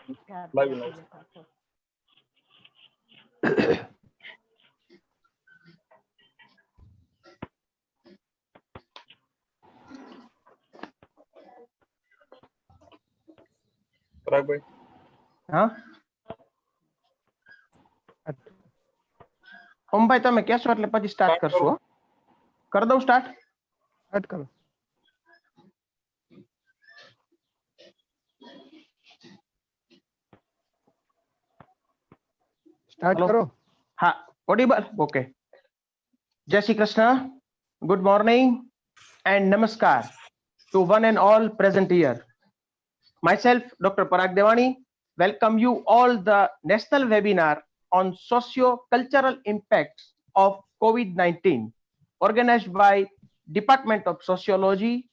Live पराग भाई हाँ ओम भाई તમે કહેશો એટલે પછી સ્ટાર્ટ કરશો कर दो स्टार्ट करो स्टार्ट करो हाँ ऑडिबल ओके जय Shri Krishna good morning and नमस्कार to one and all present here. Myself, Dr. Parag Devani, welcome you all the national webinar on socio-cultural impacts of COVID-19, organized by Department of Sociology,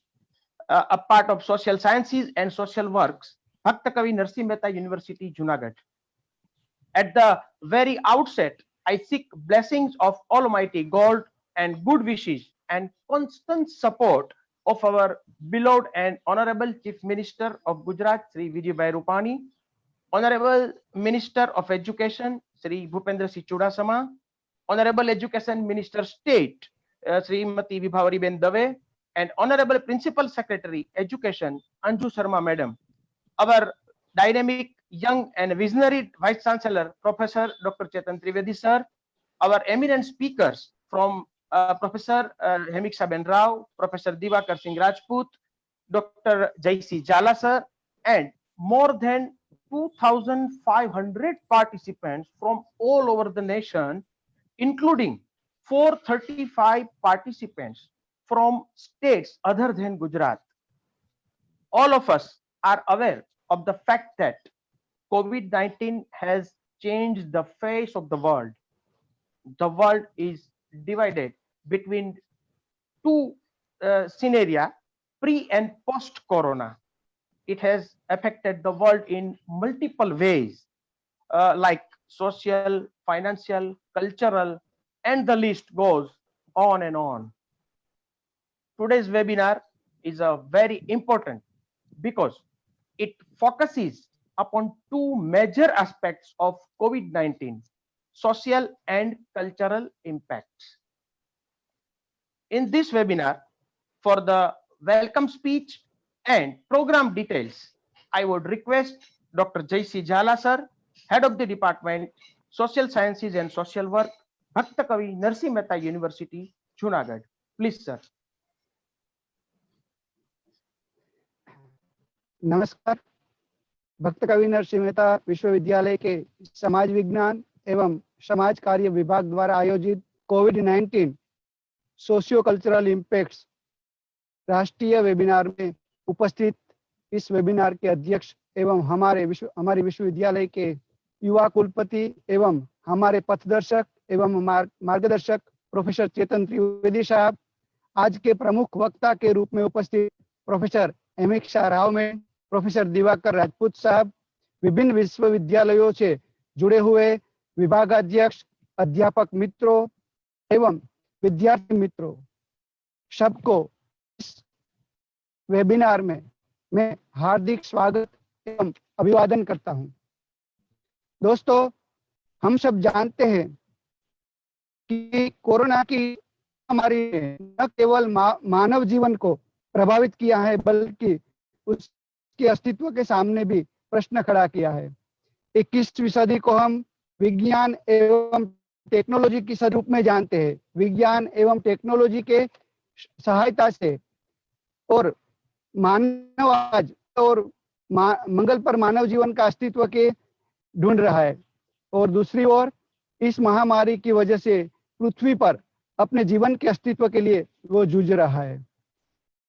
a part of Social Sciences and Social Works, Bhakta Kavi Narsimha Mehta University, Junagadh. At the very outset, I seek blessings of Almighty God and good wishes and constant support of our beloved and honorable Chief Minister of Gujarat, Sri Vijayabhai Rupani, Honorable Minister of Education, Sri Bhupendra Singh Chudasama, Honorable Education Minister State, Srimati Vibhavariben Dave, and Honorable Principal Secretary Education, Anju Sharma Madam. Our dynamic, young and visionary Vice Chancellor, Professor Dr. Chetan Trivedi Sir, our eminent speakers from Professor Hemiksha Ben Rao, Professor Divakar Singh Rajput, Dr. Jaisi Jala Sir, and more than 2,500 participants from all over the nation, including 435 participants from states other than Gujarat. All of us are aware of the fact that COVID-19 has changed the face of the world. The world is divided between two scenarios, pre and post corona. It has affected the world in multiple ways, like social, financial, cultural, and the list goes on and on. Today's webinar is very important because it focuses upon two major aspects of COVID-19, social and cultural impacts. In this webinar, for the welcome speech and program details, I would request Dr. Jaisi Jala Sir, Head of the Department, Social Sciences and Social Work, Bhakta Kavi Narsimha Mehta University, Junagadh. Please, sir. नमस्कार। भक्त कवि नरसिंह मेहता विश्वविद्यालय के समाज विज्ञान एवं समाज कार्य विभाग द्वारा आयोजित कोविड-19 सोशियो कल्चरल इम्पैक्ट्स राष्ट्रीय वेबिनार में उपस्थित इस वेबिनार के अध्यक्ष एवं हमारे विश्वविद्यालय के युवा कुलपति एवं हमारे पथदर्शक एवं मार्गदर्शक प्रोफेसर चेतन त्रिवेदी साहब, आज के प्रमुख वक्ता के रूप में उपस्थित professor Hemiksha Rao madam, professor Diwakar Rajput sahab, विभिन्न विश्वविद्यालयों से जुड़े हुए विभागाध्यक्ष, अध्यापक मित्रों एवं विद्यार्थी मित्रों, सबको इस वेबिनार में मैं हार्दिक स्वागत एवं अभिवादन करता हूं। दोस्तों, हम सब जानते हैं कि कोरोना की महामारी ने न केवल मानव जीवन को प्रभावित किया है, बल्कि उसके अस्तित्व के सामने भी प्रश्न खड़ा किया है। 21वीं सदी को हम विज्ञान एवं टेक्नोलॉजी की स्वरूप में जानते हैं। विज्ञान एवं टेक्नोलॉजी के सहायता से और मानव आज और मंगल पर मानव जीवन का अस्तित्व के ढूंढ रहा है, और दूसरी ओर इस महामारी की वजह से पृथ्वी पर अपने जीवन के अस्तित्व के लिए वो जूझ रहा है।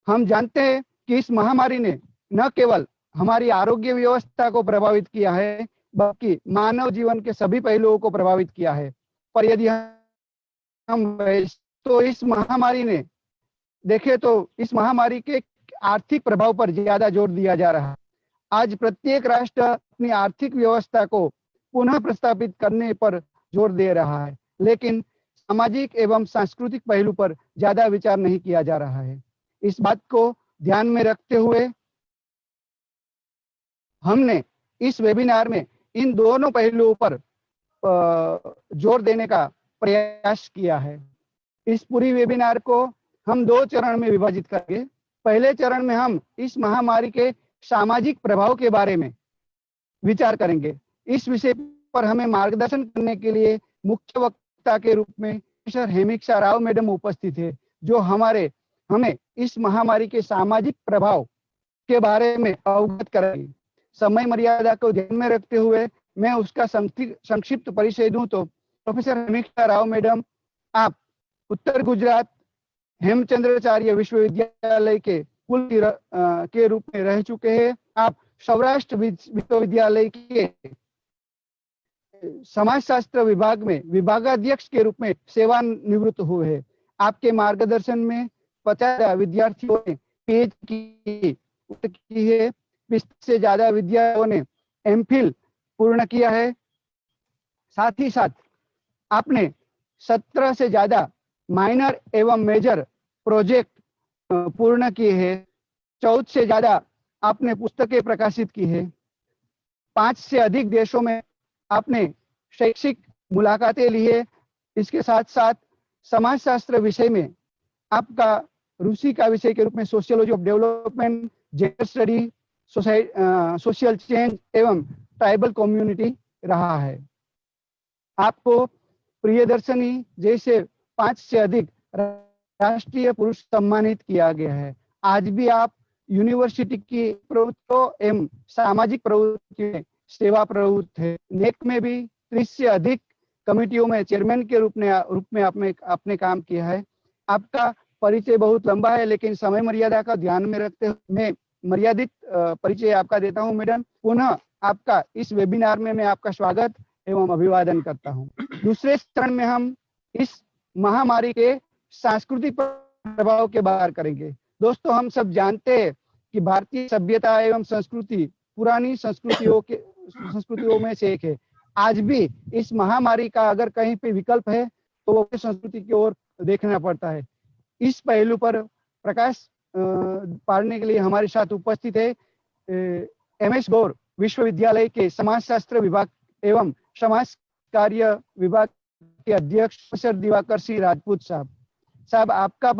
हम जानते हैं कि इस महामारी ने न केवल हमारी आरोग्य व्यवस्था को प्रभावित किया है, बल्कि मानव जीवन के सभी पहलुओं को प्रभावित किया है। पर यदि हम तो इस महामारी ने देखें तो इस महामारी के आर्थिक प्रभाव पर ज्यादा जोर दिया जा रहा है। आज प्रत्येक राष्ट्र अपनी आर्थिक व्यवस्था को पुनः प्रस्थापित करने पर जोर दे रहा है, लेकिन सामाजिक एवं सांस्कृतिक पहलू पर ज्यादा विचार नहीं किया जा रहा है। इस बात को ध्यान में रखते हुए हमने इस वेबिनार में इन दोनों पहलुओं पर जोर देने का प्रयास किया है। इस पूरी वेबिनार को हम 2 चरण में विभाजित करेंगे। पहले चरण में हम इस महामारी के सामाजिक प्रभाव के बारे में विचार करेंगे। इस विषय पर हमें मार्गदर्शन करने के लिए मुख्य वक्ता के रूप में प्रोफेसर हेमिक्षा राव मैडम उपस्थित है, जो हमें इस महामारी के सामाजिक प्रभाव के बारे में अवगत करेंगे। समय मर्यादा को ध्यान में रखते हुए मैं उसका संक्षिप्त परिचय दूं तो प्रोफेसर हेमिक्षा राव मैडम, आप उत्तर गुजरात हेमचंद्राचार्य विश्वविद्यालय के कुलपति के रूप में रह चुके हैं। आप सौराष्ट्र विश्वविद्यालय के समाजशास्त्र विभाग में विभागाध्यक्ष के रूप में सेवानिवृत्त हुए हैं। आपके मार्गदर्शन में 50 विद्यार्थियों ने पीएचडी की है, 20 से ज्यादा विद्यार्थियों ने एमफिल पूर्ण किया है। साथ ही साथ आपने 17 से ज्यादा माइनर एवं मेजर प्रोजेक्ट पूर्ण किए हैं। 14 से ज्यादा आपने पुस्तकें प्रकाशित की है। 5 से अधिक देशों में आपने शैक्षिक मुलाकातें ली है। इसके साथ साथ समाजशास्त्र विषय में आपका रुचि का विषय के रूप में sociology of development, gender study, social change एवं ट्राइबल कम्युनिटी रहा है। आपको प्रियदर्शनी जैसे 5 से अधिक राष्ट्रीय पुरुष सम्मानित किया गया है। आज भी आप यूनिवर्सिटी की प्रवृत्तियों एवं सामाजिक प्रवृत्ति में सेवा प्रवृत्त है। नेक में भी 30 से अधिक कमेटियों में चेयरमैन के रूप में आपने काम किया है। आपका परिचय बहुत लंबा है, लेकिन समय मर्यादा का ध्यान में रखते हुए मैं मर्यादित परिचय आपका देता हूं। मैडम, पुनः आपका इस वेबिनार में मैं आपका स्वागत एवं अभिवादन करता हूं। दूसरे चरण में हम इस महामारी के सांस्कृतिक प्रभाव के बारे करेंगे। दोस्तों, हम सब जानते हैं कि भारतीय सभ्यता एवं संस्कृति पुरानी संस्कृतियों में से एक है। आज भी इस महामारी का अगर कहीं पे विकल्प है तो वो संस्कृति की ओर देखना पड़ता है। इस पहलू पर प्रकाश पाड़ने के लिए हमारे साथ उपस्थित है एमएस गौर विश्वविद्यालय के समाजशास्त्र विभाग एवं समाज कार्य विभाग के अध्यक्ष प्रोफेसर दिवाकर सिंह राजपूत साहब। आपका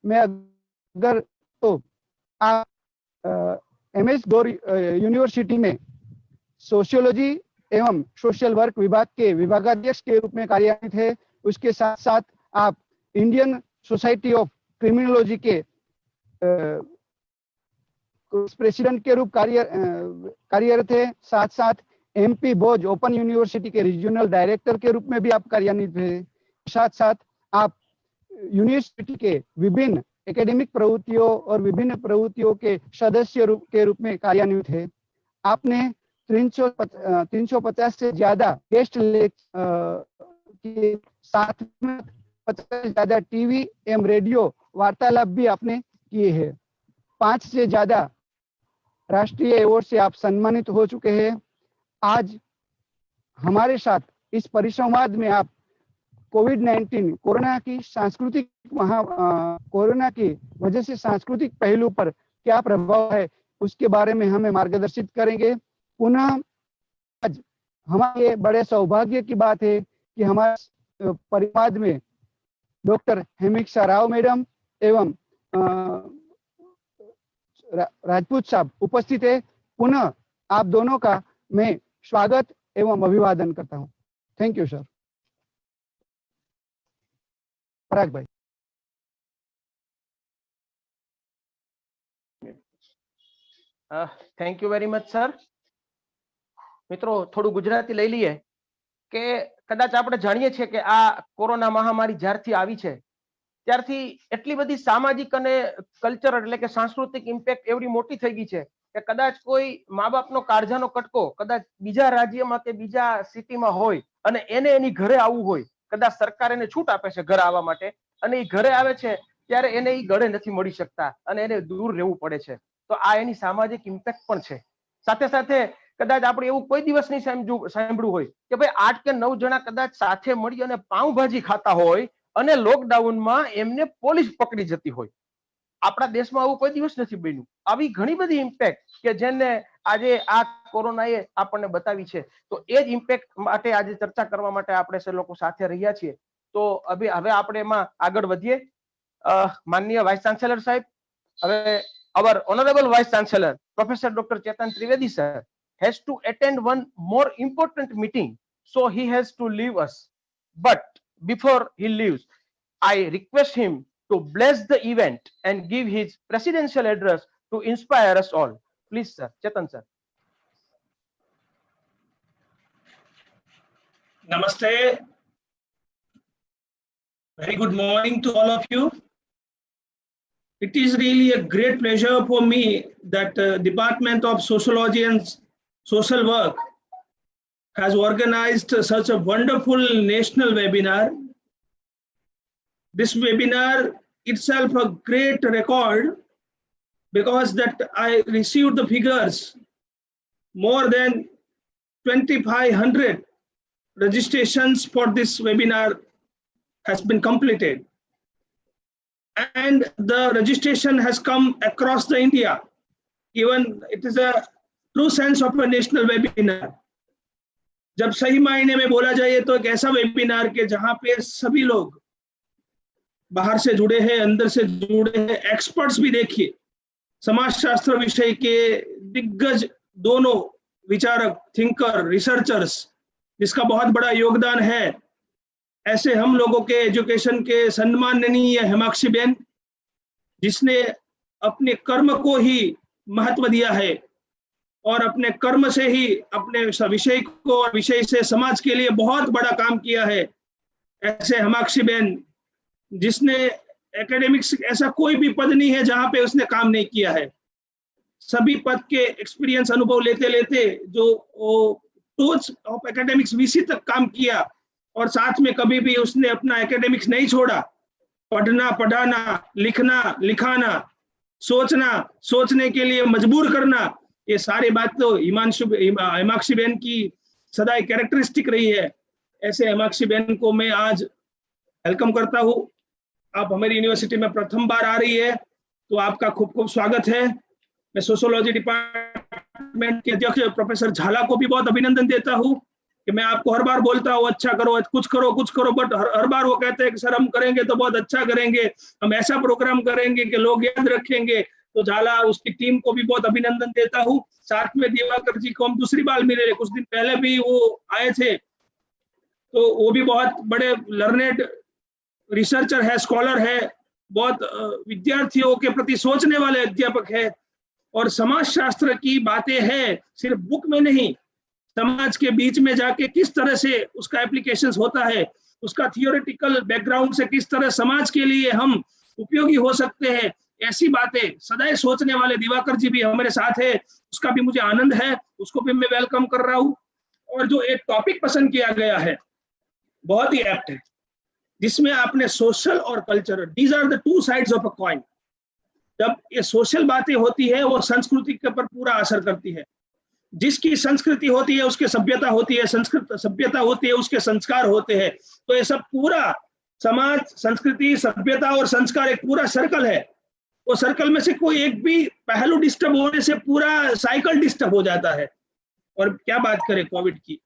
मैं अगर तो आप एमएस गौर यूनिवर्सिटी में सोशियोलॉजी एवं सोशल वर्क विभाग के विभागाध्यक्ष के रूप में कार्यरत है। उसके साथ साथ आप इंडियन सोसाइटी ऑफ क्रिमिनोलॉजी के प्रेसिडेंट के रूप कार्यरत है। साथ साथ एमपी बोज ओपन यूनिवर्सिटी के रीजनल डायरेक्टर के रूप में भी आप कार्यान्वित है। साथ साथ आप यूनिवर्सिटी के विभिन्न एकेडमिक प्रवृत्तियों और विभिन्न प्रवृत्तियों के सदस्य के रूप में कार्यान्वित है। आपने 350 से ज्यादा गेस्ट के साथ में 50 से ज्यादा टीवी एवं रेडियो वार्तालाप भी आपने किए हैं। 5 से ज्यादा राष्ट्रीय अवार्ड से आप सम्मानित हो चुके हैं। आज हमारे साथ इस परिसंवाद में आप कोविड-19 कोरोना की वजह से सांस्कृतिक पहलू पर क्या प्रभाव है उसके बारे में हमें मार्गदर्शित करेंगे। पुनः आज हमारे बड़े सौभाग्य की बात है कि हमारे परिवाद में डॉक्टर हेमिक्षा राव मैडम एवं राजपूत साहब उपस्थित है। पुनः आप दोनों का मैं स्वागत एवं अभिवादन करता हूं। Thank you sir. Parag bhai. Thank you very much sir. મિત્રો, થોડું ગુજરાતી લઈ લઈએ કે કદાચ આપણે જાણીએ છીએ કે આ કોરોના મહામારી જ્યારથી આવી છે ત્યારથી એટલી બધી સામાજિક અને કલ્ચર એટલે કે સાંસ્કૃતિક ઇમ્પેક્ટ એવડી મોટી થઈ ગઈ છે કે કદાચ કોઈ મા બાપનો કાળજાનો કટકો કદાચ બીજા રાજ્યમાં કે બીજા સિટીમાં હોય અને એને એની ઘરે આવવું હોય, કદાચ સરકાર એને છૂટ આપે છે ઘરે આવવા માટે અને એ ઘરે આવે છે ત્યારે એને એ ગળે નથી મળી શકતા અને એને દૂર રહેવું પડે છે. તો આ એની સામાજિક ઇમ્પેક્ટ પણ છે. સાથે સાથે કદાચ આપણે એવું કોઈ દિવસ નહીં સાંભળ્યું હોય કે ભાઈ 8 કે 9 જણા કદાચ સાથે મળી અને પાઉંભાજી ખાતા હોય અને લોકડાઉનમાં એમને પોલીસ પકડી જતી હોય. આપણા દેશમાં આવું કોઈ દિવસ નથી બન્યું. આવી ઘણી બધી ઇમ્પેક્ટ કે જેને આજે આ કોરોનાએ આપણને બતાવી છે. તો એ જ ઇમ્પેક્ટ માટે આજે ચર્ચા કરવા માટે આપણે સૌ લોકો સાથે રહ્યા છીએ. તો હવે આપણે એમાં આગળ વધીએ. માનનીય વાઇસ ચાન્સેલર સાહેબ, હવે our honorable vice chancellor Professor Dr. Chetan Trivedi sir has to attend one more important meeting, so he has to leave us. But before he leaves, I request him to bless the event and give his presidential address to inspire us all. Please sir, Chetan sir. Namaste. Very good morning to all of you. It is really a great pleasure for me that Department of Sociology and Social Work has organized such a wonderful national webinar. This webinar itself a great record because that I received the figures. More than 2,500 registrations for this webinar has been completed. And the registration has come across the India. Even it is a true sense of a national webinar. जब सही मायने में बोला जाए तो एक ऐसा webinar के जहां पे सभी लोग बाहर से जुड़े हैं, अंदर से जुड़े हैं, एक्सपर्ट्स भी देखिए, समाजशास्त्र विषय के दिग्गज दोनों विचारक, थिंकर, रिसर्चर्स, जिसका बहुत बड़ा योगदान है, ऐसे हम लोगों के एजुकेशन के सम्माननीय हेमाक्षी बेन, जिसने अपने कर्म को ही महत्व दिया है और अपने कर्म से ही अपने विषय को और विषय से समाज के लिए बहुत बड़ा काम किया है। ऐसे हेमाक्षी बेन, जिसने एकेडमिक्स ऐसा कोई भी पद नहीं है जहां पे उसने काम नहीं किया है। सभी पद के एक्सपीरियंस, अनुभव लेते लेते जो टोच ऑफ एकेडमिक्स वीसी तक काम किया और साथ में कभी भी उसने अपना एकेडमिक्स नहीं छोड़ा। पढ़ना, पढ़ाना, लिखना, लिखाना, सोचना, सोचने के लिए मजबूर करना, ये सारी बात तो हेमाक्षी बेन की सदा कैरेक्टरिस्टिक रही है। ऐसे हेमाक्षी बेन को मैं आज वेलकम करता हूँ। आप हमारी यूनिवर्सिटी में प्रथम बार आ रही है तो आपका खूब खूब स्वागत है। मैं सोशियोलॉजी डिपार्टमेंट के अध्यक्ष प्रोफेसर झाला को भी बहुत अभिनंदन देता हूँ कि मैं आपको हर बार बोलता हूँ अच्छा करो, कुछ करो, कुछ करो, बट हर बार वो कहते हैं कि सर हम करेंगे तो बहुत अच्छा करेंगे, हम ऐसा प्रोग्राम करेंगे कि लोग याद रखेंगे। तो झाला उसकी टीम को भी बहुत अभिनंदन देता हूँ। साथ में दिवाकर जी को हम दूसरी बार मिले, कुछ दिन पहले भी वो आए थे, तो वो भी बहुत बड़े लर्नेड रिसर्चर है, स्कॉलर है, बहुत विद्यार्थियों के प्रति सोचने वाले अध्यापक है और समाज शास्त्र की बातें हैं सिर्फ बुक में नहीं, समाज के बीच में जाके किस तरह से उसका एप्लीकेशंस होता है, उसका थियोरेटिकल बैकग्राउंड से किस तरह समाज के लिए हम उपयोगी हो सकते हैं, ऐसी बातें सदैव सोचने वाले दिवाकर जी भी हमारे साथ है। उसका भी मुझे आनंद है, उसको भी मैं वेलकम कर रहा हूँ। और जो एक टॉपिक पसंद किया गया है बहुत ही एप्ट है, जिसमें आपने सोशल और cultural, these are the two sides of a coin. जब ये सोशल बातें होती है वो संस्कृति के ऊपर पूरा असर करती है। जिसकी संस्कृति होती है उसकी सभ्यता होती है, संस्कृत सभ्यता होती है उसके संस्कार होते हैं। तो ये सब पूरा समाज, संस्कृति, सभ्यता और संस्कार एक पूरा सर्कल है। वो सर्कल में से कोई एक भी पहलू डिस्टर्ब होने से पूरा साइकिल डिस्टर्ब हो जाता है। और क्या बात करें कोविड की,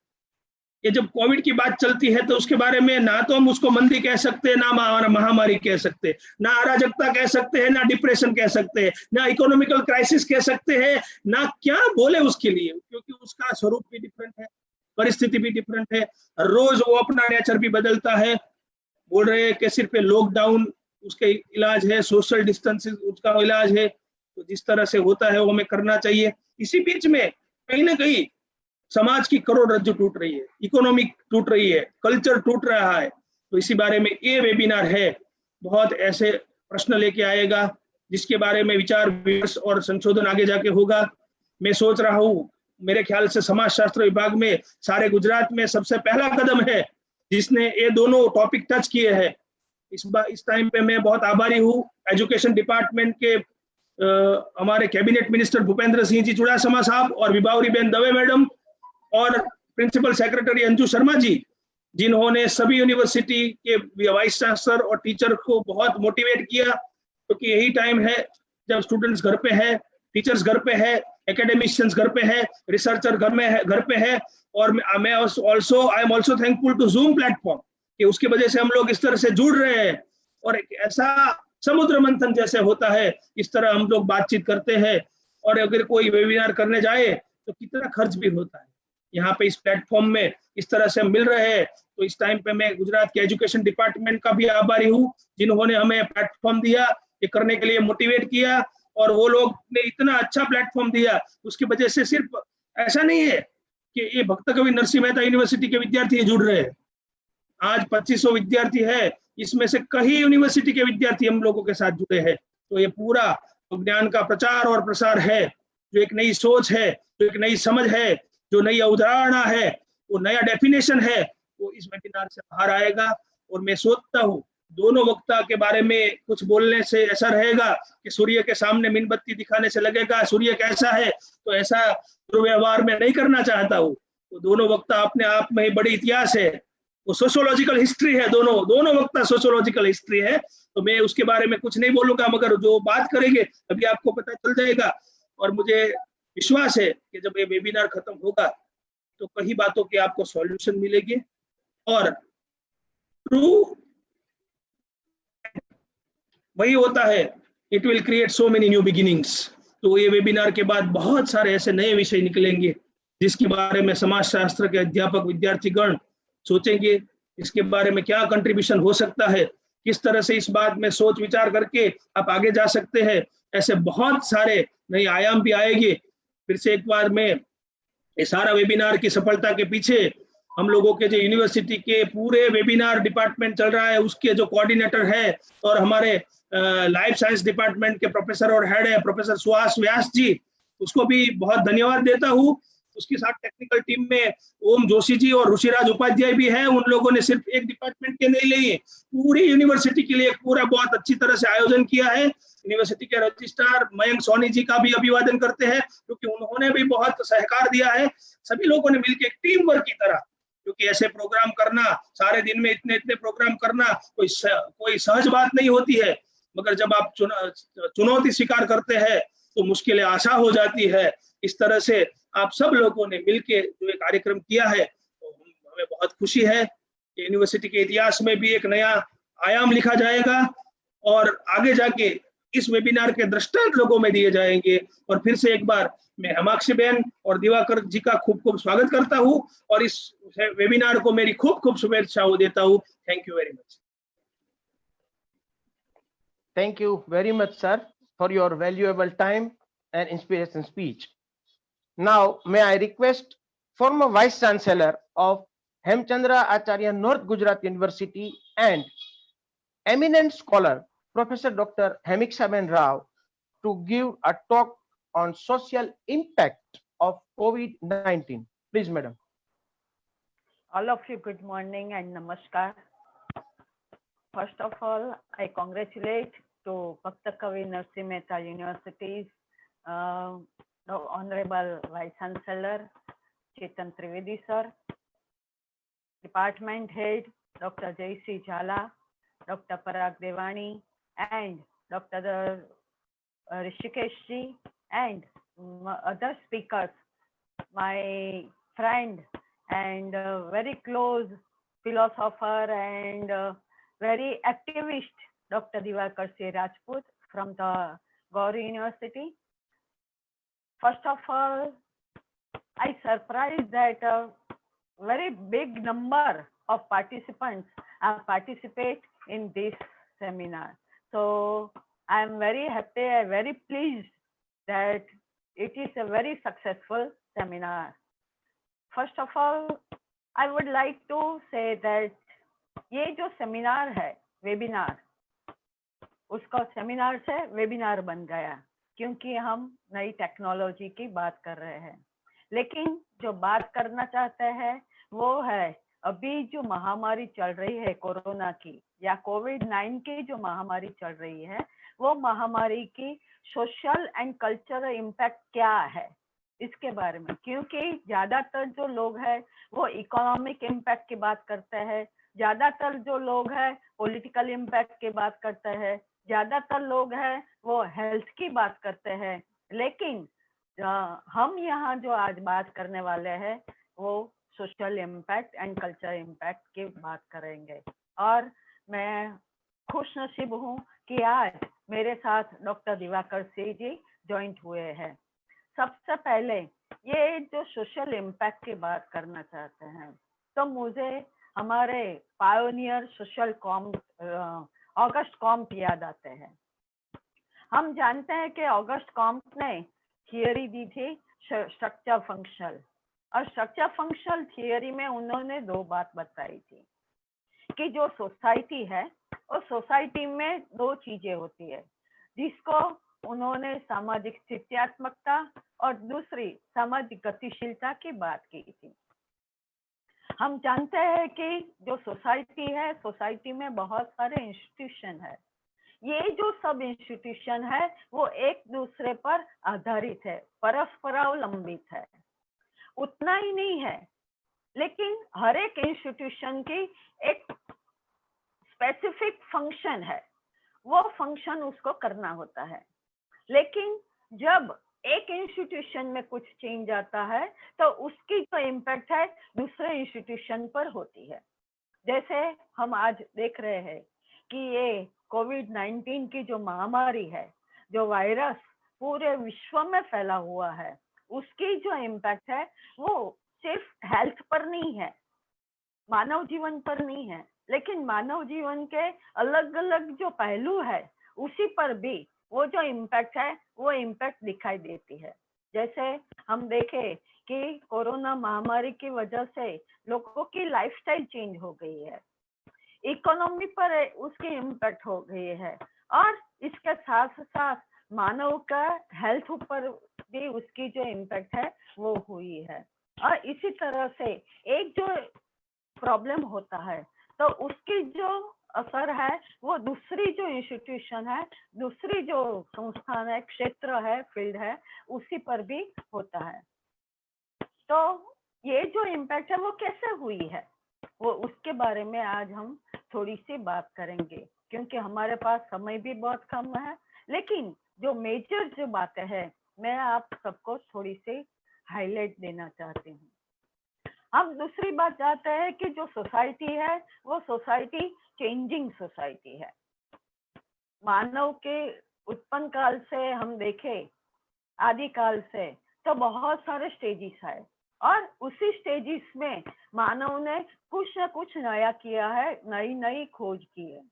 ये जब कोविड की बात चलती है तो उसके बारे में ना तो हम उसको मंदी कह सकते हैं, ना महामारी कह सकते हैं, ना अराजकता कह सकते हैं, ना डिप्रेशन कह सकते हैं, ना इकोनॉमिकल क्राइसिस कह सकते हैं, ना क्या बोले उसके लिए, क्योंकि उसका स्वरूप भी डिफरेंट है, परिस्थिति भी डिफरेंट है। रोज वो अपना नेचर भी बदलता है। बोल रहे हैं कि सिर्फ लॉकडाउन उसके इलाज है, सोशल डिस्टेंसिंग उसका इलाज है, तो जिस तरह से होता है वो हमें करना चाहिए। इसी बीच में कहीं ना कहीं समाज की करोड़रज्जु टूट रही है, इकोनॉमी टूट रही है, कल्चर टूट रहा है। तो इसी बारे में ये वेबिनार है, बहुत ऐसे प्रश्न लेके आएगा जिसके बारे में विचार विमर्श और संशोधन आगे जाके होगा। मैं सोच रहा हूँ, मेरे ख्याल से समाज शास्त्र विभाग में सारे गुजरात में सबसे पहला कदम है जिसने ये दोनों टॉपिक टच किए हैं। इस टाइम पे मैं बहुत आभारी हूँ एजुकेशन डिपार्टमेंट के हमारे कैबिनेट मिनिस्टर भूपेंद्र सिंह जी चुड़ासमा साहब और विभावरी बेन दवे मैडम और प्रिंसिपल सेक्रेटरी अंजू शर्मा जी, जिन्होंने सभी यूनिवर्सिटी के वाइस चांसलर और टीचर को बहुत मोटिवेट किया क्योंकि यही टाइम है जब स्टूडेंट्स घर पे है, टीचर्स घर पे है, एकेडमिशियंस घर पे है, रिसर्चर घर पे है। और मैं also I am also thankful to Zoom platform कि उसकी वजह से हम लोग इस तरह से जुड़ रहे हैं और एक ऐसा समुद्र मंथन जैसे होता है इस तरह हम लोग बातचीत करते हैं। और अगर कोई वेबिनार करने जाए तो कितना खर्च भी होता है, यहाँ पे इस प्लेटफॉर्म में इस तरह से हम मिल रहे हैं। तो इस टाइम पे मैं गुजरात के एजुकेशन डिपार्टमेंट का भी आभारी हूँ जिन्होंने हमें प्लेटफॉर्म दिया, ये करने के लिए मोटिवेट किया। और वो लोग ने इतना अच्छा प्लेटफॉर्म दिया, उसकी वजह से सिर्फ ऐसा नहीं है कि ये भक्त कवि नरसिंह मेहता यूनिवर्सिटी के विद्यार्थी जुड़ रहे हैं। आज 2500 विद्यार्थी है, इसमें से कई यूनिवर्सिटी के विद्यार्थी हम लोगों के साथ जुड़े हैं। तो ये पूरा ज्ञान का प्रचार और प्रसार है, जो एक नई सोच है, जो एक नई समझ है, जो नई अवधारणा है, वो नया डेफिनेशन है, वो इस वेबिनार से बाहर आएगा। और मैं सोचता हूँ दोनों वक्ता के बारे में कुछ बोलने से ऐसा रहेगा कि सूर्य के सामने मीनबत्ती दिखाने से लगेगा सूर्य कैसा है, तो ऐसा दुर्व्यवहार में नहीं करना चाहता हूँ। तो दोनों वक्ता अपने आप में ही बड़ी इतिहास है, वो सोशियोलॉजिकल हिस्ट्री है, दोनों वक्ता सोशियोलॉजिकल हिस्ट्री है। तो मैं उसके बारे में कुछ नहीं बोलूंगा, मगर जो बात करेंगे अभी आपको पता चल जाएगा। और मुझे विश्वास है कि जब ये वेबिनार खत्म होगा तो कई बातों के आपको सॉल्यूशन मिलेंगे और ट्रू वही होता है, it will create so many new beginnings. तो ये वेबिनार के बाद बहुत सारे ऐसे नए विषय निकलेंगे जिसके बारे में समाजशास्त्र के अध्यापक विद्यार्थीगण सोचेंगे, इसके बारे में क्या कंट्रीब्यूशन हो सकता है, किस तरह से इस बात में सोच विचार करके आप आगे जा सकते हैं। ऐसे बहुत सारे नए आयाम भी आएंगे। फिर से एक बार मैं ये सारा वेबिनार की सफलता के पीछे हम लोगों के जो यूनिवर्सिटी के पूरे वेबिनार डिपार्टमेंट चल रहा है उसके जो कोऑर्डिनेटर है और हमारे लाइफ साइंस डिपार्टमेंट के प्रोफेसर और हेड है प्रोफेसर सुहास व्यास जी, उसको भी बहुत धन्यवाद देता हूँ। उसके साथ टेक्निकल टीम में ओम जोशी जी और ऋषिराज उपाध्याय भी है। उन लोगों ने सिर्फ एक डिपार्टमेंट के नहीं लिए, पूरी यूनिवर्सिटी के लिए पूरा बहुत अच्छी तरह से आयोजन किया है। यूनिवर्सिटी के रजिस्ट्रार मयंक सोनी जी का भी अभिवादन करते हैं क्योंकि उन्होंने भी बहुत सहकार दिया है। सभी लोगों ने मिलकर टीम वर्क की तरह, क्योंकि ऐसे प्रोग्राम करना, सारे दिन में इतने इतने प्रोग्राम करना कोई सहज बात नहीं होती है, मगर जब आप चुनौती स्वीकार करते हैं तो मुश्किलें आशा हो जाती है। इस तरह से आप सब लोगों ने मिलकर जो एक कार्यक्रम किया है तो हमें बहुत खुशी है कि यूनिवर्सिटी के इतिहास में भी एक नया आयाम लिखा जाएगा और आगे जाके इस वेबिनार के दृष्टांत लोगों में दिए जाएंगे। और फिर से एक बार मैं हेमाक्षी बहन और दिवाकर जी का खूब खूब स्वागत करता हूँ और इस वेबिनार को मेरी खूब खूब शुभेच्छाएं देता हूँ। Thank you very much. Thank you very much, sir, for your valuable time and inspiration speech. Now, may I request former Vice Chancellor of Hemchandra Acharya North Gujarat University and eminent scholar, Professor Dr. Hemikshaben Rao, to give a talk on social impact of COVID-19. Please, madam. All of you, good morning and namaskar. First of all, I congratulate to Bhakta Kavi Narasimha Mehta University's Honorable Vice Chancellor Chetan Trivedi sir, Department Head Dr. Jayashree Jhala, Dr. Parag Devani, and Dr. Rishikesh ji, and other speakers, my friend and very close philosopher and very activist Dr. Diwakar C. Rajput from the Gauri University. First of all, I surprised that a very big number of participants participate in this seminar. So I am very happy and very pleased that it is a very successful seminar. First of all, I would like to say that ये जो seminar है webinar, उसका seminar से webinar बन गया क्योंकि हम नई टेक्नोलॉजी की बात कर रहे हैं। लेकिन जो बात करना चाहते हैं वो है अभी जो महामारी चल रही है कोरोना की या कोविड-19 की जो महामारी चल रही है, वो महामारी की सोशल एंड कल्चरल इम्पैक्ट क्या है इसके बारे में। क्योंकि ज्यादातर जो लोग हैं वो इकोनॉमिक इम्पैक्ट की बात करते हैं, ज्यादातर जो लोग हैं पॉलिटिकल इम्पैक्ट की बात करते हैं, ज्यादातर लोग हैं वो हेल्थ की बात करते हैं, लेकिन हम यहाँ जो आज बात करने वाले हैं वो social impact and culture impact की बात करेंगे। और मैं खुश नसीब हूँ कि आज मेरे साथ डॉक्टर दिवाकर सिंह जी ज्वाइंट हुए हैं। सबसे पहले ये जो सोशल इम्पैक्ट की बात करना चाहते हैं, तो मुझे हमारे पायोनियर सोशल कॉम्प ऑगस्ट कॉम्प याद आते हैं। हम जानते हैं कि ऑगस्ट कॉम्प ने थियरी दी थी स्ट्रक्चर फंक्शनल, और स्ट्रक्चर फंक्शनल थियरी में उन्होंने दो बात बताई थी कि जो सोसाइटी है उस सोसाइटी में दो चीजें होती है, जिसको उन्होंने सामाजिक स्थित्यात्मकता और दूसरी सामाजिक गतिशीलता की बात की थी। हम जानते हैं कि जो सोसाइटी है, सोसाइटी में बहुत सारे इंस्टीट्यूशन है। ये जो सब इंस्टीट्यूशन है वो एक दूसरे पर आधारित है, परस्परावलंबित है। उतना ही नहीं है, लेकिन हर एक इंस्टीट्यूशन की एक स्पेसिफिक फंक्शन है, वो फंक्शन उसको करना होता है। लेकिन जब एक इंस्टीट्यूशन में कुछ चेंज आता है तो उसकी जो इम्पैक्ट है दूसरे इंस्टीट्यूशन पर होती है। जैसे हम आज देख रहे हैं कि ये कोविड-19 की जो महामारी है, जो वायरस पूरे विश्व में फैला हुआ है, उसकी जो इम्पैक्ट है वो सिर्फ हेल्थ पर नहीं है, मानव जीवन पर नहीं है, लेकिन मानव जीवन के अलग अलग जो पहलू है उसी पर भी वो जो इम्पैक्ट है वो इम्पैक्ट दिखाई देती है। जैसे हम देखें कि कोरोना महामारी की वजह से लोगों की लाइफस्टाइल चेंज हो गई है, इकोनॉमी पर उसकी इम्पैक्ट हो गई है, और इसके साथ साथ मानव का हेल्थ पर भी उसकी जो इम्पैक्ट है वो हुई है। और इसी तरह से एक जो प्रॉब्लम होता है तो उसकी जो असर है वो दूसरी जो इंस्टीट्यूशन है, दूसरी जो संस्थान है, क्षेत्र है, फील्ड है, उसी पर भी होता है। तो ये जो इम्पैक्ट है वो कैसे हुई है, वो उसके बारे में आज हम थोड़ी सी बात करेंगे, क्योंकि हमारे पास समय भी बहुत कम है। लेकिन जो मेजर जो बातें हैं मैं आप सबको थोड़ी सी हाईलाइट देना चाहती हूँ। हम दूसरी बात जानते हैं कि जो सोसाइटी है वो सोसाइटी चेंजिंग सोसाइटी है। मानव के उत्पन्न काल से हम देखें, आदि काल से, तो बहुत सारे स्टेजेस है, और उसी स्टेजेस में मानव ने कुछ ना कुछ नया किया है, नई नई खोज की है।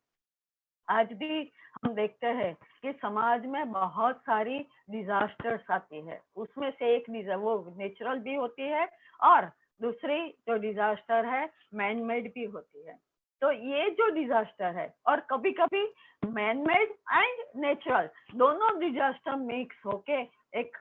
आज भी हम देखते हैं कि समाज में बहुत सारी डिजास्टर्स आती है, उसमें से एक वो नेचुरल भी होती है और दूसरी जो डिजास्टर है मैन मेड भी होती है। तो ये जो डिजास्टर है, और कभी कभी मैन मेड एंड नेचुरल दोनों डिजास्टर मिक्स होके एक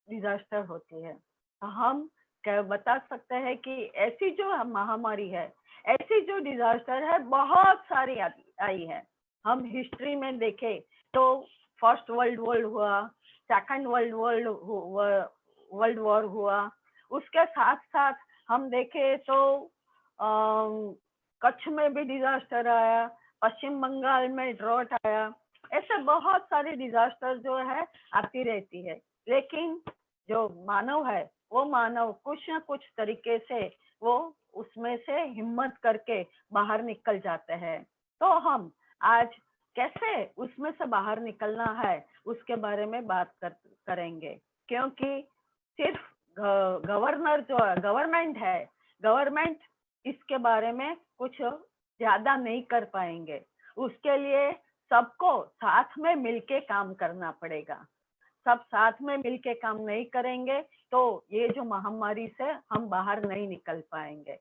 डिजास्टर होती है। हम बता सकते हैं कि ऐसी जो महामारी है, ऐसी जो डिजास्टर है बहुत सारी आई है। हम हिस्ट्री में देखें तो फर्स्ट वर्ल्ड वॉर हुआ, सेकंड वर्ल्ड वॉर हुआ, उसके साथ साथ हम देखें तो कच्छ में भी डिजास्टर आया, पश्चिम बंगाल में ड्रॉट आया, ऐसे बहुत सारे डिजास्टर जो है आती रहती है। लेकिन जो मानव है वो मानव कुछ न कुछ तरीके से वो उसमें से हिम्मत करके बाहर निकल जाते हैं। तो हम आज कैसे उसमें से बाहर निकलना है उसके बारे में बात करेंगे, क्योंकि सिर्फ गवर्नर जो गवर्नमेंट है, गवर्नमेंट इसके बारे में कुछ ज्यादा नहीं कर पाएंगे। उसके लिए सबको साथ में मिलके काम करना पड़ेगा। सब साथ में मिलके काम नहीं करेंगे तो ये जो महामारी से हम बाहर नहीं निकल पाएंगे।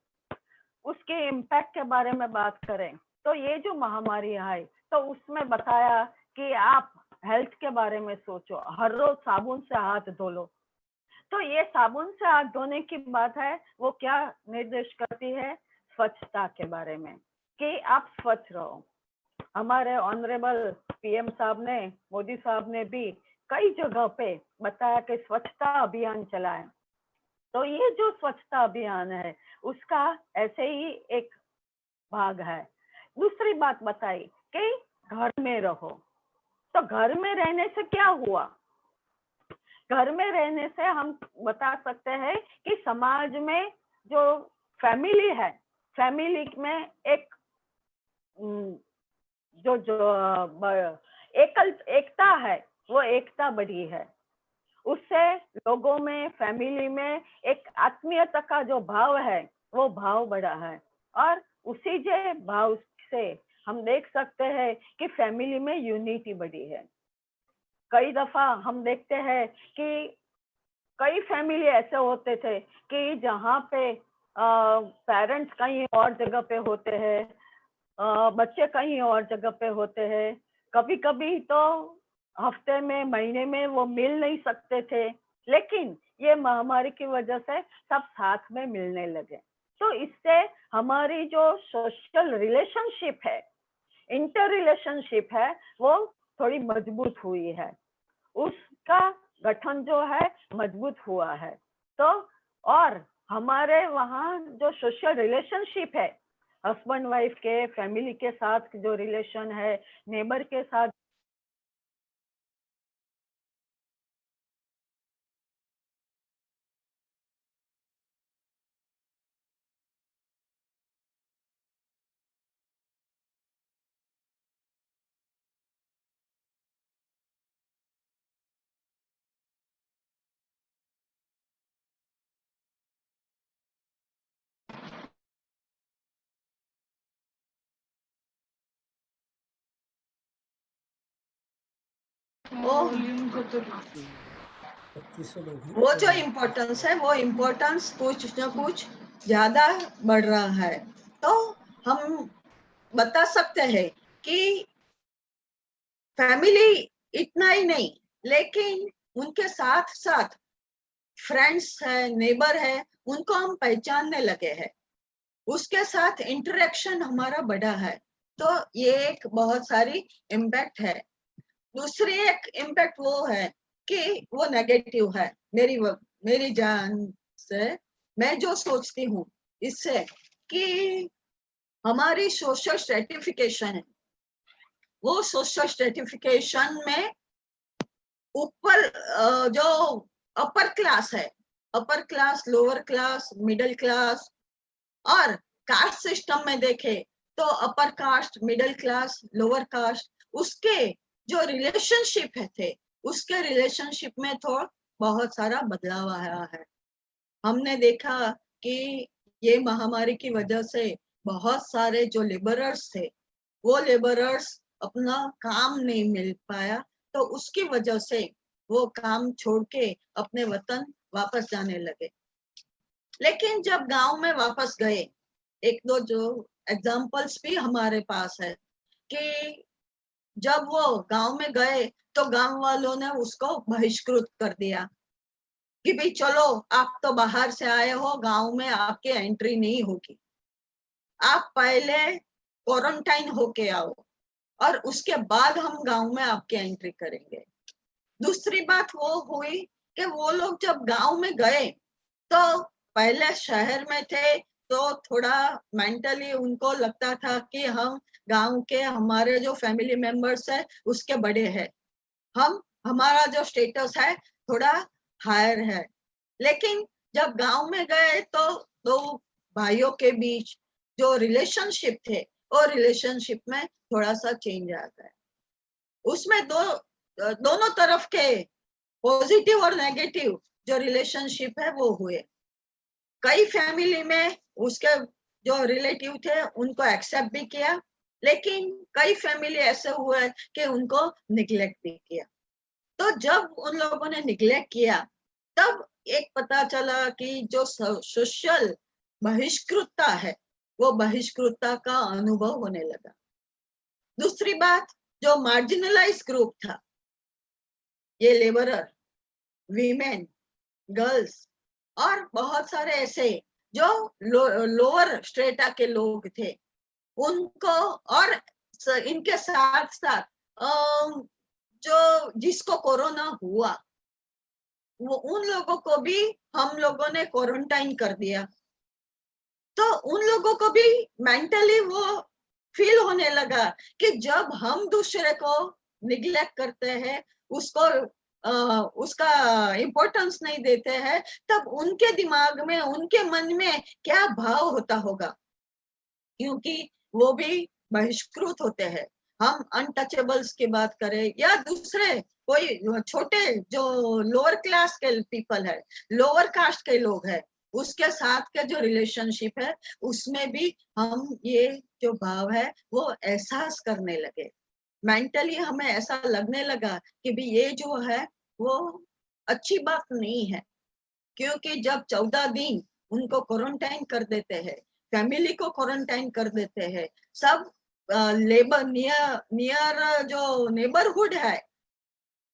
उसके इम्पैक्ट के बारे में बात करें तो ये जो महामारी आई तो उसमें बताया कि आप हेल्थ के बारे में सोचो, हर रोज साबुन से हाथ धो लो। तो ये साबुन से हाथ धोने की बात है, वो क्या निर्देश करती है? स्वच्छता के बारे में, कि आप स्वच्छ रहो। हमारे ऑनरेबल पीएम साहब ने, मोदी साहब ने भी कई जगह पे बताया कि स्वच्छता अभियान चलाएं। तो ये जो स्वच्छता अभियान है उसका ऐसे ही एक भाग है। दूसरी बात बताई कि घर में रहो, तो घर में रहने से क्या हुआ? घर में रहने से हम बता सकते हैं कि समाज में जो फैमिली है, फैमिली में एक जो एकता है, वो एकता बढ़ी है। उससे लोगों में, फैमिली में एक आत्मीयता का जो भाव है, वो भाव बढ़ा है। और उसी जे भाव से हम देख सकते हैं कि फैमिली में यूनिटी बढ़ी है। कई दफा हम देखते हैं कि कई फैमिली ऐसे होते थे कि जहाँ पे पेरेंट्स कहीं और जगह पे होते हैं, बच्चे कहीं और जगह पे होते हैं। कभी कभी तो हफ्ते में, महीने में वो मिल नहीं सकते थे, लेकिन ये महामारी की वजह से सब साथ में मिलने लगे। तो इससे हमारी जो सोशल रिलेशनशिप है, इंटर रिलेशनशिप है, वो थोड़ी मजबूत हुई है, उसका गठन जो है मजबूत हुआ है। तो और हमारे वहाँ जो सोशल रिलेशनशिप है, हस्बैंड वाइफ के, फैमिली के साथ जो रिलेशन है, नेबर के साथ वो जो इम्पोर्टेंस है, वो इम्पोर्टेंस कुछ न कुछ ज्यादा बढ़ रहा है। तो हम बता सकते हैं कि फैमिली इतना ही नहीं, लेकिन उनके साथ साथ फ्रेंड्स है, नेबर है, उनको हम पहचानने लगे हैं, उसके साथ इंटरेक्शन हमारा बढ़ा है। तो ये एक बहुत सारी इम्पैक्ट है। दूसरी एक इम्पैक्ट वो है कि वो नेगेटिव है। मेरी जान से मैं जो सोचती हूँ इससे कि हमारी सोशल स्ट्रेटिफिकेशन है, वो सोशल स्ट्रेटिफिकेशन में ऊपर जो अपर क्लास है, upper class, lower class, middle class, और कास्ट सिस्टम में देखे तो upper caste, middle class, lower caste, उसके जो रिलेशनशिप थे, उसके रिलेशनशिप में तो बहुत सारा बदलाव आया है। हमने देखा कि ये महामारी की वजह से बहुत सारे जो लेबरर्स थे, वो लेबरर्स अपना काम नहीं मिल पाया, तो उसकी वजह से वो काम छोड़ के अपने वतन वापस जाने लगे। लेकिन जब गांव में वापस गए, एक दो जो एग्जाम्पल्स भी हमारे पास है कि जब वो गांव में गए तो गांव वालों ने उसको बहिष्कृत कर दिया कि भाई चलो, आप तो बाहर से आए हो, गांव में आपकी एंट्री नहीं होगी, आप पहले क्वारंटाइन होके आओ और उसके बाद हम गांव में आपकी एंट्री करेंगे। दूसरी बात वो हुई कि वो लोग जब गांव में गए तो पहले शहर में थे तो थोड़ा मेंटली उनको लगता था कि हम गांव के, हमारे जो फैमिली मेंबर्स है उसके बड़े हैं, हमारा जो स्टेटस है थोड़ा हायर है। लेकिन जब गांव में गए तो दो भाइयों के बीच जो रिलेशनशिप थे, वो रिलेशनशिप में थोड़ा सा चेंज आ गया। उसमें दोनों तरफ के पॉजिटिव और नेगेटिव जो रिलेशनशिप है वो हुए। कई फैमिली में उसके जो रिलेटिव थे उनको एक्सेप्ट भी किया, लेकिन कई फैमिली ऐसे हुए कि उनको निग्लेक्ट भी किया। तो जब उन लोगों ने निग्लेक्ट किया तब एक पता चला कि जो सोशल बहिष्कृतता है, वो बहिष्कृतता का अनुभव होने लगा। दूसरी बात, जो मार्जिनलाइज ग्रुप था, ये लेबरर, वीमेन, गर्ल्स और बहुत सारे ऐसे जो लोअर स्ट्रेटा के लोग थे, उनको, और इनके साथ साथ जो जिसको कोरोना हुआ, वो उन लोगों को भी हम लोगों ने क्वारंटाइन कर दिया। तो उन लोगों को भी मेंटली वो फील होने लगा कि जब हम दूसरे को निग्लेक्ट करते हैं, उसको उसका इम्पोर्टेंस नहीं देते हैं, तब उनके दिमाग में, उनके मन में क्या भाव होता होगा, क्योंकि वो भी बहिष्कृत होते हैं। हम अनटचेबल्स की बात करें या दूसरे कोई छोटे जो लोअर क्लास के पीपल है, लोअर कास्ट के लोग हैं, उसके साथ के जो रिलेशनशिप है, उसमें भी हम ये जो भाव है वो एहसास करने लगे। मेंटली हमें ऐसा लगने लगा कि भी ये जो है वो अच्छी बात नहीं है, क्योंकि जब 14 दिन उनको क्वारंटाइन कर देते हैं, फैमिली को क्वारंटाइन कर देते हैं, सब लेबर नियर जो नेबरहुड है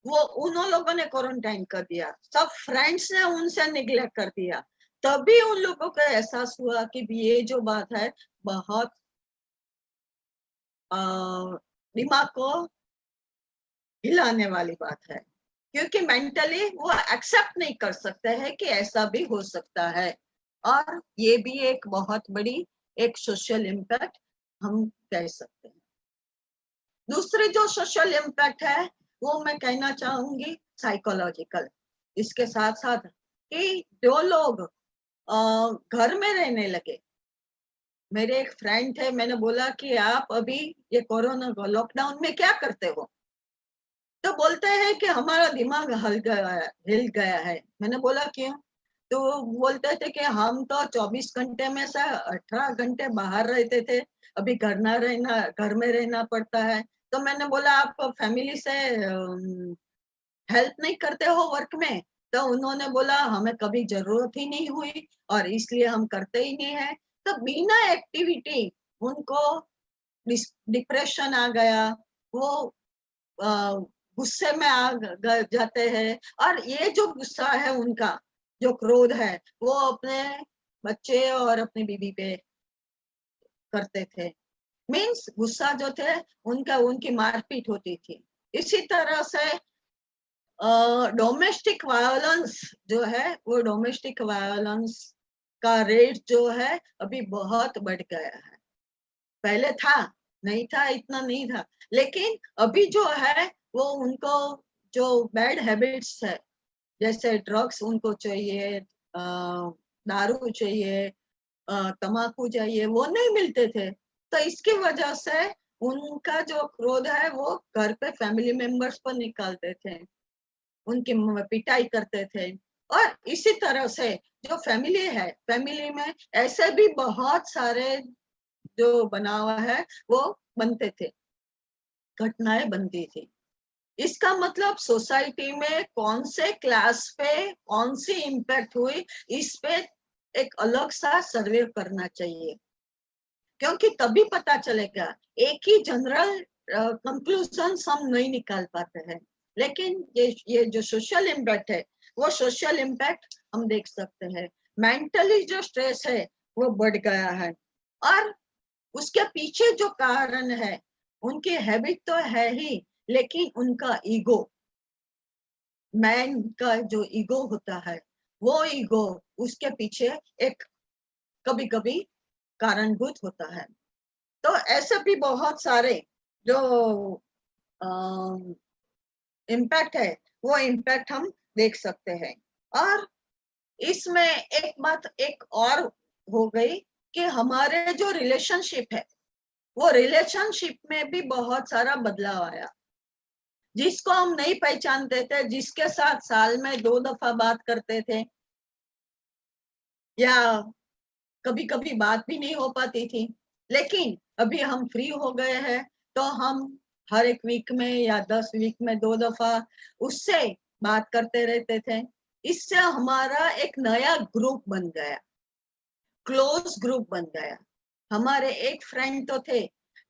वो उन लोगों ने क्वारंटाइन कर दिया, सब फ्रेंड्स ने उनसे निग्लेक्ट कर दिया, तभी उन लोगों को एहसास हुआ कि भी ये जो बात है बहुत दिमाग को हिलाने वाली बात है, क्योंकि मेंटली वो एक्सेप्ट नहीं कर सकते हैं कि ऐसा भी हो सकता है। और ये भी एक बहुत बड़ी एक सोशल इम्पैक्ट हम कह सकते हैं। दूसरी जो सोशल इम्पैक्ट है वो मैं कहना चाहूंगी साइकोलॉजिकल। इसके साथ साथ कि जो लोग घर में रहने लगे, मेरे एक फ्रेंड थे, मैंने बोला कि आप अभी ये कोरोना लॉकडाउन में क्या करते हो, तो बोलते हैं कि हमारा दिमाग हिल गया है। मैंने बोला क्यों, तो बोलते थे कि हम तो 24 घंटे में से 18 घंटे बाहर रहते थे, अभी घर में रहना पड़ता है। तो मैंने बोला आप फैमिली से हेल्प नहीं करते हो वर्क में, तो उन्होंने बोला हमें कभी जरूरत ही नहीं हुई और इसलिए हम करते ही नहीं है। तो बिना एक्टिविटी उनको डिप्रेशन आ गया, वो गुस्से में जाते हैं, और ये जो गुस्सा है उनका, जो क्रोध है, वो अपने बच्चे और अपनी बीवी पे करते थे। मीन्स गुस्सा जो थे उनका, उनकी मारपीट होती थी। इसी तरह से डोमेस्टिक वायलेंस जो है, वो डोमेस्टिक वायलेंस का रेट जो है अभी बहुत बढ़ गया है। पहले था, नहीं था, इतना नहीं था, लेकिन अभी जो है वो उनको जो बैड हैबिट्स है, जैसे ड्रग्स उनको चाहिए, दारू चाहिए, तम्बाकू चाहिए, वो नहीं मिलते थे। तो इसकी वजह से उनका जो क्रोध है वो घर पे फैमिली मेंबर्स पर निकालते थे, उनकी पिटाई करते थे। और इसी तरह से जो फैमिली है, फैमिली में ऐसे भी बहुत सारे जो बना हुआ है वो बनते थे, घटनाएं बनती थी। इसका मतलब सोसाइटी में कौन से क्लास पे कौन सी इम्पैक्ट हुई, इस पे एक अलग सा सर्वे करना चाहिए, क्योंकि तभी पता चलेगा। एक ही जनरल कंक्लूजन हम नहीं निकाल पाते हैं, लेकिन ये जो सोशल इम्पैक्ट है, वो सोशल इम्पैक्ट हम देख सकते हैं। मेंटली जो स्ट्रेस है वो बढ़ गया है, और उसके पीछे जो कारण है, उनकी हैबिट तो है ही, लेकिन उनका ईगो, मैन का जो ईगो होता है, वो ईगो उसके पीछे एक कभी कभी कारणभूत होता है। तो ऐसे भी बहुत सारे जो इम्पैक्ट है, वो इम्पैक्ट हम देख सकते हैं। और इसमें एक बात एक और हो गई कि हमारे जो रिलेशनशिप है, वो रिलेशनशिप में भी बहुत सारा बदलाव आया। जिसको हम नहीं पहचानते थे, जिसके साथ साल में 2 दफा बात करते थे, या कभी कभी बात भी नहीं हो पाती थी, लेकिन अभी हम फ्री हो गए हैं, तो हम हर एक वीक में या 10 वीक में 2 दफा उससे बात करते रहते थे। इससे हमारा एक नया ग्रुप बन गया, क्लोज ग्रुप बन गया। हमारे एक फ्रेंड तो थे,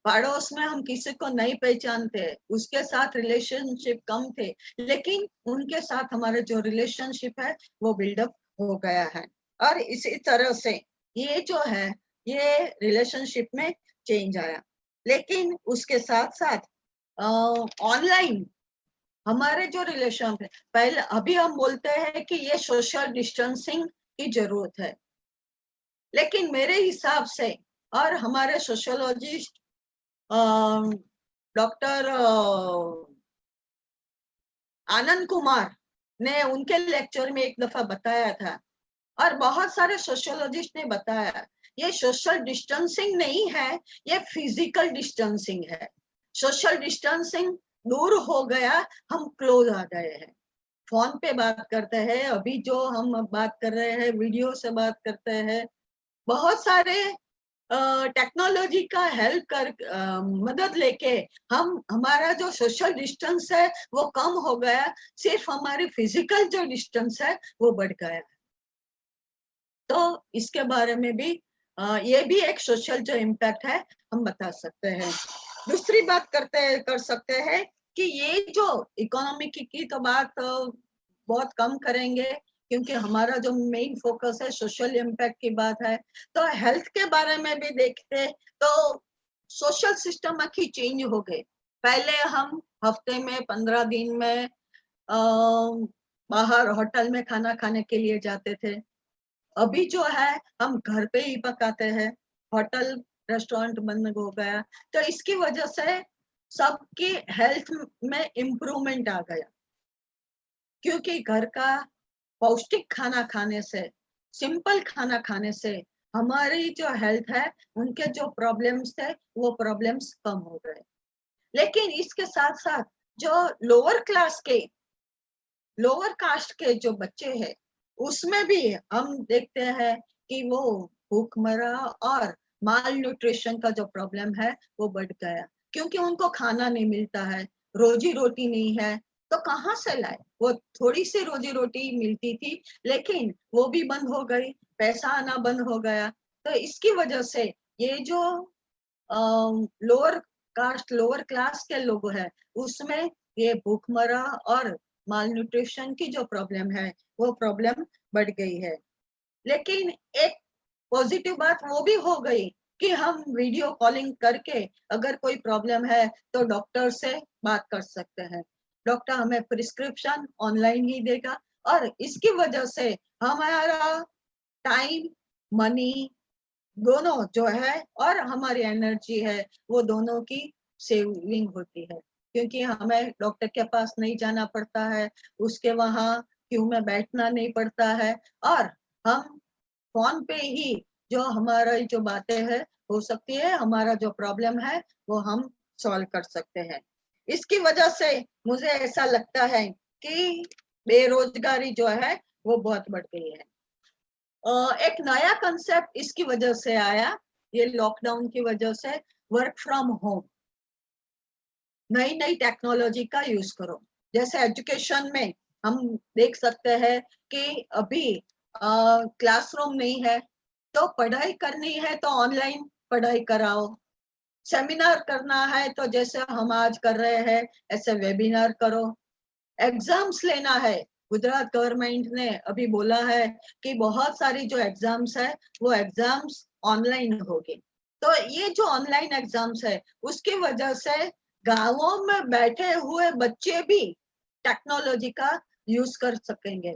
पड़ोस में हम किसी को नहीं पहचानते, उसके साथ रिलेशनशिप कम थे, लेकिन उनके साथ हमारे जो रिलेशनशिप है वो बिल्डअप हो गया है। और इसी तरह से ये जो है, ये रिलेशनशिप में चेंज आया। लेकिन उसके साथ साथ ऑनलाइन हमारे जो रिलेशन है, पहले अभी हम बोलते हैं कि ये सोशल डिस्टेंसिंग की जरूरत है, लेकिन मेरे हिसाब से और हमारे सोशियोलॉजिस्ट डॉक्टर आनंद कुमार ने उनके लेक्चर में एक दफा बताया था, और बहुत सारे सोशियोलॉजिस्ट ने बताया, ये सोशल डिस्टेंसिंग नहीं है, ये फिजिकल डिस्टेंसिंग है। सोशल डिस्टेंसिंग दूर हो गया, हम क्लोज आ गए हैं। फोन पे बात करते हैं, अभी जो हम बात कर रहे हैं वीडियो से बात करते हैं, बहुत सारे टेक्नोलॉजी का हेल्प कर मदद लेके हम हमारा जो सोशल डिस्टेंस है वो कम हो गया, सिर्फ हमारी फिजिकल जो डिस्टेंस है वो बढ़ गया। तो इसके बारे में भी ये भी एक सोशल जो इम्पैक्ट है हम बता सकते हैं। दूसरी बात कर सकते हैं कि ये जो इकोनॉमी की तो बात बहुत कम करेंगे, क्योंकि हमारा जो मेन फोकस है सोशल इम्पैक्ट की बात है। तो हेल्थ के बारे में भी देखते तो सोशल सिस्टम की चेंज हो गए। पहले हम हफ्ते में 15 दिन में बाहर होटल में खाना खाने के लिए जाते थे, अभी जो है हम घर पे ही पकाते हैं, होटल रेस्टोरेंट बंद हो गया। तो इसकी वजह से सबकी हेल्थ में इम्प्रूवमेंट आ गया, क्योंकि घर का पौष्टिक खाना खाने से, सिंपल खाना खाने से हमारी जो हेल्थ है, उनके जो प्रॉब्लम्स थे वो प्रॉब्लम्स कम हो गए। लेकिन इसके साथ साथ जो लोअर कास्ट के जो बच्चे हैं, उसमें भी हम देखते हैं कि वो भूखमरा और माल न्यूट्रिशन का जो प्रॉब्लम है वो बढ़ गया, क्योंकि उनको खाना नहीं मिलता है, रोजी रोटी नहीं है। तो कहाँ से लाए? वो थोड़ी सी रोजी रोटी मिलती थी, लेकिन वो भी बंद हो गई, पैसा आना बंद हो गया। तो इसकी वजह से ये जो लोअर क्लास के लोग हैं, उसमें ये भूखमरा और माल न्यूट्रिशन की जो प्रॉब्लम है वो प्रॉब्लम बढ़ गई है। लेकिन एक पॉजिटिव बात वो भी हो गई कि हम वीडियो कॉलिंग करके अगर कोई प्रॉब्लम है तो डॉक्टर से बात कर सकते हैं, डॉक्टर हमें प्रिस्क्रिप्शन ऑनलाइन ही देगा, और इसकी वजह से हमारा टाइम, मनी दोनों जो है और हमारी एनर्जी है वो दोनों की सेविंग होती है, क्योंकि हमें डॉक्टर के पास नहीं जाना पड़ता है, उसके वहां क्यू में बैठना नहीं पड़ता है, और हम फोन पे ही जो हमारा जो बातें है हो सकती है, हमारा जो प्रॉब्लम है वो हम सॉल्व कर सकते हैं। इसकी वजह से मुझे ऐसा लगता है कि बेरोजगारी जो है वो बहुत बढ़ गई है। एक नया कंसेप्ट इसकी वजह से आया, ये लॉकडाउन की वजह से, वर्क फ्रॉम होम। नई नई टेक्नोलॉजी का यूज करो, जैसे एजुकेशन में हम देख सकते हैं कि अभी क्लासरूम नहीं है, तो पढ़ाई करनी है तो ऑनलाइन पढ़ाई कराओ, सेमिनार करना है तो जैसे हम आज कर रहे हैं ऐसे वेबिनार करो, एग्जाम्स लेना है, गुजरात गवर्नमेंट ने अभी बोला है कि बहुत सारी जो एग्जाम्स है वो एग्जाम्स ऑनलाइन होगी। तो ये जो ऑनलाइन एग्जाम्स है उसकी वजह से गांवों में बैठे हुए बच्चे भी टेक्नोलॉजी का यूज कर सकेंगे।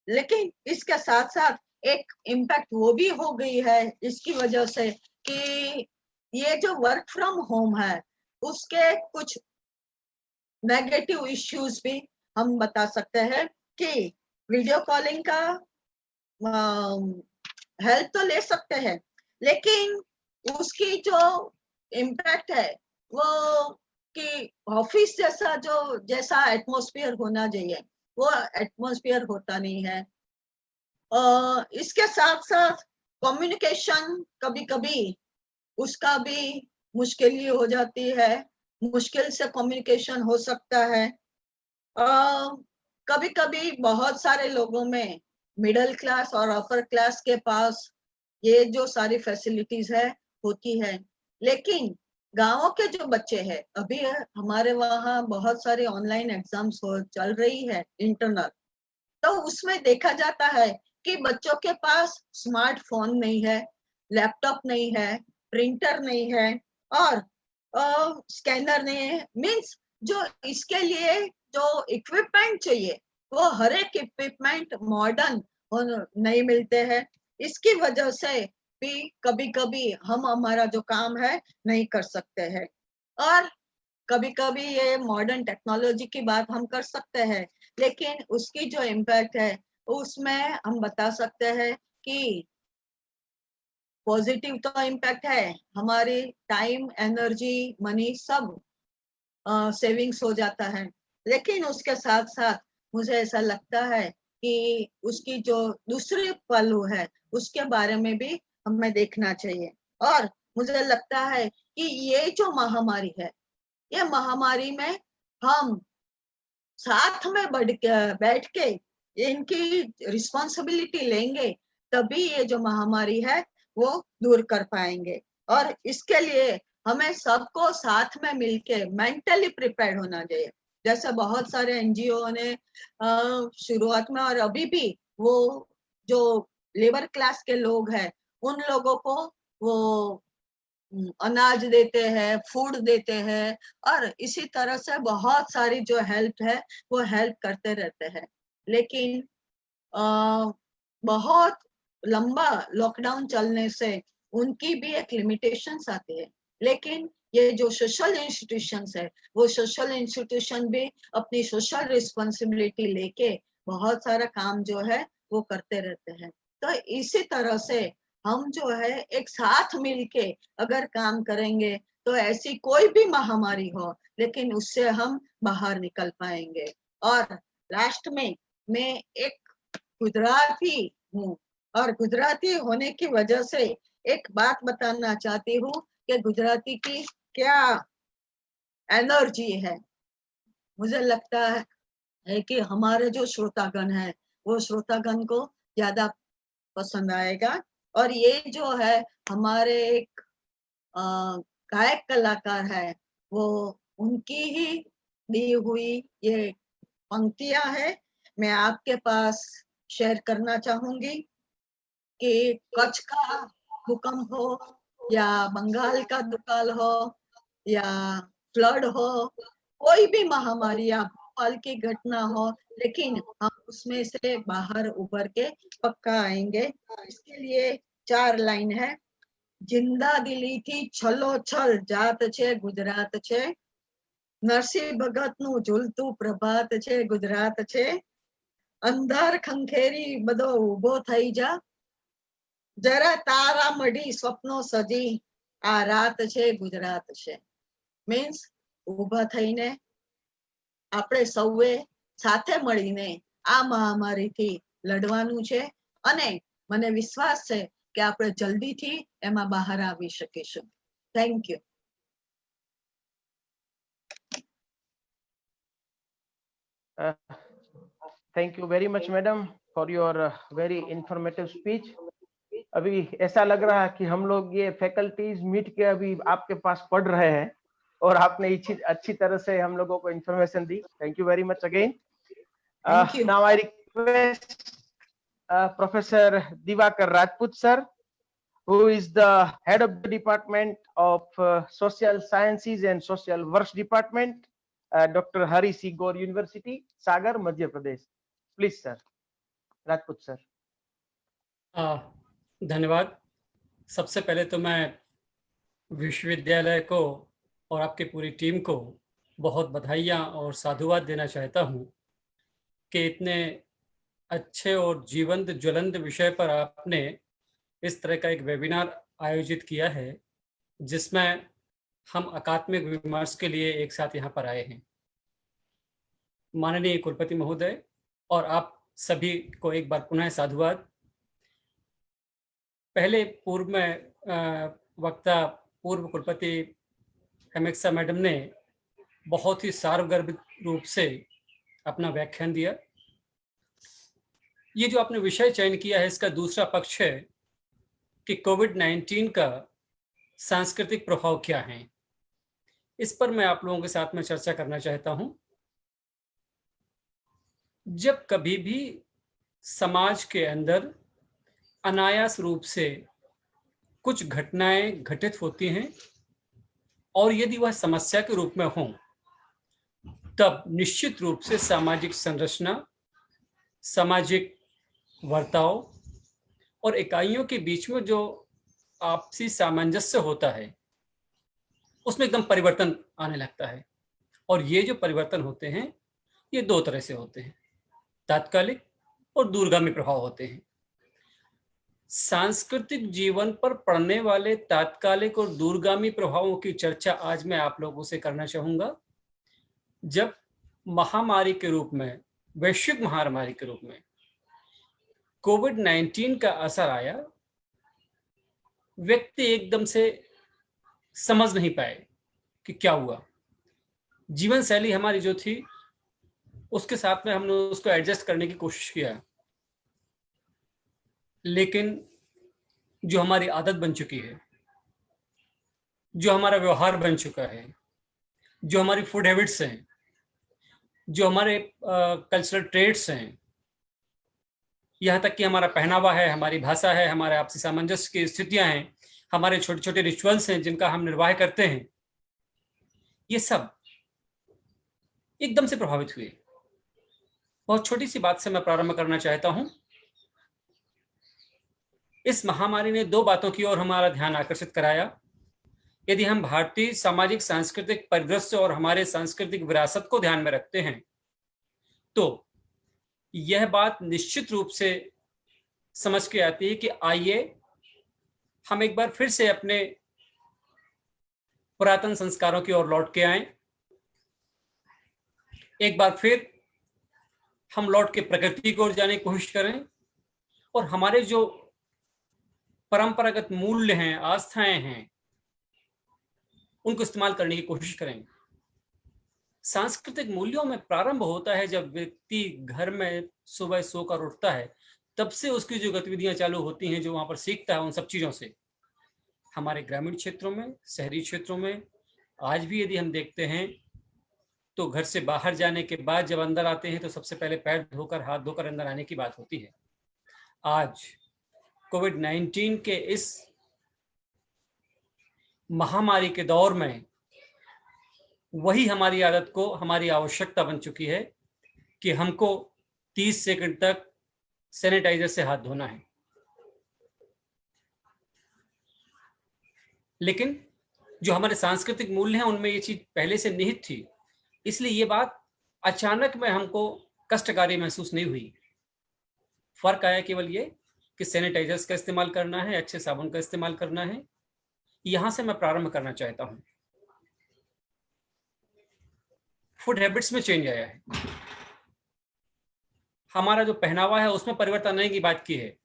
लेकिन इसके साथ साथ एक इम्पैक्ट वो भी हो गई है इसकी वजह से कि ये जो वर्क फ्रॉम होम है उसके कुछ नेगेटिव इश्यूज भी हम बता सकते हैं कि वीडियो कॉलिंग का हेल्प तो ले सकते हैं, लेकिन उसकी जो इम्पैक्ट है वो कि ऑफिस जैसा एटमॉस्फेयर होना चाहिए वो एटमॉस्फेयर होता नहीं है। इसके साथ साथ कम्युनिकेशन कभी कभी उसका भी मुश्किल ही हो जाती है, मुश्किल से कम्युनिकेशन हो सकता है। कभी कभी बहुत सारे लोगों में मिडिल क्लास और अपर क्लास के पास ये जो सारी फैसिलिटीज है होती है, लेकिन गांवों के जो बच्चे हैं, अभी हमारे वहाँ बहुत सारे ऑनलाइन एग्जाम्स चल रही है इंटरनल, तो उसमें देखा जाता है कि बच्चों के पास स्मार्टफोन नहीं है, लैपटॉप नहीं है, प्रिंटर नहीं है और स्कैनर नहीं है। मीन्स जो इसके लिए जो इक्विपमेंट चाहिए वो हर एक इक्विपमेंट मॉडर्न नहीं मिलते हैं। इसकी वजह से भी कभी कभी हम हमारा जो काम है नहीं कर सकते हैं। और कभी कभी ये मॉडर्न टेक्नोलॉजी की बात हम कर सकते हैं, लेकिन उसकी जो इम्पैक्ट है उसमें हम बता सकते हैं कि पॉजिटिव तो इम्पैक्ट है, हमारी टाइम, एनर्जी, मनी सब सेविंग्स हो जाता है। लेकिन उसके साथ साथ मुझे ऐसा लगता है कि उसकी जो दूसरे पहलू है उसके बारे में भी हमें देखना चाहिए। और मुझे लगता है कि ये जो महामारी है, ये महामारी में हम साथ में बैठ के इनकी रिस्पॉन्सिबिलिटी लेंगे, तभी ये जो महामारी है वो दूर कर पाएंगे। और इसके लिए हमें सबको साथ में मिलके मेंटली प्रिपेयर्ड होना चाहिए। जैसे बहुत सारे एनजीओ ने शुरुआत में और अभी भी वो जो लेबर क्लास के लोग हैं उन लोगों को वो अनाज देते हैं, फूड देते हैं, और इसी तरह से बहुत सारी जो हेल्प है वो हेल्प करते रहते हैं। लेकिन बहुत लंबा लॉकडाउन चलने से उनकी भी एक लिमिटेशंस आती है। लेकिन ये जो सोशल इंस्टीट्यूशंस है वो सोशल इंस्टीट्यूशन भी अपनी सोशल रिस्पॉन्सिबिलिटी लेके बहुत सारा काम जो है वो करते रहते हैं। तो इसी तरह से हम जो है एक साथ मिलके अगर काम करेंगे तो ऐसी कोई भी महामारी हो लेकिन उससे हम बाहर निकल पाएंगे। और लास्ट में मैं एक गुजराती हूँ, और गुजराती होने की वजह से एक बात बताना चाहती हूँ कि गुजराती की क्या एनर्जी है। मुझे लगता है कि हमारे जो श्रोतागण है वो श्रोतागण को ज्यादा पसंद आएगा। और ये जो है हमारे एक गायक कलाकार है, वो उनकी ही दी हुई ये पंक्तियां है, मैं आपके पास शेयर करना चाहूंगी कि कच्छ का भूकंप हो या बंगाल का दुकाल हो या फ्लड हो, कोई भी महामारी या भूपाल की घटना हो, लेकिन हम उसमें से बाहर उभर के पक्का आएंगे। इसके लिए 4 लाइन है। जिंदा दिली थी छलो छल जात छे गुजरात छे, नरसिंह भगत નું ઝૂલતું પ્રભાત છે ગુજરાત છે, અંધાર ખંખેરી બધો ઊભો થઈ જા, જરા તારા મઢી સ્વપ્નો સજી, આ રાત છે ગુજરાત છે. મીન્સ ઊભા થઈને આપણે સૌએ સાથે મળીને આ મહામારીથી લડવાનું છે, અને મને વિશ્વાસ છે કે આપણે જલ્દીથી એમાં બહાર આવી શકીશું. Thank you. Thank you very much, madam, for your very informative speech. अभी ऐसा लग रहा है कि हम लोग ये फैकल्टीज मीट के अभी आपके पास पढ़ रहे हैं और आपने अच्छी तरह से हम लोगों को information the. Thank you very much again. Thank you. Now I request Professor Divakar Rajput sir, who is the head of the Department of Social Sciences and Social Works Department, Dr. Hari C. Gaur University, Sagar, Madhya Pradesh. Please, sir. Rajput sir. धन्यवाद. सबसे पहले तो मैं विश्वविद्यालय को और आपकी पूरी टीम को बहुत बधाइयाँ और साधुवाद देना चाहता हूँ कि इतने अच्छे और जीवंत ज्वलंत विषय पर आपने इस तरह का एक वेबिनार आयोजित किया है, जिसमें हम अकादमिक विमर्श के लिए एक साथ यहाँ पर आए हैं. माननीय कुलपति महोदय और आप सभी को एक बार पुनः साधुवाद. पहले पूर्व में वक्ता पूर्व कुलपति एमेक्सा मैडम ने बहुत ही सारगर्भित रूप से अपना व्याख्यान दिया. ये जो आपने विषय चयन किया है, इसका दूसरा पक्ष है कि कोविड-19 का सांस्कृतिक प्रभाव क्या है. इस पर मैं आप लोगों के साथ में चर्चा करना चाहता हूं. जब कभी भी समाज के अंदर अनायास रूप से कुछ घटनाएं घटित होती हैं और यदि वह समस्या के रूप में हों, तब निश्चित रूप से सामाजिक संरचना, सामाजिक वर्ताव और इकाइयों के बीच में जो आपसी सामंजस्य होता है, उसमें एकदम परिवर्तन आने लगता है. और ये जो परिवर्तन होते हैं ये दो तरह से होते हैं, तात्कालिक और दूरगामी प्रभाव होते हैं। सांस्कृतिक जीवन पर पड़ने वाले तात्कालिक और दूरगामी प्रभावों की चर्चा आज मैं आप लोगों से करना चाहूंगा। जब महामारी के रूप में, वैश्विक महामारी के रूप में कोविड-19 का असर आया, व्यक्ति एकदम से समझ नहीं पाए कि क्या हुआ। जीवन शैली हमारी जो थी उसके साथ में हमने उसको एडजस्ट करने की कोशिश किया, लेकिन जो हमारी आदत बन चुकी है, जो हमारा व्यवहार बन चुका है, जो हमारी फूड हैबिट्स हैं, जो हमारे कल्चरल ट्रेड्स हैं, यहाँ तक कि हमारा पहनावा है, हमारी भाषा है, हमारे आपसी सामंजस्य की स्थितियां हैं, हमारे छोटे छोटे रिचुअल्स हैं जिनका हम निर्वाह करते हैं, ये सब एकदम से प्रभावित हुए। बहुत छोटी सी बात से मैं प्रारंभ करना चाहता हूं। इस महामारी ने दो बातों की ओर हमारा ध्यान आकर्षित कराया। यदि हम भारतीय सामाजिक सांस्कृतिक परिदृश्य और हमारे सांस्कृतिक विरासत को ध्यान में रखते हैं तो यह बात निश्चित रूप से समझ के आती है कि आइए हम एक बार फिर से अपने पुरातन संस्कारों की ओर लौट के आएं। एक बार फिर हम लौट के प्रकृति की ओर जाने की कोशिश करें और हमारे जो परंपरागत मूल्य हैं, आस्थाएं हैं, उनको इस्तेमाल करने की कोशिश करें। सांस्कृतिक मूल्यों में प्रारंभ होता है जब व्यक्ति घर में सुबह सोकर उठता है, तब से उसकी जो गतिविधियां चालू होती हैं, जो वहां पर सीखता है उन सब चीजों से। हमारे ग्रामीण क्षेत्रों में, शहरी क्षेत्रों में आज भी यदि हम देखते हैं तो घर से बाहर जाने के बाद जब अंदर आते हैं तो सबसे पहले पैर धोकर, हाथ धोकर अंदर आने की बात होती है। आज कोविड-19 के इस महामारी के दौर में वही हमारी आदत को, हमारी आवश्यकता बन चुकी है कि हमको 30 सेकंड तक सैनिटाइजर से हाथ धोना है। लेकिन जो हमारे सांस्कृतिक मूल्य हैं उनमें ये चीज पहले से निहित थी, इसलिए ये बात अचानक में हमको कष्टकारी महसूस नहीं हुई। फर्क आया केवल ये कि सैनिटाइजर्स का इस्तेमाल करना है, अच्छे साबुन का इस्तेमाल करना है। यहां से मैं प्रारंभ करना चाहता हूं। फूड हैबिट्स में चेंज आया है, हमारा जो पहनावा है उसमें परिवर्तन आने की बात की है।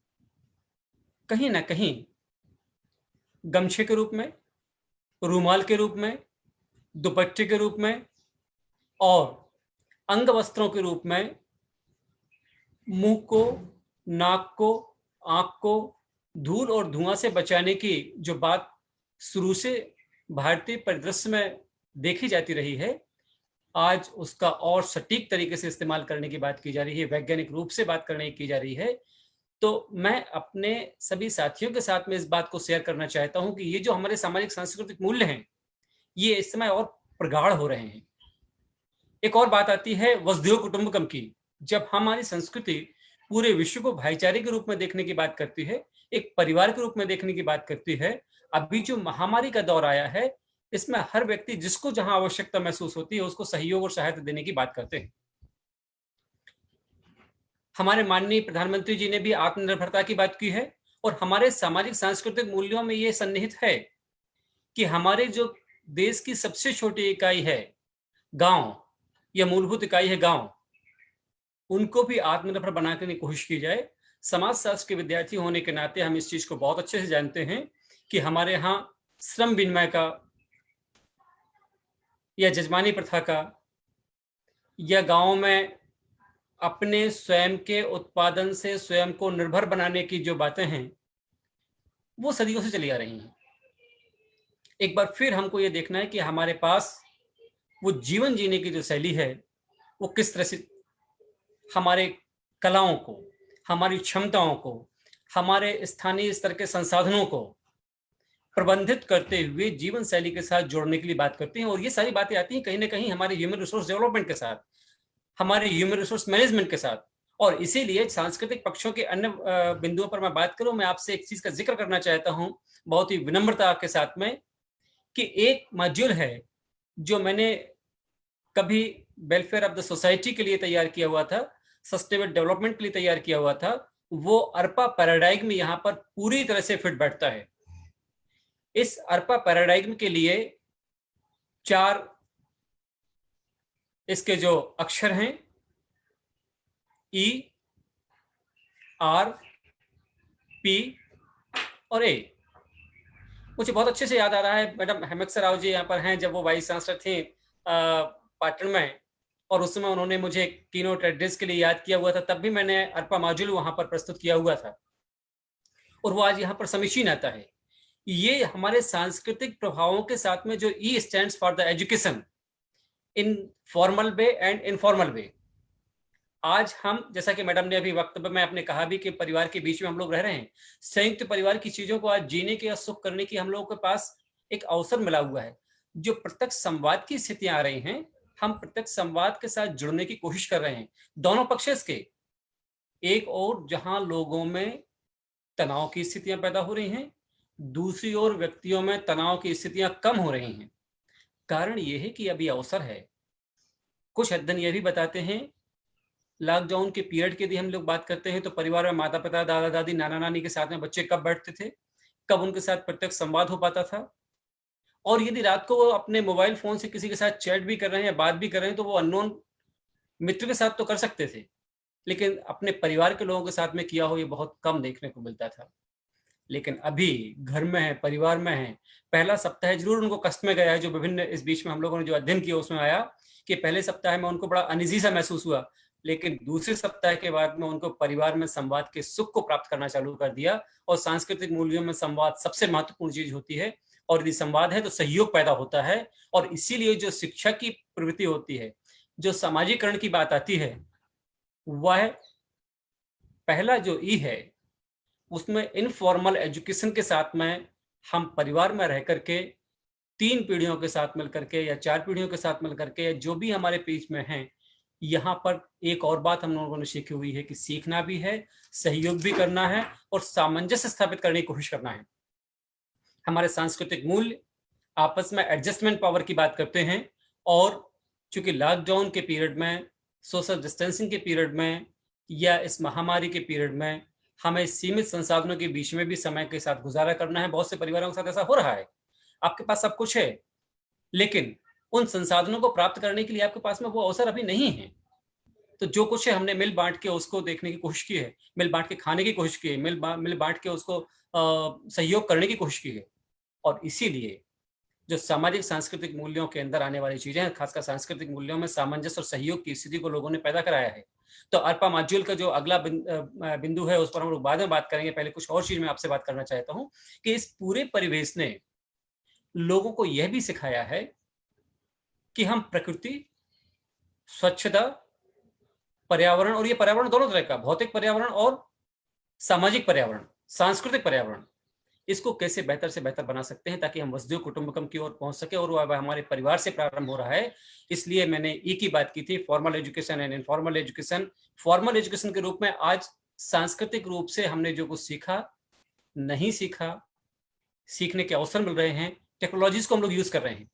कहीं ना कहीं गमछे के रूप में, रूमाल के रूप में, दुपट्टे के रूप में और अंग वस्त्रों के रूप में मुंह को, नाक को, आंख को धूल और धुआं से बचाने की जो बात शुरू से भारतीय परिदृश्य में देखी जाती रही है, आज उसका और सटीक तरीके से इस्तेमाल करने की बात की जा रही है, वैज्ञानिक रूप से बात करने की जा रही है। तो मैं अपने सभी साथियों के साथ में इस बात को शेयर करना चाहता हूं कि ये जो हमारे सामाजिक सांस्कृतिक मूल्य हैं, ये इस समय और प्रगाढ़ हो रहे हैं। एक और बात आती है वसुधैव कुटुंबकम की। जब हमारी संस्कृति पूरे विश्व को भाईचारे के रूप में देखने की बात करती है, एक परिवार के रूप में देखने की बात करती है, अभी जो महामारी का दौर आया है इसमें हर व्यक्ति जिसको जहां आवश्यकता महसूस होती है उसको सहयोग और सहायता देने की बात करते हैं। हमारे माननीय प्रधानमंत्री जी ने भी आत्मनिर्भरता की बात की है और हमारे सामाजिक सांस्कृतिक मूल्यों में यह सन्निहित है कि हमारे जो देश की सबसे छोटी इकाई है गांव, या मूलभूत इकाई है गांव, उनको भी आत्मनिर्भर बनाने की कोशिश की जाए। समाज शास्त्र के विद्यार्थी होने के नाते हम इस चीज को बहुत अच्छे से जानते हैं कि हमारे यहाँ श्रम विनिमय का या जजमानी प्रथा का या गांव में अपने स्वयं के उत्पादन से स्वयं को निर्भर बनाने की जो बातें हैं वो सदियों से चली आ रही हैं। एक बार फिर हमको ये देखना है कि हमारे पास वो जीवन जीने की जो शैली है वो किस तरह से हमारे कलाओं को, हमारी क्षमताओं को, हमारे स्थानीय स्तर के संसाधनों को प्रबंधित करते हुए जीवन शैली के साथ जोड़ने के लिए बात करते हैं। और ये सारी बातें आती हैं कहीं ना कहीं हमारे ह्यूमन रिसोर्स डेवलपमेंट के साथ, हमारे ह्यूमन रिसोर्स मैनेजमेंट के साथ। और इसीलिए सांस्कृतिक पक्षों के अन्य बिंदुओं पर मैं बात करूं, मैं आपसे एक चीज का जिक्र करना चाहता हूं बहुत ही विनम्रता के साथ में, कि एक मॉड्यूल है जो मैंने कभी वेलफेयर ऑफ द सोसाइटी के लिए तैयार किया हुआ था, सस्टेनेबल डेवलपमेंट के लिए तैयार किया हुआ था, वो अर्पा पैराडाइग्म यहां पर पूरी तरह से फिट बैठता है। इस अर्पा पैराडाइग्म के लिए 4 इसके जो अक्षर हैं, E, R, P और A। मुझे बहुत अच्छे से याद आ रहा है, मैडम हेमक्सा राव जी यहाँ पर हैं, जब वो वाइस चांसलर थी पाटन में, और उस समय उन्होंने मुझे कीनोट एड्रेस के लिए याद किया हुआ था, तब भी मैंने अर्पा मॉड्यूल वहां पर प्रस्तुत किया हुआ था, और वो आज यहाँ पर समीचीन आता है। ये हमारे सांस्कृतिक प्रभावों के साथ में जो E stands for the education in formal way and informal वे। आज हम, जैसा कि मैडम ने अभी वक्तव्य में आपने कहा भी कि परिवार के बीच में हम लोग रह रहे हैं, संयुक्त परिवार की चीजों को आज जीने के या सुख करने की हम लोगों के पास एक अवसर मिला हुआ है। जो प्रत्यक्ष संवाद की स्थितियां आ रही हैं, हम प्रत्यक्ष संवाद के साथ जुड़ने की कोशिश कर रहे हैं, दोनों पक्ष के। एक और जहां लोगों में तनाव की स्थितियां पैदा हो रही हैं, दूसरी ओर व्यक्तियों में तनाव की स्थितियां कम हो रही हैं। कारण यह है कि अभी अवसर है। कुछ अध्ययन यह भी बताते हैं, लॉकडाउन के पीरियड की यदि हम लोग बात करते हैं तो परिवार में माता पिता, दादा दादी, नाना नानी के साथ में बच्चे कब बैठते थे, कब उनके साथ प्रत्यक्ष संवाद हो पाता था। और यदि रात को वो अपने मोबाइल फोन से किसी के साथ चैट भी कर रहे हैं या बात भी कर रहे हैं, तो वो अननोन मित्र के साथ तो कर सकते थे, लेकिन अपने परिवार के लोगों के साथ में किया हो ये बहुत कम देखने को मिलता था। लेकिन अभी घर में है, परिवार में है, पहला सप्ताह जरूर उनको कष्ट में गया है। जो विभिन्न इस बीच में हम लोगों ने जो अध्ययन किया उसमें आया कि पहले सप्ताह में उनको बड़ा अनईजी सा महसूस हुआ, लेकिन दूसरे सप्ताह के बाद में उनको परिवार में संवाद के सुख को प्राप्त करना चालू कर दिया। और सांस्कृतिक मूल्यों में संवाद सबसे महत्वपूर्ण चीज होती है, और यदि संवाद है तो सहयोग पैदा होता है। और इसीलिए जो शिक्षा की प्रवृत्ति होती है, जो सामाजिकरण की बात आती है, वह पहला जो ई है उसमें इनफॉर्मल एजुकेशन के साथ में हम परिवार में रह करके 3 पीढ़ियों के साथ मिलकर के या 4 पीढ़ियों के साथ मिलकर के, या जो भी हमारे बीच में हैं, यहाँ पर एक और बात हम लोगों ने सीखी हुई है कि सीखना भी है, सहयोग भी करना है और सामंजस्य स्थापित करने की कोशिश करना है। हमारे सांस्कृतिक मूल्य आपस में एडजस्टमेंट पावर की बात करते हैं, और चूंकि लॉकडाउन के पीरियड में, सोशल डिस्टेंसिंग के पीरियड में, या इस महामारी के पीरियड में हमें सीमित संसाधनों के बीच में भी समय के साथ गुजारा करना है। बहुत से परिवारों के साथ ऐसा हो रहा है, आपके पास सब कुछ है, लेकिन उन संसाधनों को प्राप्त करने के लिए आपके पास में वो अवसर अभी नहीं है। तो जो कुछ है हमने मिल बांट के उसको देखने की कोशिश की है, मिल बांट के खाने की कोशिश की है, मिल बांट के उसको सहयोग करने की कोशिश की है। और इसीलिए जो सामाजिक सांस्कृतिक मूल्यों के अंदर आने वाली चीजें हैं, खासकर सांस्कृतिक मूल्यों में सामंजस्य और सहयोग की स्थिति को लोगों ने पैदा कराया है। तो अर्पा मॉड्यूल का जो अगला बिंदु है उस पर हम लोग बाद में बात करेंगे। पहले कुछ और चीज मैं आपसे बात करना चाहता हूं कि इस पूरे परिवेश ने लोगों को यह भी सिखाया है कि हम प्रकृति, स्वच्छता, पर्यावरण, और ये पर्यावरण दोनों तरह का, भौतिक पर्यावरण और सामाजिक पर्यावरण, सांस्कृतिक पर्यावरण, इसको कैसे बेहतर से बेहतर बना सकते हैं ताकि हम वसुधैव कुटुंबकम की ओर पहुंच सके। और वह हमारे परिवार से प्रारंभ हो रहा है। इसलिए मैंने ई की बात की थी, formal education and informal education. Formal education के रूप में आज सांस्कृतिक रूप से हमने जो कुछ सीखा, नहीं सीखा, सीखने के अवसर मिल रहे हैं, टेक्नोलॉजीज को हम लोग यूज कर रहे हैं।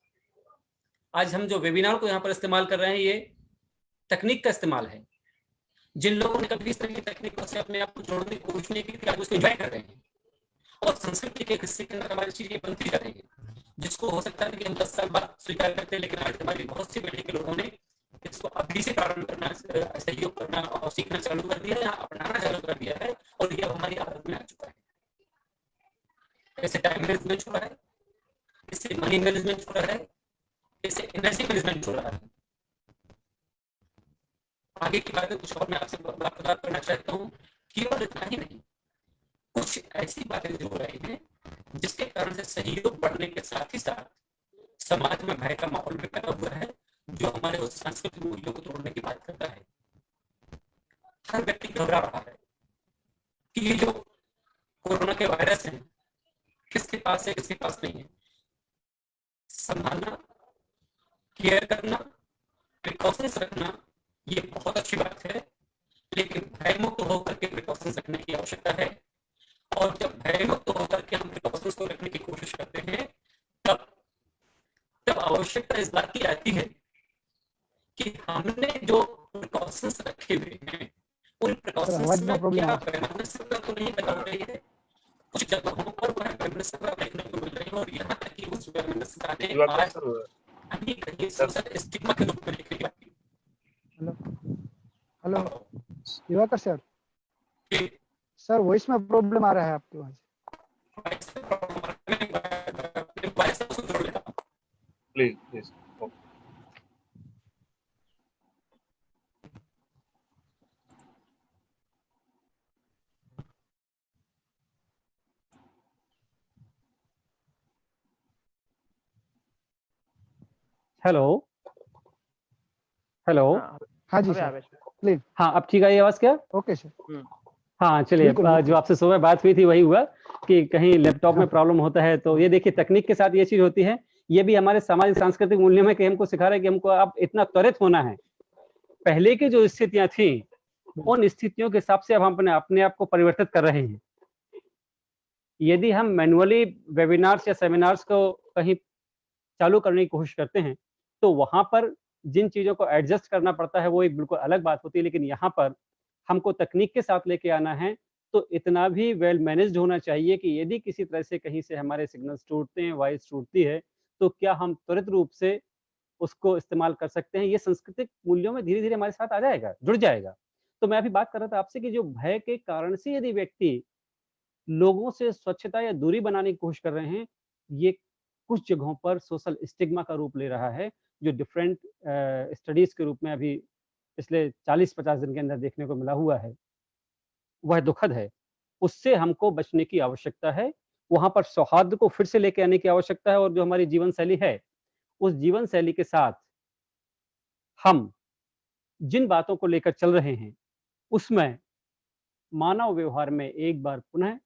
आज हम जो वेबिनार को यहाँ पर इस्तेमाल कर रहे हैं, ये तकनीक का इस्तेमाल है। जिन लोगों ने कभी इस तरह की तकनीकों से अपने आप को जोड़ने की कोशिश नहीं की थी, आज उसको एंजॉय कर रहे हैं। और संस्कृति के हिस्से के अंदर हमारी चीजें बनती जा रही है, जिसको हो सकता है कि हम 10 साल बाद स्वीकार करते हैं, लेकिन आज हमारी बहुत सी पीढ़ी के लोगों ने इसको अभी से प्रारंभ करना, सहयोग करना और सीखना चालू कर दिया है, अपनाना चालू कर दिया है, और ये हमारी आदत में आ चुका है। इससे टाइम मैनेजमेंट हो रहा है, इससे मनी मैनेजमेंट हो रहा है, इससे एनर्जी मैनेजमेंट हो रहा है। आगे की बातें कुछ और मैं आपसे बात करना चाहता हूँ। केवल इतना ही नहीं, कुछ ऐसी बातें जो हो रही हैं जिसके कारण से सहयोग बढ़ने के साथ ही साथ समाज में भय का माहौल भी पैदा हुआ है, जो हमारे उस सांस्कृतिक मूल्यों को तोड़ने की बात करता है। हर व्यक्ति घबरा रहा है कि ये जो कोरोना के वायरस है, किसके पास है, किसके पास नहीं है। संभालना, केयर करना, प्रिकॉशंस रखना, ये बहुत अच्छी बात है, लेकिन भयमुक्त होकर के प्रिकॉशंस रखने की आवश्यकता है। और जब भयमुक्त होकर के हम प्रिकॉशंस को रखने की कोशिश करते हैं, तब आवश्यकता इस बात की आती है कि हमने जो प्रिकॉशंस रखे हुए हैं उन प्रिकॉशंस आवाज में में प्रॉब्लम क्या आ रही अवेयरनेस तो नहीं बता रही है। कुछ जगहों पर वह अवेयरनेस देखने को मिल रही है और यहाँ तक कि उस अवेयरनेस का ने दिवाकर आज सर कहीं कहीं सोशल स्टिग्मा के रूप में दिख रही हेलो हेलो दिवाकर सर, है। सर वॉइस में प्रॉब्लम आ रहा है आपके वहाँ से। Please please. Hello hello. हाँ जी હવે सर, આવે છે। प्लीज। हाँ, अब ठीक आई आवाज क्या? Okay sir. हाँ चलिए, बिल्कुल, बिल्कुल। जो आपसे सुबह बात हुई थी वही हुआ कि कहीं लैपटॉप में प्रॉब्लम होता है। तो ये देखिए, तकनीक के साथ ये चीज होती है। ये भी हमारे सामाजिक सांस्कृतिक मूल्यों में कि हमको सिखा रहा है कि हमको अब इतना त्वरित होना है। पहले की जो स्थितियां थी उन स्थितियों के हिसाब से अब हम अपने आप को परिवर्तित कर रहे हैं। यदि हम मैनुअली वेबिनार्स या सेमिनार्स को कहीं चालू करने की कोशिश करते हैं तो वहां पर जिन चीजों को एडजस्ट करना पड़ता है वो एक बिल्कुल अलग बात होती है। लेकिन यहाँ पर हमको तकनीक के साथ लेके आना है तो इतना भी वेल मैनेज्ड होना चाहिए कि यदि किसी तरह से कहीं से हमारे सिग्नल्स टूटते हैं, वॉइस टूटती है, तो क्या हम त्वरित रूप से उसको इस्तेमाल कर सकते हैं। ये सांस्कृतिक मूल्यों में धीरे धीरे हमारे साथ आ जाएगा, जुड़ जाएगा। तो मैं अभी बात कर रहा था आपसे कि जो भय के कारण से यदि व्यक्ति लोगों से स्वच्छता या दूरी बनाने की कोशिश कर रहे हैं, ये कुछ जगहों पर सोशल स्टिग्मा का रूप ले रहा है, जो डिफरेंट स्टडीज के रूप में अभी पिछले 40-50 दिन के अंदर देखने को मिला हुआ है। वह दुखद है। उससे हमको बचने की आवश्यकता है। वहाँ पर सौहार्द को फिर से लेके आने की आवश्यकता है और जो हमारी जीवन शैली है, उस जीवन शैली के साथ हम जिन बातों को लेकर चल रहे हैं, उसमें मानव व्यवहार में एक बार पुनः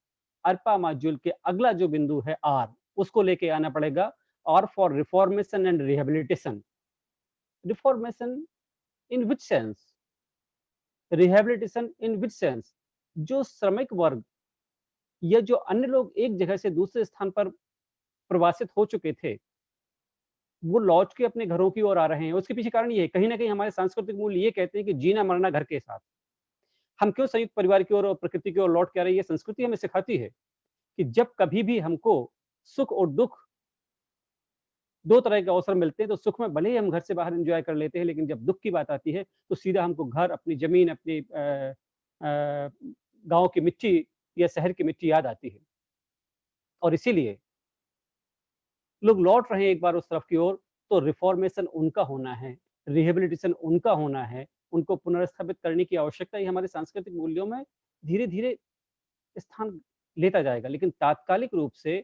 अल्पा मॉड्यूल के अगला जो बिंदु है आर, उसको लेके आना पड़ेगा। R for reformation and rehabilitation. Reformation in which sense? Rehabilitation in which sense? जो श्रमिक वर्ग या जो अन्य लोग एक जगह से दूसरे स्थान पर प्रवासित हो चुके थे, वो लौट के अपने घरों की ओर आ रहे हैं। उसके पीछे कारण ये है, कहीं ना कहीं हमारे सांस्कृतिक मूल्य ये कहते हैं कि जीना मरना घर के साथ। हम क्यों संयुक्त परिवार की ओर और प्रकृति की ओर लौट के आ रहे हैं? ये संस्कृति हमें सिखाती है कि जब कभी भी हमको सुख और दुख दो तरह के अवसर मिलते हैं, तो सुख में भले ही हम घर से बाहर एंजॉय कर लेते हैं, लेकिन जब दुख की बात आती है तो सीधा हमको घर, अपनी जमीन, अपनी गांव की मिट्टी या शहर की मिट्टी याद आती है। और इसीलिए लोग लौट रहे हैं एक बार उस तरफ की ओर। तो रिफॉर्मेशन उनका होना है, रिहेबिलिटेशन उनका होना है, उनको पुनर्स्थापित करने की आवश्यकता ही हमारे सांस्कृतिक मूल्यों में धीरे धीरे स्थान लेता जाएगा। लेकिन तात्कालिक रूप से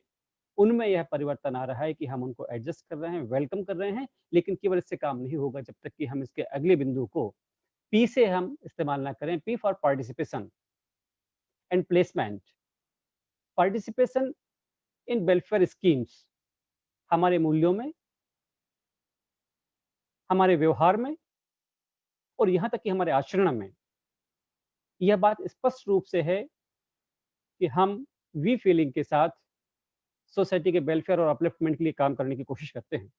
उनमें यह परिवर्तन आ रहा है कि हम उनको एडजस्ट कर रहे हैं, वेलकम कर रहे हैं, लेकिन केवल इससे काम नहीं होगा जब तक कि हम इसके अगले बिंदु को पी से हम इस्तेमाल ना करें। P for participation and placement. Participation in welfare schemes हमारे मूल्यों में, हमारे व्यवहार में और यहाँ तक कि हमारे आचरण में यह बात स्पष्ट रूप से है कि हम वी फीलिंग के साथ सोसाइटी के वेलफेयर और अपलिफ्टमेंट के लिए काम करने की कोशिश करते हैं।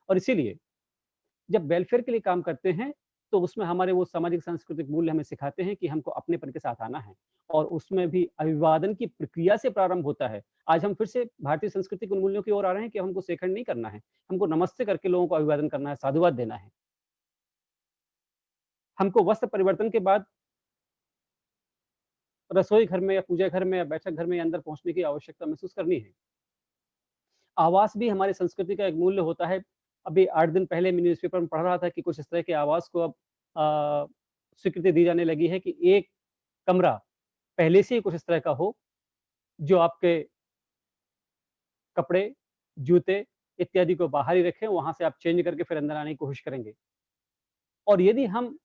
और इसीलिए जब वेलफेयर के लिए काम करते हैं तो उसमें हमारे वो सामाजिक सांस्कृतिक मूल्य हमें सिखाते हैं कि हमको अपनेपन के साथ आना है। और उसमें भी अभिवादन की प्रक्रिया से प्रारंभ होता है। आज हम फिर से भारतीय संस्कृति के मूल्यों की ओर आ रहे हैं कि हमको सेखंड नहीं करना है, हमको नमस्ते करके लोगों को अभिवादन करना है, साधुवाद देना है। हमको वस्त्र परिवर्तन के बाद रसोई घर में या पूजा घर में या बैठक घर में अंदर पहुंचने की आवश्यकता महसूस करनी है। आवास भी हमारी संस्कृति का एक मूल्य होता है। अभी 8 दिन पहले मैं न्यूज़पेपर में पढ़ रहा था कि कुछ इस तरह के आवास को अब स्वीकृति दी जाने लगी है कि एक कमरा पहले से ही कुछ इस तरह का हो जो आपके कपड़े, जूते इत्यादि को बाहर ही रखें, वहां से आप चेंज करके फिर अंदर आने की कोशिश करेंगे। और यदि हम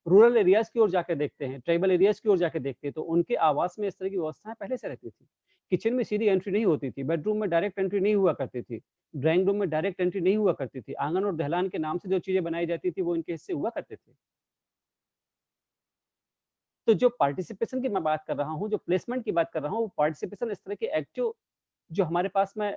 रूरल एरियाज की ओर जाकर देखते हैं, ट्राइबल एरियाज की ओर जाकर देखते हैं, तो उनके आवास में इस तरह की व्यवस्थाएं पहले से रहती थी। किचन में सीधी एंट्री नहीं होती थी, बेडरूम में डायरेक्ट एंट्री नहीं हुआ करती थी, ड्राइंग रूम में डायरेक्ट एंट्री नहीं हुआ करती थी, आंगन और दहलान के नाम से जो चीजें बनाई जाती थी वो इनके हिस्से हुआ करते थे। तो जो पार्टिसिपेशन की मैं बात कर रहा हूँ, जो प्लेसमेंट की बात कर रहा हूँ, वो पार्टिसिपेशन इस तरह के एक्टिव जो हमारे पास में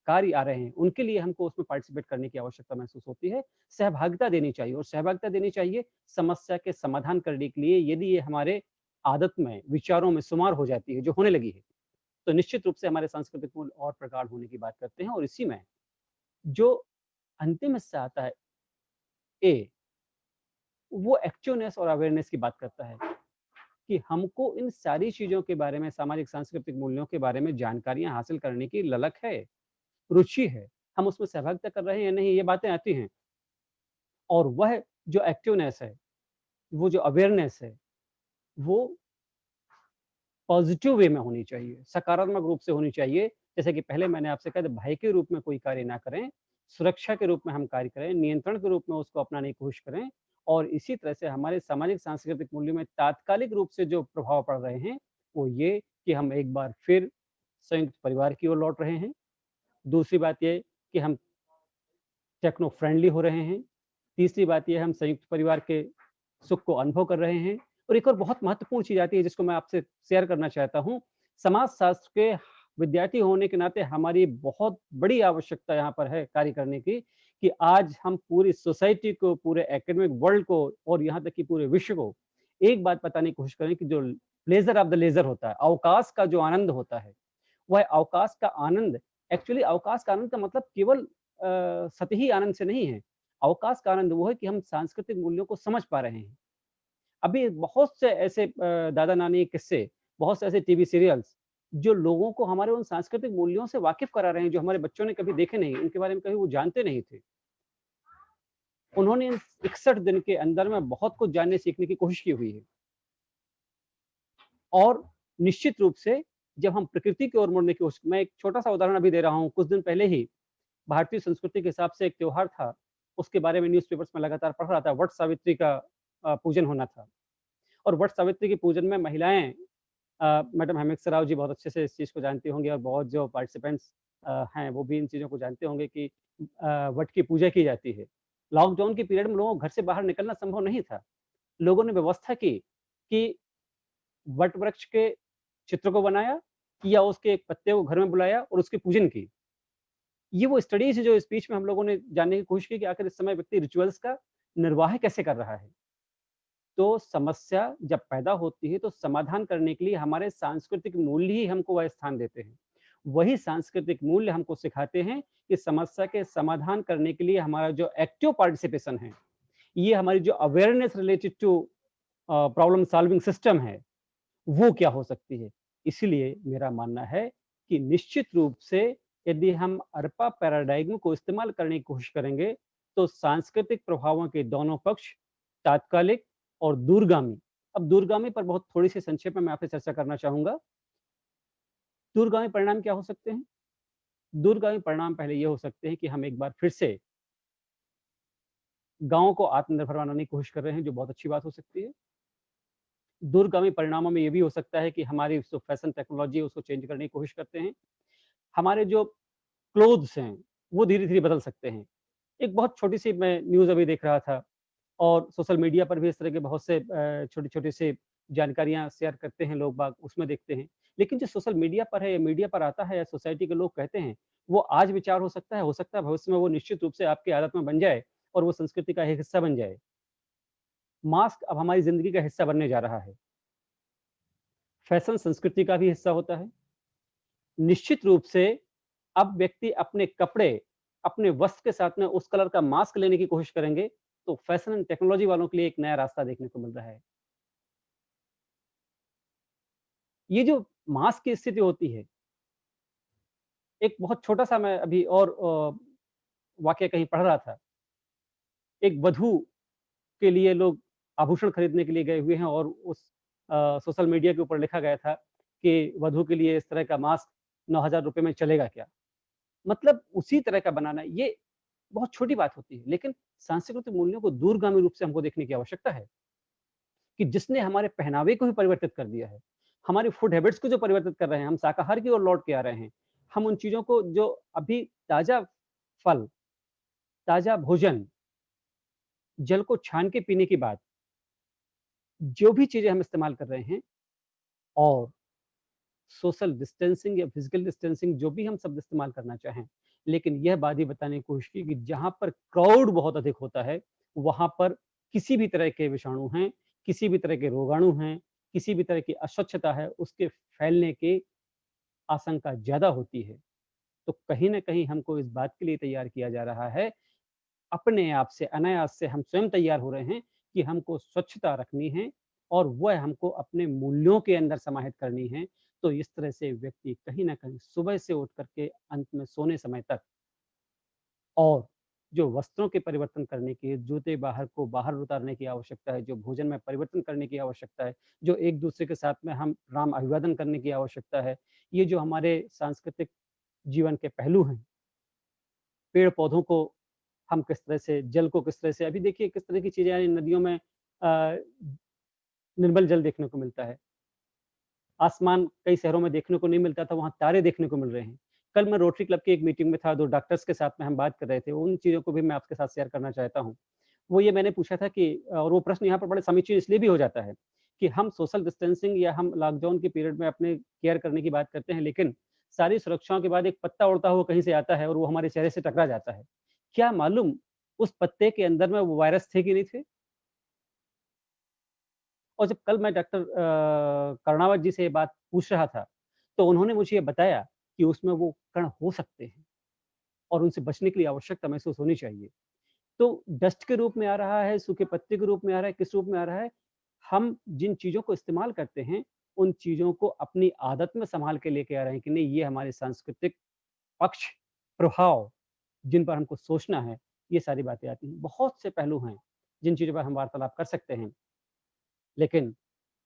कार्य आ रहे हैं उनके लिए हमको उसमें पार्टिसिपेट करने की आवश्यकता महसूस होती है। सहभागिता देनी चाहिए, और सहभागिता देनी चाहिए समस्या के समाधान करने के लिए। यदि ये हमारे आदत में, विचारों में शुमार हो जाती है, जो होने लगी है, तो निश्चित रूप से हमारे सांस्कृतिक मूल्य और प्रगाढ़ होने की बात करते हैं। और इसी में जो अंतिम हिस्सा आता है ए, वो एक्टिवनेस और अवेयरनेस की बात करता है कि हमको इन सारी चीजों के बारे में, सामाजिक सांस्कृतिक मूल्यों के बारे में जानकारियां हासिल करने की ललक है, रुचि है। हम उसमें सहभागिता कर रहे हैं या नहीं, ये बातें आती हैं। और वह जो एक्टिवनेस है, वो जो अवेयरनेस है, वो पॉजिटिव वे में होनी चाहिए, सकारात्मक रूप से होनी चाहिए। जैसे कि पहले मैंने आपसे कहा था, भय के रूप में कोई कार्य ना करें, सुरक्षा के रूप में हम कार्य करें, नियंत्रण के रूप में उसको अपनाने की कोशिश करें। और इसी तरह से हमारे सामाजिक सांस्कृतिक मूल्यों में तात्कालिक रूप से जो प्रभाव पड़ रहे हैं, वो ये कि हम एक बार फिर संयुक्त परिवार की ओर लौट रहे हैं। दूसरी बात ये कि हम टेक्नो फ्रेंडली हो रहे हैं। तीसरी बात ये, हम संयुक्त परिवार के सुख को अनुभव कर रहे हैं। और एक और बहुत महत्वपूर्ण चीज आती है जिसको मैं आपसे शेयर करना चाहता हूँ। समाज शास्त्र के विद्यार्थी होने के नाते हमारी बहुत बड़ी आवश्यकता यहाँ पर है कार्य करने की, कि आज हम पूरी सोसाइटी को, पूरे एकेडमिक वर्ल्ड को, और यहाँ तक कि पूरे विश्व को एक बात बताने की कोशिश करें कि जो प्लेजर ऑफ द लेजर होता है, अवकाश का जो आनंद होता है, वह अवकाश का आनंद, एक्चुअली अवकाश का आनंद का मतलब केवल सतही आनंद से नहीं है। अवकाश का आनंद वो है कि हम सांस्कृतिक मूल्यों को समझ पा रहे हैं। अभी बहुत से ऐसे दादा नानी के किस्से, बहुत से ऐसे टीवी सीरियल्स जो लोगों को हमारे उन सांस्कृतिक मूल्यों से वाकिफ करा रहे हैं, जो हमारे बच्चों ने कभी देखे नहीं, उनके बारे में कभी वो जानते नहीं थे। उन्होंने इन 61 दिन के अंदर में बहुत कुछ जानने सीखने की कोशिश की हुई है। और निश्चित रूप से जब हम प्रकृति की ओर मुड़ने की कोशिश, मैं एक छोटा सा उदाहरण अभी दे रहा हूँ। कुछ दिन पहले ही भारतीय संस्कृति के हिसाब से एक त्योहार था, उसके बारे में न्यूज़पेपर्स में लगातार पढ़ रहा था। वट सावित्री का पूजन होना था। और वट सावित्री के पूजन में महिलाएं, मैडम हेमेक्स राव जी बहुत अच्छे से इस चीज़ को जानती होंगी, और बहुत जो पार्टिसिपेंट्स हैं वो भी इन चीज़ों को जानते होंगे कि वट की पूजा की जाती है। लॉकडाउन के पीरियड में लोगों को घर से बाहर निकलना संभव नहीं था। लोगों ने व्यवस्था की कि वट वृक्ष के चित्र को बनाया, या उसके एक पत्ते को घर में बुलाया और उसकी पूजन की। ये वो स्टडीज जो स्पीच में हम लोगों ने जानने की कोशिश की कि आखिर इस समय व्यक्ति रिचुअल्स का निर्वाह कैसे कर रहा है। तो समस्या जब पैदा होती है तो समाधान करने के लिए हमारे सांस्कृतिक मूल्य ही हमको वह स्थान देते हैं। वही सांस्कृतिक मूल्य हमको सिखाते हैं कि समस्या के समाधान करने के लिए हमारा जो एक्टिव पार्टिसिपेशन है, ये हमारी जो awareness related to problem solving system है, वो क्या हो सकती है। इसीलिए मेरा मानना है कि निश्चित रूप से यदि हम अरपा पैराडाइग्म को इस्तेमाल करने की कोशिश करेंगे, तो सांस्कृतिक प्रभावों के दोनों पक्ष, तात्कालिक और दूरगामी। अब दूरगामी पर बहुत थोड़ी सी संक्षेप में मैं आपसे चर्चा करना चाहूंगा। दूरगामी परिणाम क्या हो सकते हैं? दूरगामी परिणाम पहले ये हो सकते हैं कि हम एक बार फिर से गांवों को आत्मनिर्भर बनाने की कोशिश कर रहे हैं, जो बहुत अच्छी बात हो सकती है। दूरगामी परिणामों में ये भी हो सकता है कि हमारी जो फैशन टेक्नोलॉजी है उसको चेंज करने की कोशिश करते हैं। हमारे जो क्लोथ्स हैं वो धीरे-धीरे बदल सकते हैं। एक बहुत छोटी-सी मैं न्यूज़ अभी देख रहा था, और सोशल मीडिया पर भी इस तरह के बहुत से छोटी-छोटी सी जानकारियाँ शेयर करते हैं लोग बाग, उसमें देखते हैं। लेकिन जो सोशल मीडिया पर है या मीडिया पर आता है या सोसाइटी के लोग कहते हैं, वो आज विचार हो सकता है भविष्य में वो निश्चित रूप से आपकी आदत में बन जाए और वो संस्कृति का एक हिस्सा बन जाए। मास्क अब हमारी ज़िंदगी का हिस्सा बनने जा रहा है। फैशन संस्कृति का भी हिस्सा होता है। निश्चित रूप से अब व्यक्ति अपने कपड़े, अपने वस्त्र के साथ में उस कलर का मास्क लेने की कोशिश करेंगे, तो फैशन एंड टेक्नोलॉजी वालों के लिए एक नया रास्ता देखने को मिल रहा है। ये जो मास्क की स्थिति होती है, एक बहुत छोटा-सा मैं अभी और वाकया कहीं पढ़ रहा था। एक वधू के लिए लोग आभूषण खरीदने के लिए गए हुए हैं, और उस सोशल मीडिया के ऊपर लिखा गया था कि वधू के लिए इस तरह का मास्क 9,000 रुपए में चलेगा क्या? मतलब उसी तरह का बनाना, ये बहुत छोटी बात होती है, लेकिन सांस्कृतिक मूल्यों को दूरगामी रूप से हमको देखने की आवश्यकता है, कि जिसने हमारे पहनावे को ही परिवर्तित कर दिया है, हमारी फूड हैबिट्स को जो परिवर्तित कर रहे हैं, हम शाकाहार की ओर लौट के आ रहे हैं। हम उन चीज़ों को जो अभी ताज़ा फल, ताज़ा भोजन, जल को छान के पीने की बात, जो भी चीज़ें हम इस्तेमाल कर रहे हैं, और सोशल डिस्टेंसिंग या फिजिकल डिस्टेंसिंग जो भी हम शब्द इस्तेमाल करना चाहें, लेकिन यह बात भी बताने की कोशिश की कि जहाँ पर क्राउड बहुत अधिक होता है, वहाँ पर किसी भी तरह के विषाणु हैं, किसी भी तरह के रोगाणु हैं, किसी भी तरह की अस्वच्छता है, उसके फैलने की आशंका ज़्यादा होती है। तो कहीं न कहीं हमको इस बात के लिए तैयार किया जा रहा है, अपने आप से, अनायास से हम स्वयं तैयार हो रहे हैं कि हमको स्वच्छता रखनी है और वह हमको अपने मूल्यों के अंदर समाहित करनी है। तो इस तरह से व्यक्ति कहीं न कहीं सुबह से उठ कर के अंत में सोने समय तक और जो वस्त्रों के परिवर्तन करने की, जूते बाहर उतारने की आवश्यकता है, जो भोजन में परिवर्तन करने की आवश्यकता है, जो एक-दूसरे के साथ में हम राम अभिवादन करने की आवश्यकता है, ये जो हमारे सांस्कृतिक जीवन के पहलू हैं, पेड़-पौधों को हम किस तरह से, जल को किस तरह से, अभी देखिए किस तरह की चीज़ें आई नदियों में निर्मल जल देखने को मिलता है। आसमान कई शहरों में देखने को नहीं मिलता था, वहाँ तारे देखने को मिल रहे हैं। कल मैं रोटरी क्लब की एक मीटिंग में था, 2 डॉक्टर्स के साथ में हम बात कर रहे थे, उन चीज़ों को भी मैं आपके साथ शेयर करना चाहता हूँ। वो ये मैंने पूछा था कि और वो प्रश्न यहाँ पर बड़े समीचीन इसलिए भी हो जाता है कि हम सोशल डिस्टेंसिंग या हम लॉकडाउन के पीरियड में अपने केयर करने की बात करते हैं, लेकिन सारी सुरक्षाओं के बाद एक पत्ता उड़ता हुआ कहीं से आता है और वो हमारे चेहरे से टकरा जाता है। क्या मालूम उस पत्ते के अंदर में वो वायरस थे कि नहीं थे? और जब कल मैं डॉक्टर कर्णावत जी से ये बात पूछ रहा था, तो उन्होंने मुझे ये बताया कि उसमें वो कण हो सकते हैं और उनसे बचने के लिए आवश्यकता महसूस होनी चाहिए। तो डस्ट के रूप में आ रहा है, सूखे पत्ते के रूप में आ रहा है, किस रूप में आ रहा है? हम जिन चीज़ों को इस्तेमाल करते हैं, उन चीज़ों को अपनी आदत में सँभाल के लेके आ रहे हैं कि नहीं, ये हमारे सांस्कृतिक पक्ष, प्रभाव, जिन पर हमको सोचना है, ये सारी बातें आती हैं। बहुत से पहलू हैं, जिन चीज़ों पर हम वार्तालाप कर सकते हैं। लेकिन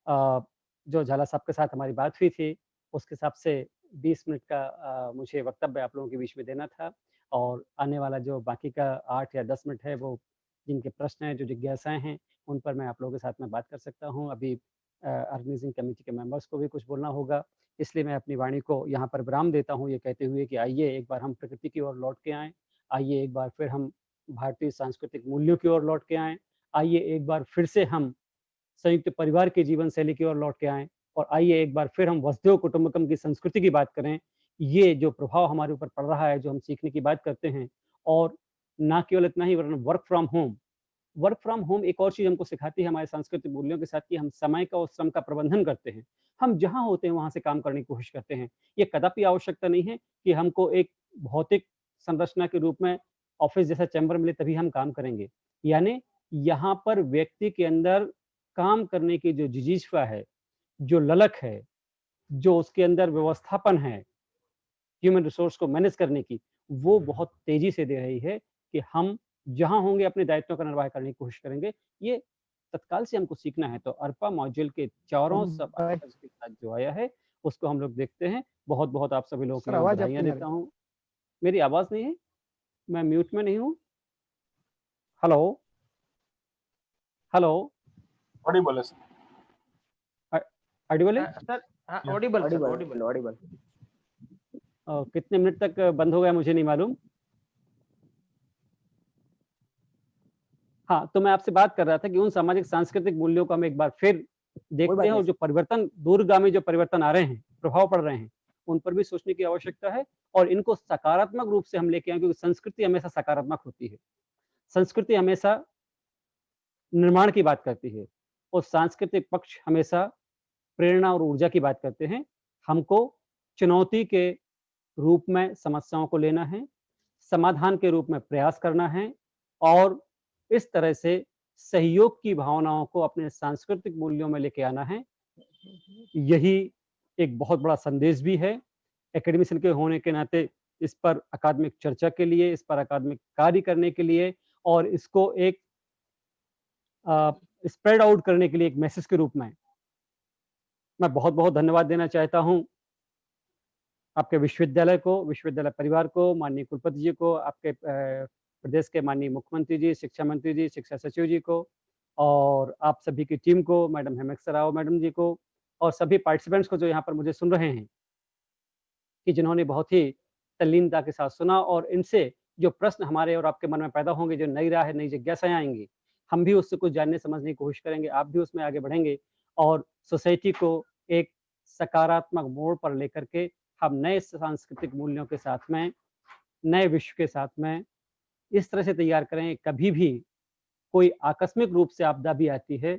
जो झाला साहब के साथ हमारी बात हुई थी, उसके हिसाब से 20 मिनट का मुझे वक्तव्य आप लोगों के बीच में देना था और आने वाला जो बाकी का 8 या 10 मिनट है, वो जिनके प्रश्न हैं, जो जिज्ञासाएँ हैं, उन पर मैं आप लोगों के साथ में बात कर सकता हूँ। अभी ऑर्गेनाइजिंग कमेटी के मेंबर्स को भी कुछ बोलना होगा, इसलिए मैं अपनी वाणी को यहाँ पर विराम देता हूँ, ये कहते हुए कि आइए एक बार हम प्रकृति की ओर लौट के आएँ, आइए एक बार फिर हम भारतीय सांस्कृतिक मूल्यों की ओर लौट के आएँ, आइए एक बार फिर से हम संयुक्त परिवार की जीवन शैली की ओर लौट के आएँ और आइए एक बार फिर हम वसुधैव कुटुंबकम की संस्कृति की बात करें। ये जो प्रभाव हमारे ऊपर पड़ रहा है, जो हम सीखने की बात करते हैं और ना केवल इतना ही वरन वर्क फ्रॉम होम एक और चीज़ हमको सिखाती है हमारे सांस्कृतिक मूल्यों के साथ कि हम समय का और श्रम का प्रबंधन करते हैं। हम जहाँ होते हैं वहाँ से काम करने की कोशिश करते हैं। ये कदापि आवश्यकता नहीं है कि हमको एक भौतिक संरचना के रूप में ऑफ़िस जैसा चैम्बर मिले तभी हम काम करेंगे। यानी यहाँ पर व्यक्ति के अंदर काम करने की जो जिजीशा है, जो ललक है, जो उसके अंदर व्यवस्थापन है, ह्यूमन रिसोर्स को मैनेज करने की, वो बहुत तेज़ी से दे रही है कि हम जहाँ होंगे अपने दायित्वों का निर्वाह करने की कोशिश करेंगे। ये तत्काल से हमको सीखना है, तो अरपा मॉड्यूल के चारों सब के साथ जो आया है, उसको हम लोग देखते हैं। बहुत-बहुत आप सभी लोगों सर, को आवाज़ बधाइयाँ आपकी नहीं आ देता रही। हूँ। मेरी आवाज़ नहीं है? मैं म्यूट में नहीं हूँ? हेलो? हेलो? ऑडिबल है सर। ऑडिबल है? सर हाँ, ऑडिबल सर, ऑडिबल। ऑडिबल। कितने मिनट तक बंद हो गया मुझे नहीं मालूम। हाँ, तो मैं आपसे बात कर रहा था कि उन सामाजिक सांस्कृतिक मूल्यों को हम एक बार फिर देखते हैं और जो परिवर्तन, दूरगामी जो परिवर्तन आ रहे हैं, प्रभाव पड़ रहे हैं, उन पर भी सोचने की आवश्यकता है और इनको सकारात्मक रूप से हम लेके आएँ, क्योंकि संस्कृति हमेशा सकारात्मक होती है। संस्कृति हमेशा निर्माण की बात करती है और सांस्कृतिक पक्ष हमेशा प्रेरणा और ऊर्जा की बात करते हैं। हमको चुनौती के रूप में समस्याओं को लेना है, समाधान के रूप में प्रयास करना है और इस तरह से सहयोग की भावनाओं को अपने सांस्कृतिक मूल्यों में लेके आना है। यही एक बहुत बड़ा संदेश भी है। एकेडमिशियन के होने के नाते इस पर अकादमिक चर्चा के लिए, इस पर अकादमिक कार्य करने के लिए और इसको एक स्प्रेड आउट करने के लिए एक मैसेज के रूप में मैं बहुत-बहुत धन्यवाद देना चाहता हूँ आपके विश्वविद्यालय को, विश्वविद्यालय परिवार को, माननीय कुलपति जी को, आपके प्रदेश के माननीय मुख्यमंत्री जी, शिक्षा मंत्री जी, शिक्षा सचिव जी को और आप सभी की टीम को, मैडम हेमेक्सा राव मैडम जी को और सभी पार्टिसिपेंट्स को जो यहाँ पर मुझे सुन रहे हैं, कि जिन्होंने बहुत ही तल्लीनता के साथ सुना और इनसे जो प्रश्न हमारे और आपके मन में पैदा होंगे, जो नई राह है, नई जिज्ञासाएँ आएँगी, हम भी उससे कुछ जानने समझने की कोशिश करेंगे, आप भी उसमें आगे बढ़ेंगे और सोसाइटी को एक सकारात्मक मोड़ पर लेकर के हम नए सांस्कृतिक मूल्यों के साथ में नए विश्व के साथ में इस तरह से तैयार करें, कभी भी कोई आकस्मिक रूप से आपदा भी आती है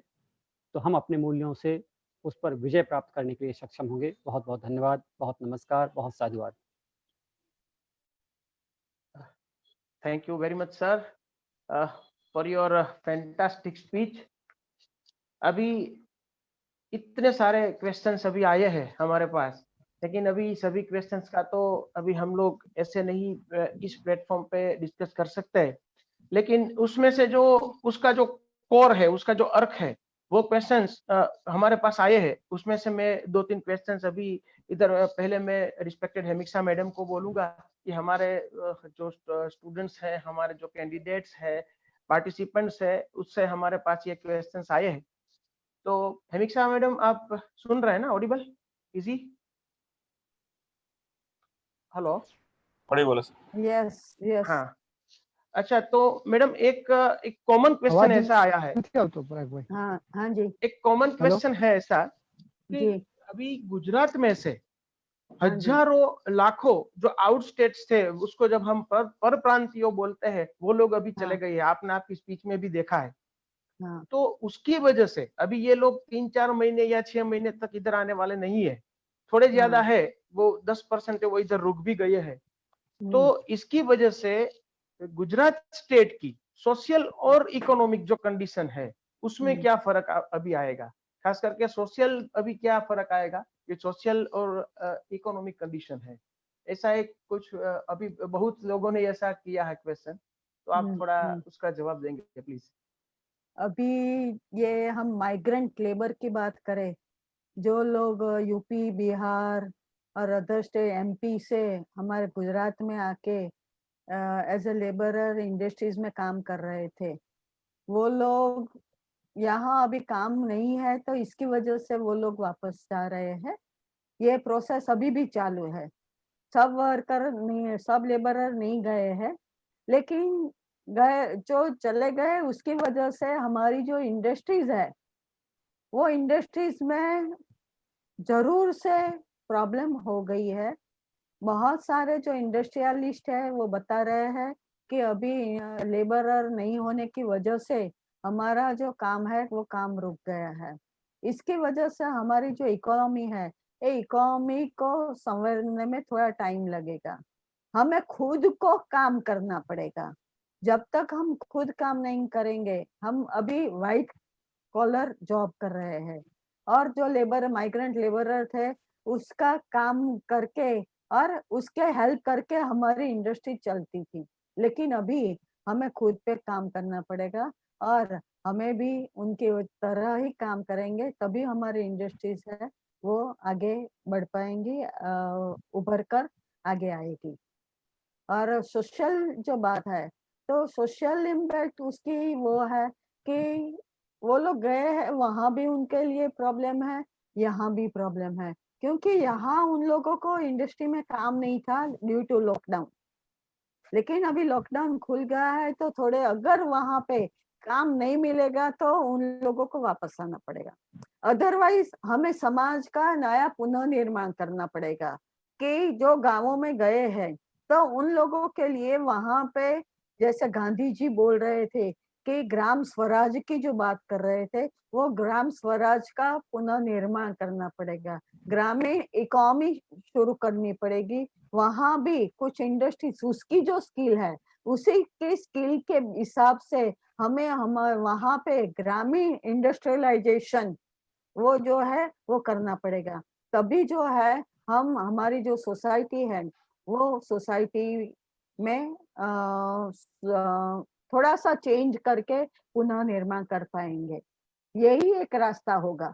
तो हम अपने मूल्यों से उस पर विजय प्राप्त करने के लिए सक्षम होंगे। बहुत बहुत धन्यवाद, बहुत नमस्कार, बहुत साधुवाद। Thank you very much, sir, for your fantastic speech. अभी इतने सारे क्वेश्चंस अभी आए हैं हमारे पास, लेकिन अभी सभी क्वेश्चंस का तो अभी हम लोग ऐसे नहीं इस प्लेटफॉर्म पे डिस्कस कर सकते हैं, लेकिन उसमें से जो उसका जो कोर है, उसका जो अर्थ है, वो क्वेश्चंस हमारे पास आए हैं। उसमें से मैं 2-3 क्वेश्चंस अभी इधर पहले मैं रिस्पेक्टेड हेमिक्षा मैडम को बोलूंगा कि हमारे जो स्टूडेंट्स हैं, हमारे जो कैंडिडेट्स हैं, पार्टिसिपेंट्स है, उससे हमारे पास ये क्वेश्चंस आए हैं। तो हेमिक्षा मैडम आप सुन रहे हैं ना? ऑडिबल? इजी? हेलो? ऑडिबल है सर। यस यस हाँ, अच्छा, तो मैडम एक कॉमन क्वेश्चन आवाज ऐसा आया है, નથી આવતો પરાગભાઈ. हाँ हाँ जी एक कॉमन क्वेश्चन है ऐसा कि जी अभी गुजरात में से हाँ जी हजारों लाखों जो आउट स्टेट्स थे, उसको जब हम पर प्रांतीय बोलते हैं, वो लोग अभी चले हाँ गए हैं। आपने आपकी स्पीच में भी देखा है। हाँ तो उसकी वजह से अभी ये लोग 3-4 महीने या 6 महीने तक इधर आने वाले नहीं है, थोड़े ज्यादा हाँ है, वो 10% है, वो इधर रुक भी गए हैं। तो हम्म, इसकी वजह से गुजरात स्टेट की सोशल और इकोनॉमिक जो कंडीशन है, उसमें क्या फर्क अभी आएगा? खास करके सोशल अभी क्या फर्क आएगा? ये सोशल और इकोनॉमिक कंडीशन है, ऐसा एक कुछ अभी बहुत लोगों ने ऐसा किया है क्वेश्चन, तो आप थोड़ा उसका जवाब देंगे प्लीज? अभी ये हम माइग्रेंट लेबर की बात करें, जो लोग यूपी बिहार और अदर स्टेट एमपी से हमारे गुजरात में आके एज ए लेबरर इंडस्ट्रीज में काम कर रहे थे, वो लोग यहाँ अभी काम नहीं है, तो इसकी वजह से वो लोग वापस जा रहे हैं। ये प्रोसेस अभी भी चालू है। सब वर्कर नहीं, सब लेबरर नहीं गए हैं, लेकिन गए जो चले गए उसकी वजह से हमारी जो इंडस्ट्रीज है, वो इंडस्ट्रीज में जरूर से प्रॉब्लम हो गई है। बहुत सारे जो इंडस्ट्रियलिस्ट है वो बता रहे हैं कि अभी लेबरर नहीं होने की वजह से हमारा जो काम है वो काम रुक गया है। इसकी वजह से हमारी जो इकोनॉमी है, ये इकोनॉमी को संवरने में थोड़ा टाइम लगेगा। हमें खुद को काम करना पड़ेगा। जब तक हम खुद काम नहीं करेंगे, हम अभी वाइट कॉलर जॉब कर रहे हैं, और जो लेबर माइग्रेंट लेबरर थे उसका काम करके और उसके हेल्प करके हमारी इंडस्ट्री चलती थी। लेकिन अभी हमें खुद पे काम करना पड़ेगा, और हमें भी उनके तरह ही काम करेंगे, तभी हमारी इंडस्ट्रीज है वो आगे बढ़ पाएंगी, उभर कर आगे आएगी। और सोशल जो बात है, तो सोशल इम्पैक्ट उसकी वो है कि वो लोग गए हैं, वहां भी उनके लिए प्रॉब्लम है, यहाँ भी प्रॉब्लम है, क्योंकि यहाँ उन लोगों को इंडस्ट्री में काम नहीं था ड्यू टू लॉकडाउन। लेकिन अभी लॉकडाउन खुल गया है, तो थोड़े अगर वहां पे काम नहीं मिलेगा तो उन लोगों को वापस आना पड़ेगा। अदरवाइज हमें समाज का नया पुनर्निर्माण करना पड़ेगा कि जो गांवों में गए हैं, तो उन लोगों के लिए वहां पे, जैसे गांधी जी बोल रहे थे कि ग्राम स्वराज की जो बात कर रहे थे, वो ग्राम स्वराज का पुनर्निर्माण करना पड़ेगा। ग्रामीण इकोनॉमी शुरू करनी पड़ेगी। वहां भी कुछ इंडस्ट्रीज, उसकी जो स्किल है उसी के स्किल के हिसाब से हमें वहां पे ग्रामीण इंडस्ट्रियलाइजेशन वो जो है वो करना पड़ेगा। तभी जो है हम हमारी जो सोसाइटी है वो सोसाइटी में थोड़ा सा चेंज करके पुनः निर्माण कर पाएंगे। यही एक रास्ता होगा।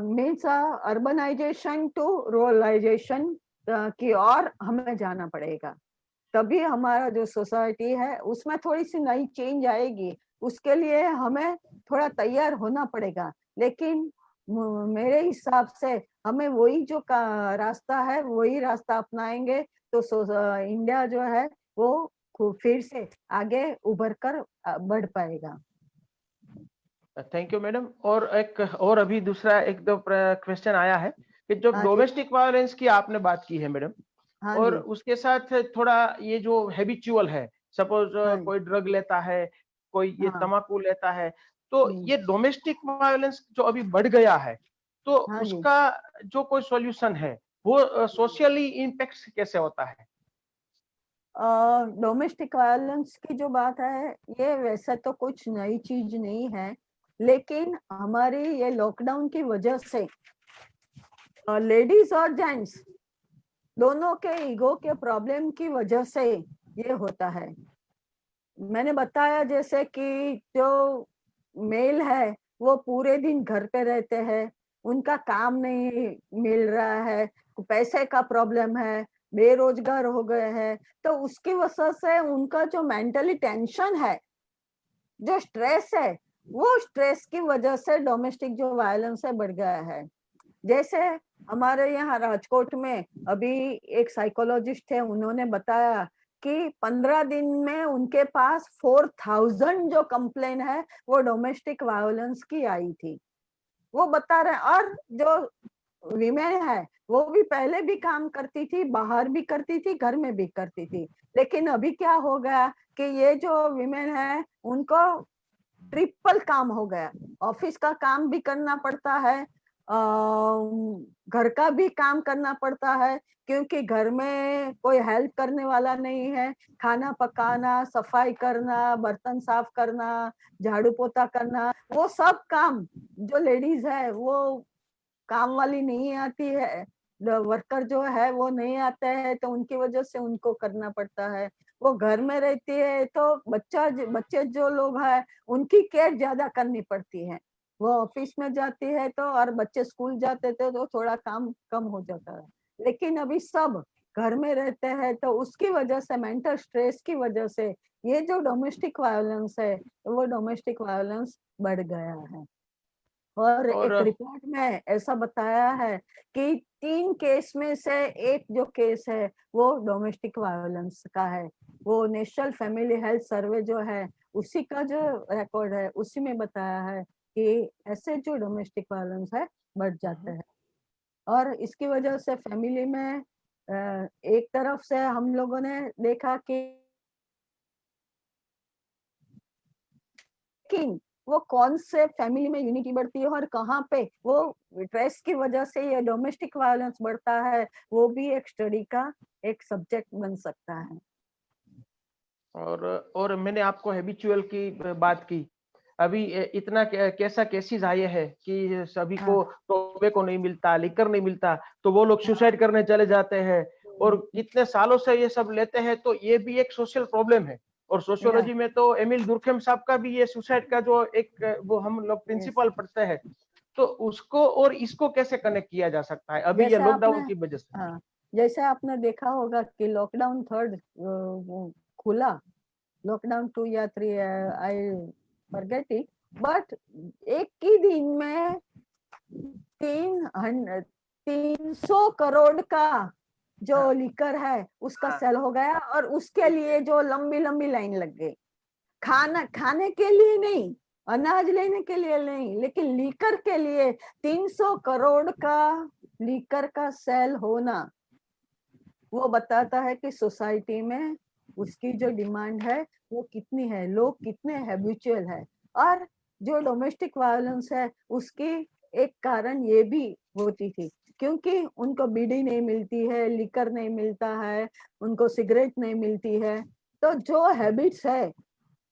मीन्स अर्बनाइजेशन टू रूरलाइजेशन की ओर हमें जाना पड़ेगा, तभी हमारा जो सोसाइटी है उसमें थोड़ी सी नई चेंज आएगी। उसके लिए हमें थोड़ा तैयार होना पड़ेगा, लेकिन मेरे हिसाब से हमें वही जो रास्ता है वही रास्ता अपनाएंगे तो इंडिया जो है वो फिर से आगे उभर कर बढ़ पाएगा। Thank you madam. और एक और अभी दूसरा एक दो क्वेश्चन आया है कि जो हाँ जी। डोमेस्टिक वायलेंस की आपने बात की है मैडम, हाँ और जी, उसके साथ थोड़ा ये जो हैबिचुअल है, सपोज हाँ जी, कोई ड्रग लेता है, कोई ये हाँ, तम्बाकू लेता है, तो हम्म, ये डोमेस्टिक वायलेंस जो अभी बढ़ गया है, तो हाँ जी। उसका जो कोई सॉल्यूशन है वो सोशली इम्पैक्ट कैसे होता है? डोमेस्टिक वायलेंस की जो बात है, ये वैसे तो कुछ नई चीज नहीं है, लेकिन हमारी ये लॉकडाउन की वजह से लेडीज और जेंट्स दोनों के ईगो के प्रॉब्लम की वजह से ये होता है। मैंने बताया जैसे कि जो मेल है वो पूरे दिन घर पे रहते हैं, उनका काम नहीं मिल रहा है, पैसे का प्रॉब्लम है, बेरोजगार हो गए हैं, तो उसकी वजह से उनका जो मेंटली टेंशन है, जो स्ट्रेस है, वो स्ट्रेस की वजह से डोमेस्टिक जो वायलेंस है बढ़ गया है। जैसे हमारे यहाँ राजकोट में अभी एक साइकोलॉजिस्ट है, उन्होंने बताया कि 15 दिन में उनके पास 4000 जो कंप्लेन है वो डोमेस्टिक वायलेंस की आई थी। वो बता रहे हैं। और जो विमेन है वो भी पहले भी काम करती थी, बाहर भी करती थी, घर में भी करती थी, लेकिन अभी क्या हो गया कि ये जो विमेन है उनको ट्रिपल काम हो गया। ऑफिस का काम भी करना पड़ता है, घर का भी काम करना पड़ता है, क्योंकि घर में कोई हेल्प करने वाला नहीं है। खाना पकाना, सफाई करना, बर्तन साफ करना, झाड़ू पोता करना, वो सब काम जो लेडीज है वो काम वाली नहीं आती है, वर्कर जो है वो नहीं आते हैं, तो उनकी वजह से उनको करना पड़ता है। वो घर में रहती है तो बच्चे जो लोग हैं उनकी केयर ज्यादा करनी पड़ती है। वो ऑफिस में जाती है तो, और बच्चे स्कूल जाते थे तो थोड़ा काम कम हो जाता है, लेकिन अभी सब घर में रहते हैं तो उसकी वजह से, मेंटल स्ट्रेस की वजह से ये जो डोमेस्टिक वायलेंस है वो डोमेस्टिक वायलेंस बढ़ गया है। और और एक रिपोर्ट में ऐसा बताया है कि 3 केस में से एक जो केस है वो डोमेस्टिक वायलेंस का है। वो नेशनल फैमिली हेल्थ सर्वे जो है उसी का जो रिकॉर्ड है उसी में बताया है कि ऐसे जो डोमेस्टिक वायलेंस है बढ़ जाते हैं। और इसकी वजह से फैमिली में एक तरफ से हम लोगों ने देखा कि लेकिन वो कौन से फैमिली में यूनिटी बढ़ती है और कहाँ पे वो स्ट्रेस की वजह से ये डोमेस्टिक वायलेंस बढ़ता है, वो भी एक स्टडी का एक सब्जेक्ट बन सकता है। और मैंने आपको हैबिचुअल की बात की। अभी इतना कैसा केसेस आए हैं कि सभी हाँ, को टोबैको नहीं मिलता, लिकर नहीं मिलता, तो वो लोग सुसाइड करने चले जाते हैं। और कितने सालों से ये सब लेते हैं, तो ये भी एक सोशल प्रॉब्लम है। और सोशियोलॉजी में तो एमिल दुर्कहेम साहब का भी ये सुसाइड का जो एक वो हम लोग प्रिंसिपल पढ़ते हैं, तो उसको और इसको कैसे कनेक्ट किया जा सकता है अभी ये जैसे लॉकडाउन आपने की वजह से? हाँ, जैसे आपने देखा होगा कि लॉकडाउन 3 खुला, लॉकडाउन 2 या 3, आई फॉरगेट इट, बट एक ही दिन में 300 करोड़ का जो लीकर है उसका सेल हो गया, और उसके लिए जो लंबी लंबी लाइन लग गई। खाने के लिए नहीं, अनाज लेने के लिए नहीं, लेकिन लीकर के लिए 300 करोड़ का लीकर का सेल होना, वो बताता है कि सोसाइटी में उसकी जो डिमांड है वो कितनी है, लोग कितने हैबिचुअल है। और जो डोमेस्टिक वायलेंस है उसकी एक कारण ये भी होती थी, क्योंकि उनको बीड़ी नहीं मिलती है, लिकर नहीं मिलता है, उनको सिगरेट नहीं मिलती है, तो जो हैबिट्स है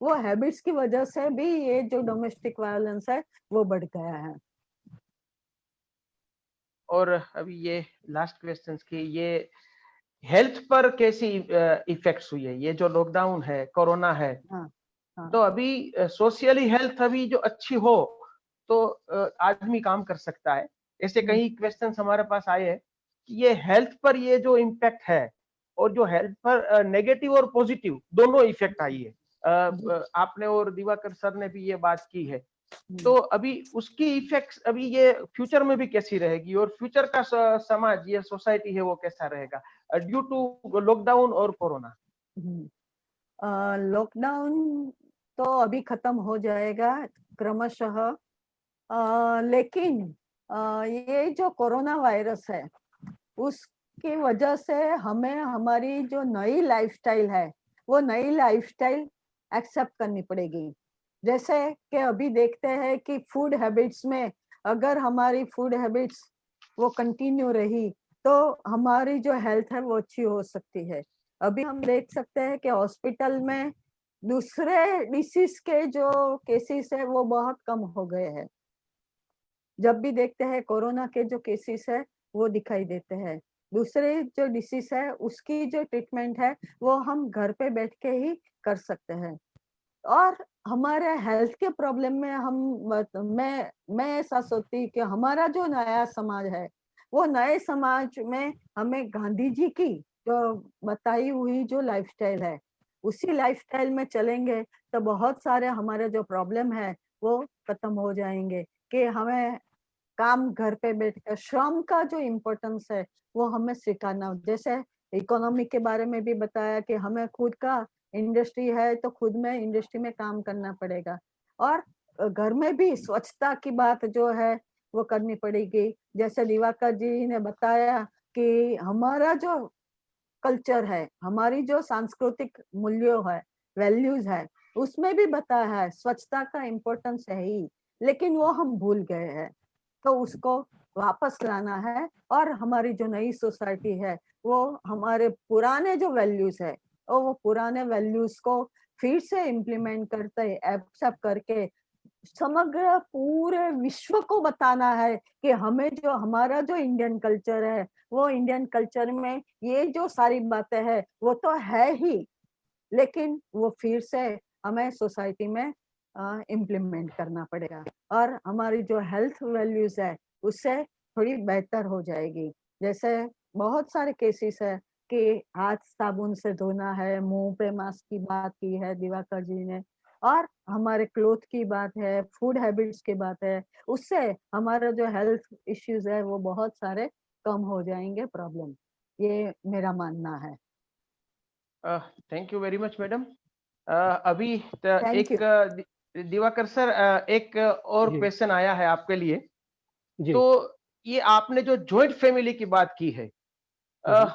वो हैबिट्स की वजह से भी ये जो डोमेस्टिक वायलेंस है वो बढ़ गया है। और अभी ये लास्ट क्वेश्चन की, ये हेल्थ पर कैसी इफेक्ट्स हुई है ये जो लॉकडाउन है, कोरोना है? हाँ, हाँ, तो अभी सोशली हेल्थ अभी जो अच्छी हो तो आदमी काम कर सकता है। ऐसे कई क्वेश्चंस हमारे पास आए हैं कि ये हेल्थ पर ये जो इम्पैक्ट है, और जो हेल्थ पर नेगेटिव और पॉजिटिव दोनों इफेक्ट आई है। आपने और दिवाकर सर ने भी ये बात की है। तो अभी उसकी इफेक्ट्स अभी ये फ्यूचर में भी कैसी रहेगी, और फ्यूचर का समाज, ये सोसाइटी है वो कैसा रहेगा ड्यू टू लॉकडाउन और कोरोना? लॉकडाउन तो अभी खत्म हो जाएगा क्रमशः, लेकिन ये जो कोरोना वायरस है की वजह से हमें हमारी जो नई लाइफस्टाइल है वो नई लाइफस्टाइल एक्सेप्ट करनी पड़ेगी। जैसे कि अभी देखते हैं कि फूड हैबिट्स में अगर हमारी फूड हैबिट्स वो कंटिन्यू रही तो हमारी जो हेल्थ है वो अच्छी हो सकती है। अभी हम देख सकते हैं कि हॉस्पिटल में दूसरे डिसीज के जो केसेस है वो बहुत कम हो गए हैं। जब भी देखते हैं कोरोना के जो केसेस है वो दिखाई देते हैं। दूसरे जो डिसीज है उसकी जो ट्रीटमेंट है वो हम घर पे बैठ के ही कर सकते हैं। और हमारे हेल्थ के प्रॉब्लम में मैं ऐसा सोचती कि हमारा जो नया समाज है वो नए समाज में हमें गांधी जी की जो बताई हुई जो लाइफस्टाइल है उसी लाइफस्टाइल में चलेंगे तो बहुत सारे हमारे जो प्रॉब्लम है वो खत्म हो जाएंगे। कि हमें काम घर पे बैठकर श्रम का जो इम्पोर्टेंस है वो हमें सिखाना। जैसे इकोनॉमी के बारे में भी बताया कि हमें खुद का इंडस्ट्री है तो खुद में इंडस्ट्री में काम करना पड़ेगा। और घर में भी स्वच्छता की बात जो है वो करनी पड़ेगी। जैसे दिवाकर जी ने बताया कि हमारा जो कल्चर है, हमारी जो सांस्कृतिक मूल्यों है, वैल्यूज है, उसमें भी बताया है स्वच्छता का इम्पोर्टेंस है ही, लेकिन वो हम भूल गए हैं। तो उसको वापस लाना है और हमारी जो नई सोसाइटी है वो हमारे पुराने जो वैल्यूज है और वो पुराने वैल्यूज को फिर से इम्प्लीमेंट करते एक्सेप्ट करके समग्र पूरे विश्व को बताना है कि हमें जो हमारा जो इंडियन कल्चर है वो इंडियन कल्चर में ये जो सारी बातें हैं वो तो है ही, लेकिन वो फिर से हमें सोसाइटी में इम्प्लीमेंट करना पड़ेगा और हमारी जो हेल्थ वैल्यूज है उससे थोड़ी बेहतर हो जाएगी। जैसे बहुत सारे केसेस है कि हाथ साबुन से धोना है, मुंह पे मास्क की बात की है दिवाकर जी ने, और हमारे क्लोथ की बात है, फूड हैबिट्स की बात है, उससे हमारा जो हेल्थ इश्यूज है वो बहुत सारे कम हो जाएंगे प्रॉब्लम। ये मेरा मानना है। Thank you very much madam. अभी Thank you. दिवाकर सर, एक और जी। क्वेश्चन आया है आपके लिए। जी। तो ये आपने जो जॉइंट फैमिली की बात की है,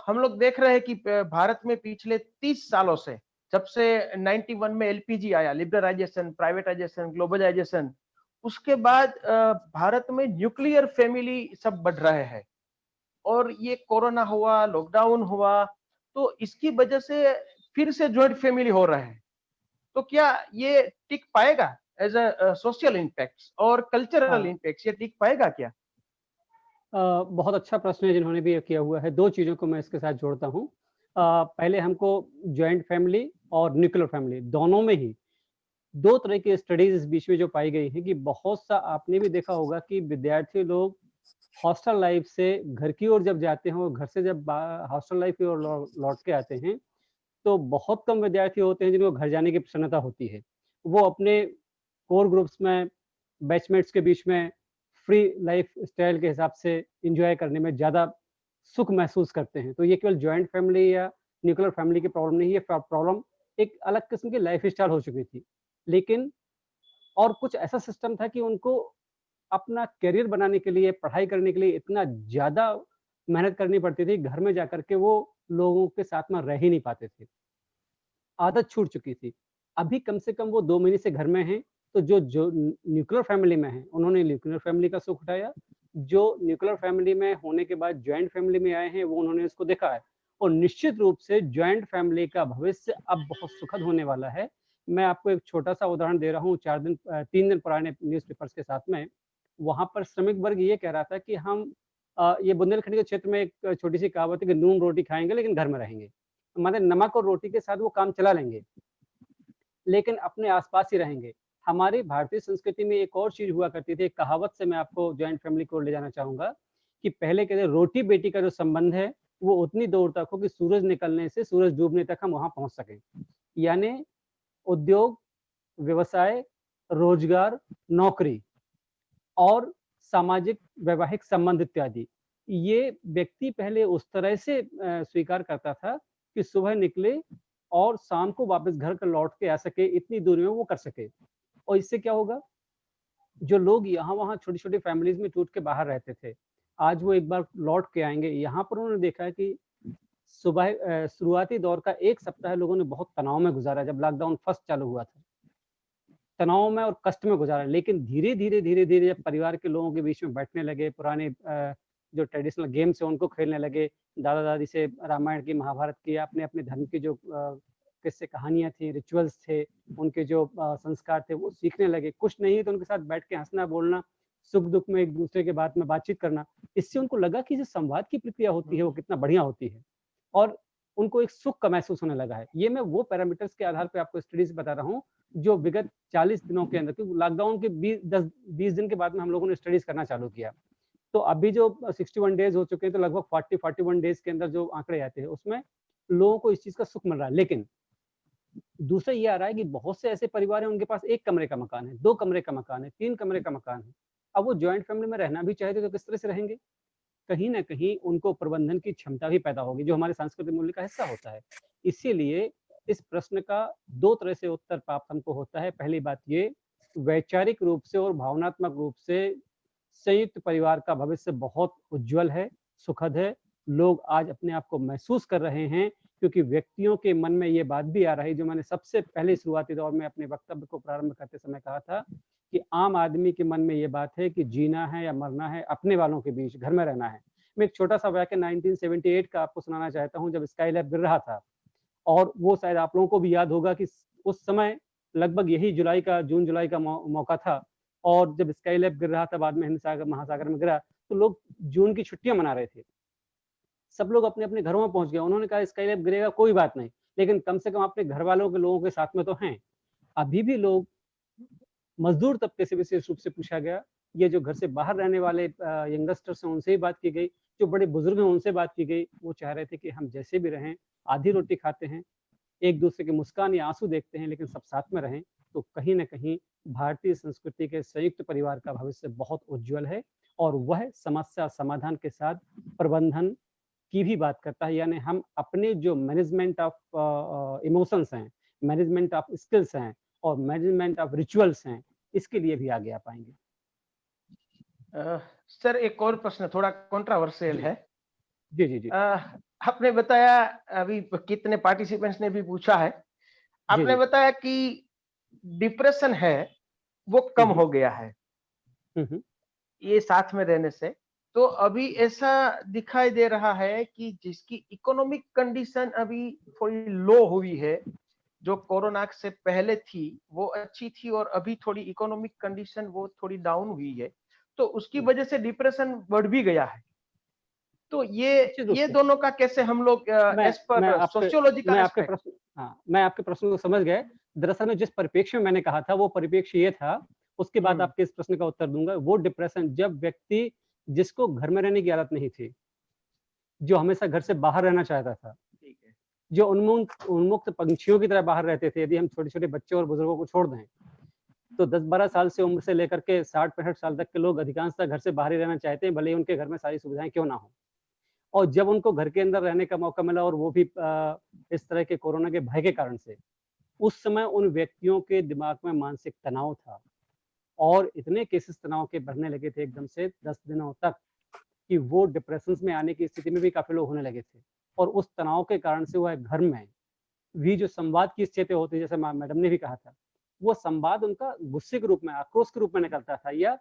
हम लोग देख रहे हैं कि भारत में पिछले 30 सालों से, जब से 91 में एलपीजी आया, लिबरलाइजेशन, प्राइवेटाइजेशन, ग्लोबलाइजेशन, उसके बाद भारत में न्यूक्लियर फैमिली सब बढ़ रहे हैं। और ये कोरोना हुआ, लॉकडाउन हुआ, तो इसकी वजह से फिर से जॉइंट फैमिली हो रहा है। तो क्या ये टिक पाएगा एज अ सोशल इम्पैक्ट और कल्चरल हाँ। इम्पैक्ट, ये टिक पाएगा क्या? बहुत अच्छा प्रश्न है जिन्होंने भी किया हुआ है। दो चीज़ों को मैं इसके साथ जोड़ता हूँ। पहले हमको जॉइंट फैमिली और न्यूक्लियर फैमिली दोनों में ही 2 तरह की स्टडीज़ इस बीच में जो पाई गई हैं कि बहुत सा आपने भी देखा होगा कि विद्यार्थी लोग हॉस्टल लाइफ से घर की ओर जब जाते हैं और घर से जब हॉस्टल लाइफ की ओर लौट के आते हैं, तो बहुत कम विद्यार्थी होते हैं जिनको घर जाने की प्रसन्नता होती है। वो अपने कोर ग्रुप्स में, बैचमेट्स के बीच में फ्री लाइफ स्टाइल के हिसाब से एंजॉय करने में ज़्यादा सुख महसूस करते हैं। तो ये केवल जॉइंट फैमिली या न्यूक्लियर फैमिली की प्रॉब्लम नहीं है, प्रॉब्लम एक अलग किस्म की लाइफ स्टाइल हो चुकी थी। लेकिन और कुछ ऐसा सिस्टम था कि उनको अपना करियर बनाने के लिए, पढ़ाई करने के लिए इतना ज़्यादा मेहनत करनी पड़ती थी, घर में जाकर के वो लोगों के साथ में रह ही नहीं पाते थे। आदत छूट चुकी थी। अभी कम से कम वो 2 महीने से घर में हैं, तो जो न्यूक्लियर फैमिली में हैं, उन्होंने न्यूक्लियर फैमिली का सुख उठाया। जो न्यूक्लियर फैमिली में होने के बाद जॉइंट फैमिली में आए हैं, वो उन्होंने इसको देखा है। और निश्चित रूप से जॉइंट फैमिली का भविष्य अब बहुत सुखद होने वाला है। मैं आपको एक छोटा-सा उदाहरण दे रहा हूँ, 3 दिन पुराने न्यूज़पेपर्स के साथ में। वहाँ पर श्रमिक वर्ग ये कह रहा था कि हम ये बुंदेलखंड के क्षेत्र में एक छोटी-सी कहावत है कि नून रोटी खाएँगे लेकिन घर में रहेंगे। मतलब नमक और रोटी के साथ वो काम चला लेंगे, लेकिन अपने आस-पास ही रहेंगे। हमारी भारतीय संस्कृति में एक और चीज़ हुआ करती थी, एक कहावत से मैं आपको जॉइंट फैमिली की ओर ले जाना चाहूँगा कि पहले कहते रोटी-बेटी का जो संबंध है, वो उतनी दूर तक हो कि सूरज निकलने से सूरज डूबने तक हम वहाँ पहुँच सकें। यानी उद्योग, व्यवसाय, रोजगार, नौकरी और सामाजिक वैवाहिक संबंध इत्यादि। ये व्यक्ति पहले उस तरह से स्वीकार करता था कि सुबह निकले और शाम को वापस घर का लौट के आ सके, इतनी दूरी में वो कर सके। और इससे क्या होगा? जो लोग यहाँ-वहाँ छोटी-छोटी फैमिलीज़ में टूट के बाहर रहते थे, आज वो एक बार लौट के आएंगे। यहाँ पर उन्होंने देखा है कि सुबह शुरुआती दौर का 1 सप्ताह लोगों ने बहुत तनाव में गुजारा जब लॉकडाउन फर्स्ट चालू हुआ था। तनाव में और कष्ट में गुजारा, लेकिन धीरे-धीरे जब परिवार के लोगों के बीच में बैठने लगे, पुराने जो ट्रेडिशनल गेम्स हैं उनको खेलने लगे, दादा-दादी से रामायण की, महाभारत की, अपने-अपने धर्म की जो किस्से कहानियाँ थी, रिचुअल्स थे, उनके जो संस्कार थे वो सीखने लगे। कुछ नहीं तो उनके साथ बैठ के हँसना, बोलना, सुख-दुःख में एक-दूसरे के बात में बातचीत करना। इससे उनको लगा कि जो संवाद की प्रक्रिया होती है वो कितना बढ़िया होती है और उनको एक सुख का महसूस होने लगा है। ये मैं वो पैरामीटर्स के आधार पे आपको स्टडीज़ बता रहा हूँ जो विगत 40 दिनों के अंदर, क्योंकि लॉकडाउन के 20 दिन के बाद में हम लोगों ने स्टडीज़ करना चालू किया। तो अभी जो 61 डेज़ हो चुके हैं, तो लगभग 40-41 डेज़ के अंदर जो आंकड़े आते हैं, उसमें लोगों को इस चीज़ का सुख मिल रहा है। लेकिन दूसरा ये आ रहा है कि बहुत से ऐसे परिवार हैं, उनके पास 1 कमरे का मकान है, 2 कमरे का मकान है, 3 कमरे का मकान है। अब वो जॉइंट फैमिली में रहना भी चाहते तो किस तरह से रहेंगे? कहीं न कहीं उनको प्रबंधन की क्षमता भी पैदा होगी, जो हमारे सांस्कृतिक मूल्य का हिस्सा होता है। इसीलिए इस प्रश्न का 2 तरह से उत्तर प्राप्त हमको होता है। पहली बात ये, वैचारिक रूप से और भावनात्मक रूप से संयुक्त परिवार का भविष्य बहुत उज्ज्वल है, सुखद है। लोग आज अपने आप को महसूस कर रहे हैं, क्योंकि व्यक्तियों के मन में ये बात भी आ रही, जो मैंने सबसे पहले शुरुआती दौर में अपने वक्तव्य को प्रारंभ करते समय कहा था, कि आम आदमी के मन में ये बात है कि जीना है या मरना है, अपने वालों के बीच घर में रहना है। मैं एक छोटा-सा वाक़या 1978 का आपको सुनाना चाहता हूँ, जब स्काईलैब गिर रहा था और वो शायद आप लोगों को भी याद होगा कि उस समय लगभग यही जून-जुलाई का मौका था और जब स्काईलैब गिर रहा था, बाद में हिंद सागर महासागर में गिरा, तो लोग जून की छुट्टियाँ मना रहे थे। सब लोग अपने-अपने घरों में पहुँच गए। उन्होंने कहा स्काईलैब गिरेगा कोई बात नहीं, लेकिन कम से कम अपने घरवालों के लोगों के साथ में तो हैं। अभी भी लोग मज़दूर तबके से विशेष रूप से पूछा गया, ये जो घर से बाहर रहने वाले यंगस्टर्स हैं उनसे ही बात की गई, जो बड़े बुजुर्ग हैं उनसे बात की गई। वो चाह रहे थे कि हम जैसे भी रहें, आधी रोटी खाते हैं, एक-दूसरे की मुस्कान या आँसू देखते हैं, लेकिन सब साथ में रहें। तो कहीं न कहीं भारतीय संस्कृति के संयुक्त परिवार का भविष्य बहुत उज्ज्वल है और वह समस्या समाधान के साथ प्रबंधन की भी बात करता है। यानी हम अपने जो मैनेजमेंट ऑफ इमोशंस हैं, मैनेजमेंट ऑफ स्किल्स हैं और मैनेजमेंट ऑफ रिचुअल्स हैं, इसके लिए भी आगे आ पाएँगे। सर एक और प्रश्न थोड़ा कंट्रोवर्शियल है। जी। आपने बताया, अभी कितने पार्टिसिपेंट्स ने भी पूछा है, आपने बताया कि डिप्रेशन है वो कम हो गया है ये साथ में रहने से। तो अभी ऐसा दिखाई दे रहा है कि जिसकी इकोनॉमिक कंडीशन अभी थोड़ी लो हुई है, जो कोरोना से पहले थी वो अच्छी थी और अभी थोड़ी इकोनॉमिक कंडीशन वो थोड़ी डाउन हुई है, तो उसकी वजह से डिप्रेशन बढ़ भी गया है। तो ये दोनों का कैसे हम लोग एज पर सोशियोलॉजिकल एस्पेक्ट। मैं आपके प्रश्न को समझ गया। दरअसल में जिस परिप्रेक्ष्य में मैंने कहा था वो परिप्रेक्ष्य ये था, उसके बाद आपके इस प्रश्न का उत्तर दूंगा। वो डिप्रेशन जब व्यक्ति जिसको घर में रहने की आदत नहीं थी, जो हमेशा घर से बाहर रहना चाहता था, जो उन्मुक्त पंछियों की तरह बाहर रहते थे, यदि हम छोटे-छोटे बच्चे और बुजुर्गों को छोड़ दें, तो 10-12 साल से उम्र से लेकर के 60-65 साल तक के लोग अधिकांशतः घर से बाहर ही रहना चाहते हैं, भले ही उनके घर में सारी सुविधाएं क्यों ना हो। और जब उनको घर के अंदर रहने का मौका मिला और वो भी इस तरह के कोरोना के भय के कारण से, उस समय उन व्यक्तियों के दिमाग में मानसिक तनाव था और इतने केसेस तनाव के बढ़ने लगे थे एकदम से 10 दिनों तक, कि वो डिप्रेशन में आने की स्थिति में भी काफी लोग होने लगे थे। और उस तनाव के कारण से वह घर में भी जो संवाद की स्थिति होती है, जैसे मैडम ने भी कहा था, वो संवाद उनका गुस्से के रूप में, आक्रोश के रूप में निकलता था या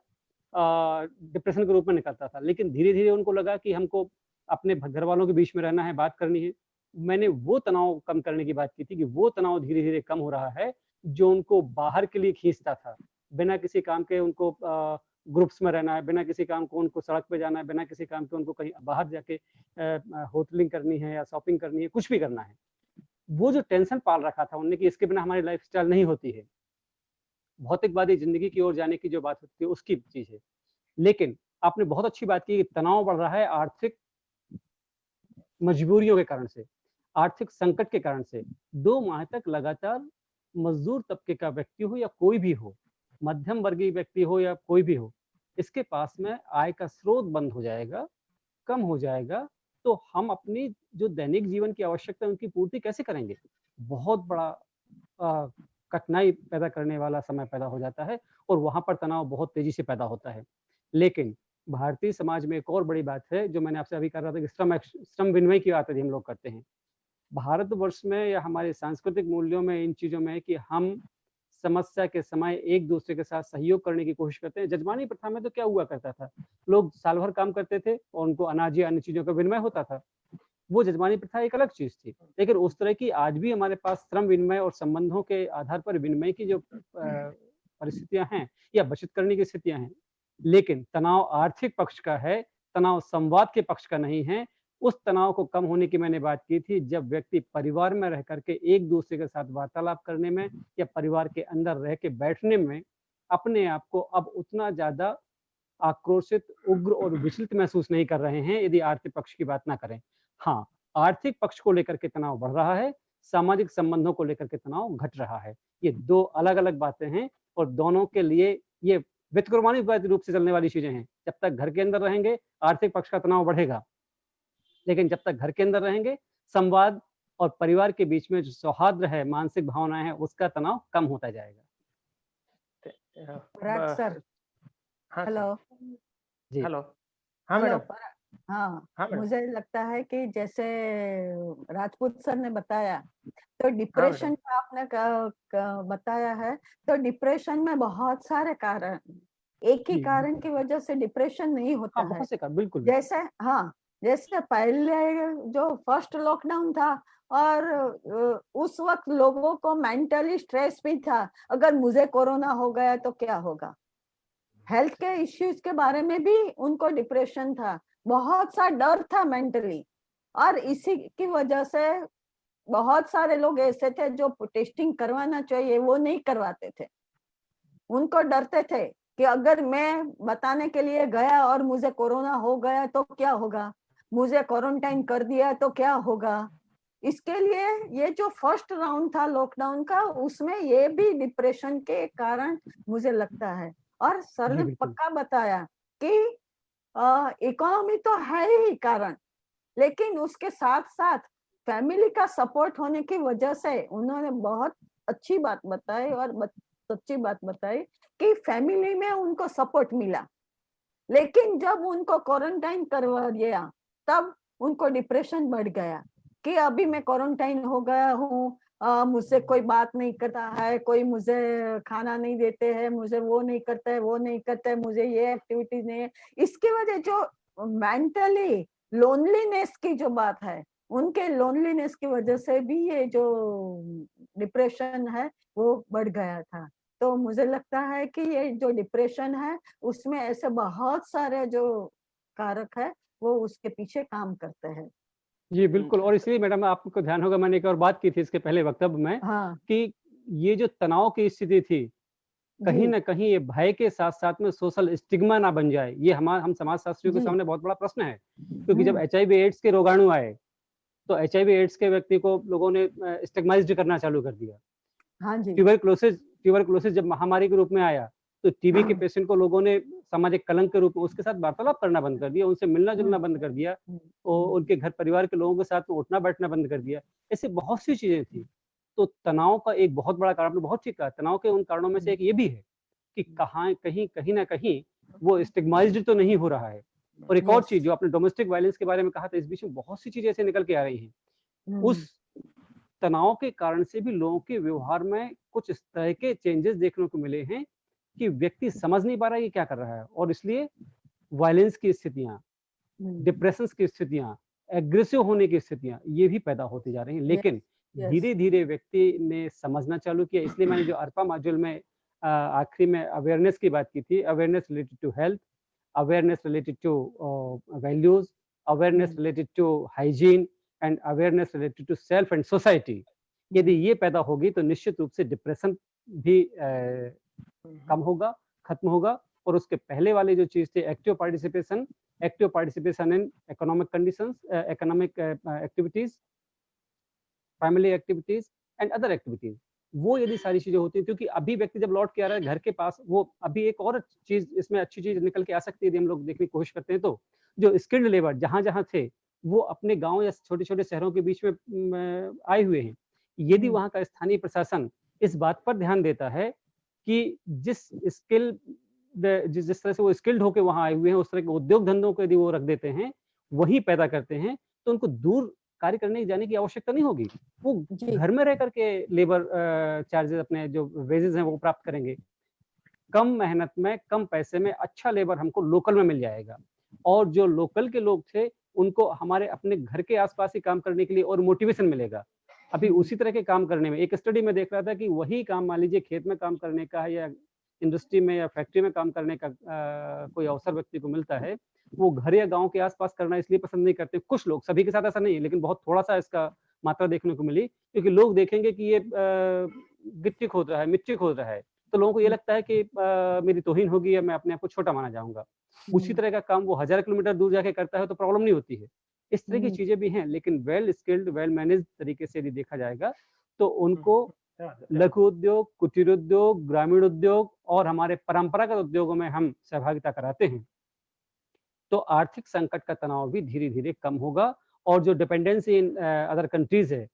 डिप्रेशन के रूप में निकलता था। लेकिन धीरे-धीरे उनको लगा कि हमको अपने घर वालों के बीच में रहना है, बात करनी है। मैंने वो तनाव कम करने की बात की थी कि वो तनाव धीरे-धीरे कम हो रहा है, जो उनको बाहर के लिए खींचता था। बिना किसी काम के उनको ग्रुप्स में रहना है, बिना किसी काम को उनको सड़क पे जाना है, बिना किसी काम के उनको कहीं बाहर जाके होटलिंग करनी है या शॉपिंग करनी है, कुछ भी करना है। वो जो टेंशन पाल रखा था उन्होंने कि इसके बिना हमारी लाइफस्टाइल नहीं होती है, भौतिकवादी जिंदगी की ओर जाने की जो बात होती है उसकी चीज है। लेकिन आपने बहुत अच्छी बात की कि तनाव बढ़ रहा है आर्थिक मजबूरियों के कारण से, आर्थिक संकट के कारण से। 2 माह तक लगातार मजदूर तबके का व्यक्ति हो या कोई भी हो, मध्यम वर्गीय व्यक्ति हो या कोई भी हो, इसके पास में आय का स्रोत बंद हो जाएगा, कम हो जाएगा, तो हम अपनी जो दैनिक जीवन की आवश्यकता है उनकी पूर्ति कैसे करेंगे? बहुत बड़ा कठिनाई पैदा करने वाला समय पैदा हो जाता है और वहां पर तनाव बहुत तेजी से पैदा होता है। लेकिन भारतीय समाज में एक और बड़ी बात है जो मैंने आपसे अभी कर रहा था कि श्रम विनिमय की बात हम लोग करते हैं। भारतवर्ष में या हमारे सांस्कृतिक मूल्यों में इन चीजों में कि हम समस्या के समय एक दूसरे के साथ सहयोग करने की कोशिश करते हैं। जजमानी प्रथा में तो क्या हुआ करता था, लोग साल भर काम करते थे और उनको अनाज या अन्य चीजों का विनिमय होता था। वो जजमानी प्रथा एक अलग चीज थी, लेकिन उस तरह की आज भी हमारे पास श्रम विनिमय और संबंधों के आधार पर विनिमय की जो परिस्थितियां हैं या बचत करने की स्थितियां हैं, लेकिन तनाव आर्थिक पक्ष का है, तनाव संवाद के पक्ष का नहीं है। उस तनाव को कम होने की मैंने बात की थी जब व्यक्ति परिवार में रह करके एक दूसरे के साथ वार्तालाप करने में या परिवार के अंदर रह के बैठने में अपने आप को अब उतना ज्यादा आक्रोशित, उग्र और विचलित महसूस नहीं कर रहे हैं, यदि आर्थिक पक्ष की बात ना करें। हाँ, आर्थिक पक्ष को लेकर के तनाव बढ़ रहा है, सामाजिक संबंधों को लेकर के तनाव घट रहा है। ये दो अलग अलग बातें हैं और दोनों के लिए ये व्यतिक्रमानुपाती रूप से चलने वाली चीजें हैं। जब तक घर के अंदर रहेंगे आर्थिक पक्ष का तनाव बढ़ेगा, लेकिन जब तक घर के अंदर रहेंगे संवाद और परिवार के बीच में जो सौहार्द है, मानसिक भावनाएं हैं, उसका तनाव कम होता जाएगा। पराग सर, हाँ हेलो। जी। हेलो। हाँ हेलो मैडम। पराग। हाँ, हाँ मैडम। मुझे लगता है कि जैसे राजपूत सर ने बताया तो डिप्रेशन का आपने बताया है, तो डिप्रेशन में बहुत सारे कारण, एक ही जी। कारण की वजह से डिप्रेशन नहीं होता हाँ, है। बहुत से कारण, बिल्कुल। जैसे हाँ, जैसे पहले जो फर्स्ट लॉकडाउन था और उस वक्त लोगों को मेंटली स्ट्रेस भी था, अगर मुझे कोरोना हो गया तो क्या होगा। हेल्थ के इश्यूज के बारे में भी उनको डिप्रेशन था, बहुत सा डर था मेंटली, और इसी की वजह से बहुत सारे लोग ऐसे थे जो टेस्टिंग करवाना चाहिए वो नहीं करवाते थे। उनको डरते थे कि अगर मैं बताने के लिए गया और मुझे कोरोना हो गया तो क्या होगा, मुझे क्वारंटाइन कर दिया तो क्या होगा। इसके लिए ये जो फर्स्ट राउंड था लॉकडाउन का, उसमें ये भी डिप्रेशन के कारण मुझे लगता है। और सर जी, ने बिल्कुल। पक्का बताया कि इकोनॉमी तो है ही कारण, लेकिन उसके साथ साथ फैमिली का सपोर्ट होने की वजह से उन्होंने बहुत अच्छी बात बताई और सच्ची बात बताई कि फैमिली में उनको सपोर्ट मिला। लेकिन जब उनको क्वारंटाइन करवा दिया तब उनको डिप्रेशन बढ़ गया कि अभी मैं क्वारंटाइन हो गया हूँ, मुझसे कोई बात नहीं करता है, कोई मुझे खाना नहीं देते हैं, मुझे वो नहीं करता है, वो नहीं करता है, मुझे ये एक्टिविटीज नहीं है। इसकी वजह जो मेंटली लोनलीनेस की जो बात है, उनके लोनलीनेस की वजह से भी ये जो डिप्रेशन है वो बढ़ गया था। तो मुझे लगता है कि ये जो डिप्रेशन है उसमें ऐसे बहुत सारे जो कारक है वो उसके पीछे काम करते हैं। जी, बिल्कुल। और इसलिए मैडम आपको ध्यान होगा, मैंने एक और बात की थी इसके पहले वक्तव्य में हाँ कि ये जो तनाव की स्थिति थी, कहीं जी न कहीं ये भय के साथ-साथ में सोशल स्टिग्मा ना बन जाए, ये हम समाजशास्त्रियों के जी सामने बहुत बड़ा प्रश्न है। क्योंकि जब हम्म, एचआईवी एड्स के रोगाणु आए, तो एचआईवी एड्स के व्यक्ति को लोगों ने स्टिग्माइज़्ड करना चालू कर दिया। हाँ जी ट्यूबरकुलोसिस जब महामारी के रूप में आया, तो टीबी के पेशेंट को लोगों ने सामाजिक कलंक के रूप में उसके साथ वार्तालाप करना बंद कर दिया, उनसे मिलना-जुलना बंद कर दिया, और उनके घर परिवार के लोगों के साथ में उठना-बैठना बंद कर दिया। ऐसी बहुत सी चीज़ें थी। तो तनाव का एक बहुत बड़ा कारण, आपने बहुत ठीक कहा, तनाव के उन कारणों में से एक ये भी है कि कहीं न कहीं वो स्टिग्माइज़्ड तो नहीं हो रहा है। और एक और यस चीज़ जो आपने डोमेस्टिक वायलेंस के बारे में कहा था, इस बीच में बहुत सी चीज़ें ऐसे निकल के आ रही हैं। उस तनाव के कारण से भी लोगों के व्यवहार में कुछ इस तरह के चेंजेस देखने को मिले हैं कि व्यक्ति समझ नहीं पा रहा है ये क्या कर रहा है, और इसलिए वायलेंस की स्थितियां, डिप्रेशन की स्थितियां, एग्रेसिव होने की स्थितियां ये भी पैदा होती जा रही हैं। लेकिन yes. धीरे धीरे व्यक्ति ने समझना चालू किया। इसलिए मैंने जो अर्पा मॉड्यूल में आखिरी में अवेयरनेस की बात की थी, awareness related to health, awareness related to values, awareness related to hygiene and awareness related to self and society, यदि ये पैदा होगी तो निश्चित रूप से डिप्रेशन भी कम होगा, खत्म होगा। और उसके पहले वाली जो चीज थी active participation in economic conditions, economic activities, family activities and other activities, वो यदि सारी चीजें होती हैं, क्योंकि अभी व्यक्ति जब लौट के आ रहा है घर के पास, वो अभी एक और चीज इसमें अच्छी चीज निकल के आ सकती है यदि हम लोग देखने की कोशिश करते हैं, तो जो स्किल्ड लेबर जहां जहां थे वो अपने गांव या छोटे छोटे शहरों के बीच में आए हुए हैं। यदि वहां का स्थानीय प्रशासन इस बात पर ध्यान देता है कि जिस स्किल जिस तरह से वो स्किल्ड होकर वहां आए हुए हैं, उस तरह के उद्योग धंधों को यदि वो रख देते हैं, वही पैदा करते हैं, तो उनको दूर कार्य करने जाने की आवश्यकता नहीं होगी। वो जी घर में रह करके लेबर चार्जेस, अपने जो वेजेस हैं वो प्राप्त करेंगे। कम मेहनत में, कम पैसे में अच्छा लेबर हमको लोकल में मिल जाएगा। और जो लोकल के लोग थे, उनको हमारे अपने घर के आसपास ही काम करने के लिए और मोटिवेशन मिलेगा। अभी उसी तरह के काम करने में, एक स्टडी में देख रहा था कि वही काम, मान लीजिए खेत में काम करने का है या इंडस्ट्री में या फैक्ट्री में काम करने का कोई अवसर व्यक्ति को मिलता है, वो घर या गांव के आसपास करना इसलिए पसंद नहीं करते। कुछ लोग, सभी के साथ ऐसा नहीं है, लेकिन बहुत थोड़ा सा इसका मात्रा देखने को मिली, क्योंकि लोग देखेंगे कि ये गिट्टी खोद रहा है, मिट्टी खोद रहा है, तो लोगों को ये लगता है कि मेरी तौहीन होगी या मैं अपने आप को छोटा माना जाऊंगा। उसी तरह का काम वो 1000 किलोमीटर दूर जाके करता है तो प्रॉब्लम नहीं होती है। इस तरह की चीजें भी हैं, लेकिन वेल स्किल्ड, वेल मैनेज तरीके से यदि देखा जाएगा तो उनको लघु उद्योग, कुटीर उद्योग, ग्रामीण उद्योग और हमारे परंपरागत उद्योगों में हम सहभागिता कराते हैं, तो आर्थिक संकट का तनाव भी धीरे धीरे कम होगा, और जो डिपेंडेंसी इन अदर कंट्रीज है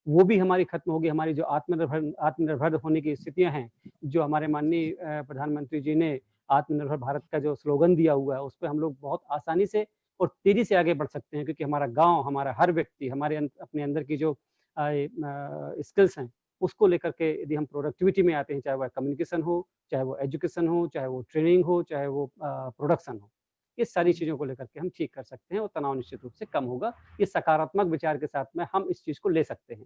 वो भी हमारी खत्म होगी। हमारी जो आत्मनिर्भर होने की स्थितियां हैं, जो हमारे माननीय प्रधानमंत्री जी ने आत्मनिर्भर भारत का जो स्लोगन दिया हुआ है, उस पर हम लोग बहुत आसानी से और तेजी से आगे बढ़ सकते हैं, क्योंकि हमारा गांव, हमारा हर व्यक्ति हमारे अपने अंदर की जो स्किल्स हैं उसको लेकर के यदि हम प्रोडक्टिविटी में आते हैं, चाहे वो कम्युनिकेशन हो, चाहे वो एजुकेशन हो, चाहे वो ट्रेनिंग हो, चाहे वो प्रोडक्शन हो, ये सारी चीजों को लेकर के हम ठीक कर सकते हैं और तनाव निश्चित रूप से कम होगा। ये सकारात्मक विचार के साथ में हम इस चीज को ले सकते हैं।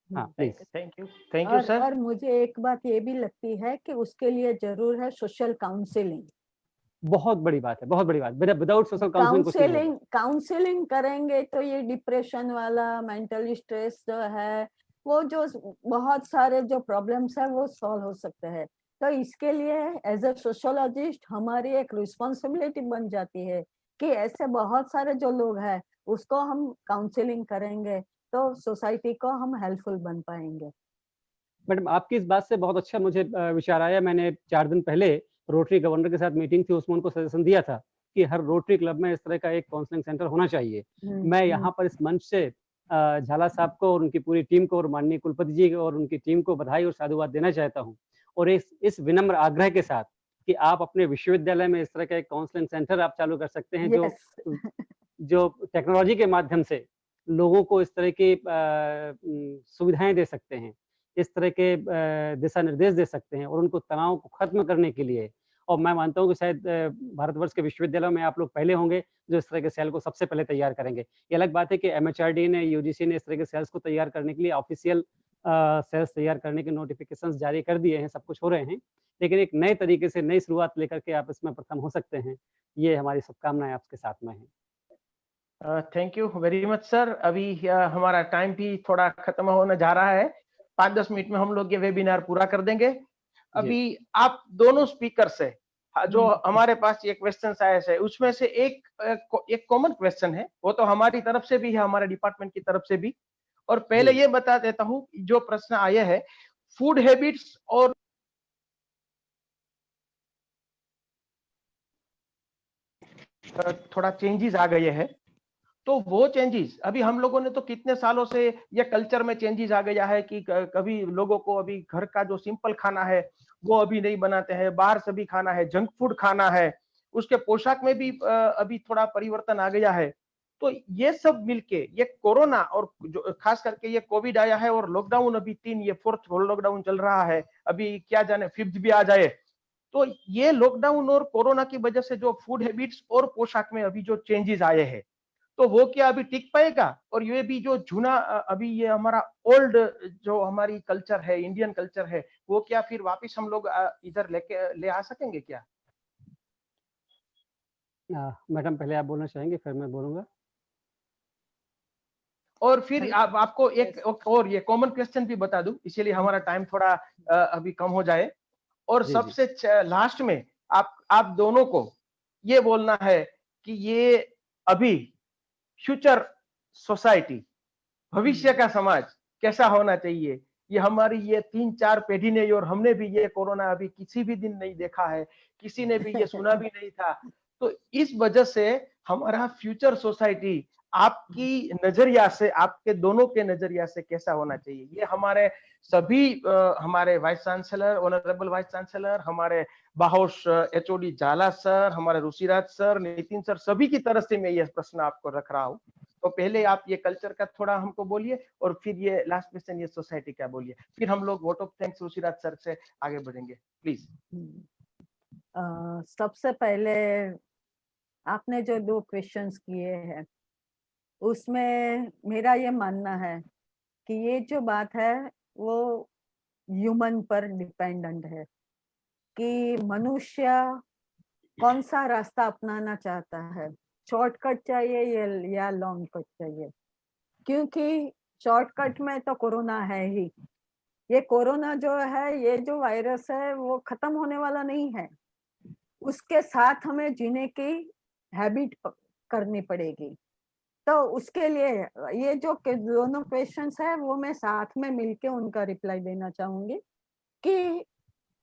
हाँ प्लीज। Thank you sir. और मुझे एक बात ये भी लगती है कि उसके लिए जरूर है सोशल काउंसलिंग। बहुत बड़ी बात है, बहुत बड़ी बात। विदाउट सोशल काउंसलिंग काउंसलिंग करेंगे तो ये डिप्रेशन वाला, मेंटल स्ट्रेस जो है, वो जो बहुत सारे जो प्रॉब्लम्स है वो सॉल्व हो सकते हैं। तो इसके लिए एज अ सोशियोलॉजिस्ट हमारी एक रिस्पॉन्सिबिलिटी बन जाती है कि ऐसे बहुत सारे जो लोग हैं उसको हम काउंसलिंग करेंगे तो सोसाइटी को हम हेल्पफुल बन पाएंगे। मैडम, आपकी इस बात से बहुत अच्छा मुझे विचार आया। मैंने 4 दिन पहले रोटरी गवर्नर के साथ मीटिंग थी, उसमें उनको सजेशन दिया था कि हर रोटरी क्लब में इस तरह का एक काउंसलिंग सेंटर होना चाहिए। मैं यहाँ पर इस मंच से झाला साहब को और उनकी पूरी टीम को और माननीय कुलपति जी और उनकी टीम को बधाई और साधुवाद देना चाहता हूँ, और इस विनम्र आग्रह के साथ कि आप अपने विश्वविद्यालय में इस तरह का एक काउंसलिंग सेंटर आप चालू कर सकते हैं, जो टेक्नोलॉजी के माध्यम से लोगों को इस तरह की सुविधाएं दे सकते हैं, इस तरह के दिशा निर्देश दे सकते हैं और उनको तनाव को खत्म करने के लिए। और मैं मानता हूँ कि शायद भारतवर्ष के विश्वविद्यालयों में आप लोग पहले होंगे जो इस तरह के सेल को सबसे पहले तैयार करेंगे। ये अलग बात है कि MHRD ने, UGC ने इस तरह के सेल्स को तैयार करने के लिए ऑफिशियल सेल्स तैयार करने के नोटिफिकेशंस जारी कर दिए हैं, सब कुछ हो रहे हैं, लेकिन एक नए तरीके से नई शुरुआत लेकर के आप इसमें प्रथम हो सकते हैं। ये हमारी शुभकामनाएं आपके साथ में हैं। Thank you very much sir. अभी हमारा टाइम भी थोड़ा खत्म होने जा रहा है, 5-10 मिनट में हम लोग ये वेबिनार पूरा कर देंगे। अभी आप दोनों स्पीकर से जो हमारे पास ये क्वेश्चन आए हैं उसमें से एक कॉमन क्वेश्चन है, वो तो हमारी तरफ से भी है, हमारे डिपार्टमेंट की तरफ से भी। और पहले ये बता देता हूँ, जो प्रश्न आए हैं फूड हैबिट्स और थोड़ा चेंजेस आ गए हैं, तो वो चेंजेस अभी हम लोगों ने तो कितने सालों से ये कल्चर में चेंजेस आ गया है कि कभी लोगों को अभी घर का जो सिंपल खाना है वो अभी नहीं बनाते हैं, बाहर से भी खाना है, जंक फूड खाना है, उसके पोशाक में भी अभी थोड़ा परिवर्तन आ गया है। तो ये सब मिलके ये कोरोना और जो खास करके ये कोविड आया है और लॉकडाउन अभी 3, ये 4th लॉकडाउन चल रहा है, अभी क्या जाने 5th भी आ जाए। तो ये लॉकडाउन और कोरोना की वजह से जो फूड हैबिट्स और पोशाक में अभी जो चेंजेस आए हैं, तो वो क्या अभी टिक पाएगा? और ये भी जो जूना अभी ये हमारा ओल्ड जो हमारी कल्चर है, इंडियन कल्चर है, वो क्या फिर वापस हम लोग इधर ले आ सकेंगे क्या? मैडम पहले आप बोलना चाहेंगे, फिर मैं बोलूंगा। और फिर आपको एक और ये कॉमन क्वेश्चन भी बता दूं, इसीलिए हमारा टाइम थोड़ा अभी कम हो जाए। और सबसे लास्ट में आप दोनों को ये बोलना है कि ये अभी फ्यूचर सोसाइटी, भविष्य का समाज कैसा होना चाहिए, ये हमारी ये 3-4 पीढ़ी ने, और हमने भी ये कोरोना अभी किसी भी दिन नहीं देखा है, किसी ने भी ये सुना भी नहीं था। तो इस वजह से हमारा फ्यूचर सोसाइटी आपकी नजरिया से, आपके दोनों के नजरिया से कैसा होना चाहिए? ये हमारे सभी हमारे vice chancellor, honourable vice chancellor, हमारे बाहोश एचओडी झाला सर, हमारे ऋषिराज सर, नितिन सर, सभी की तरफ से मैं ये प्रश्न आपको रख रहा हूँ। तो पहले आप ये कल्चर का थोड़ा हमको बोलिए और फिर ये लास्ट क्वेश्चन ये सोसाइटी का बोलिए, फिर हम लोग vote of thanks Rishiraj sir से आगे बढ़ेंगे, प्लीज। सबसे पहले आपने जो 2 क्वेश्चंस किए हैं उसमें मेरा ये मानना है कि ये जो बात है वो ह्यूमन पर डिपेंडेंट है कि मनुष्य कौन सा रास्ता अपनाना चाहता है, शॉर्टकट चाहिए या लॉन्ग कट चाहिए। क्योंकि शॉर्टकट में तो कोरोना है ही। ये कोरोना जो है, ये जो वायरस है वो खत्म होने वाला नहीं है, उसके साथ हमें जीने की हैबिट करनी पड़ेगी। तो उसके लिए ये जो दोनों क्वेश्चंस है वो मैं साथ में मिलके उनका रिप्लाई देना चाहूंगी कि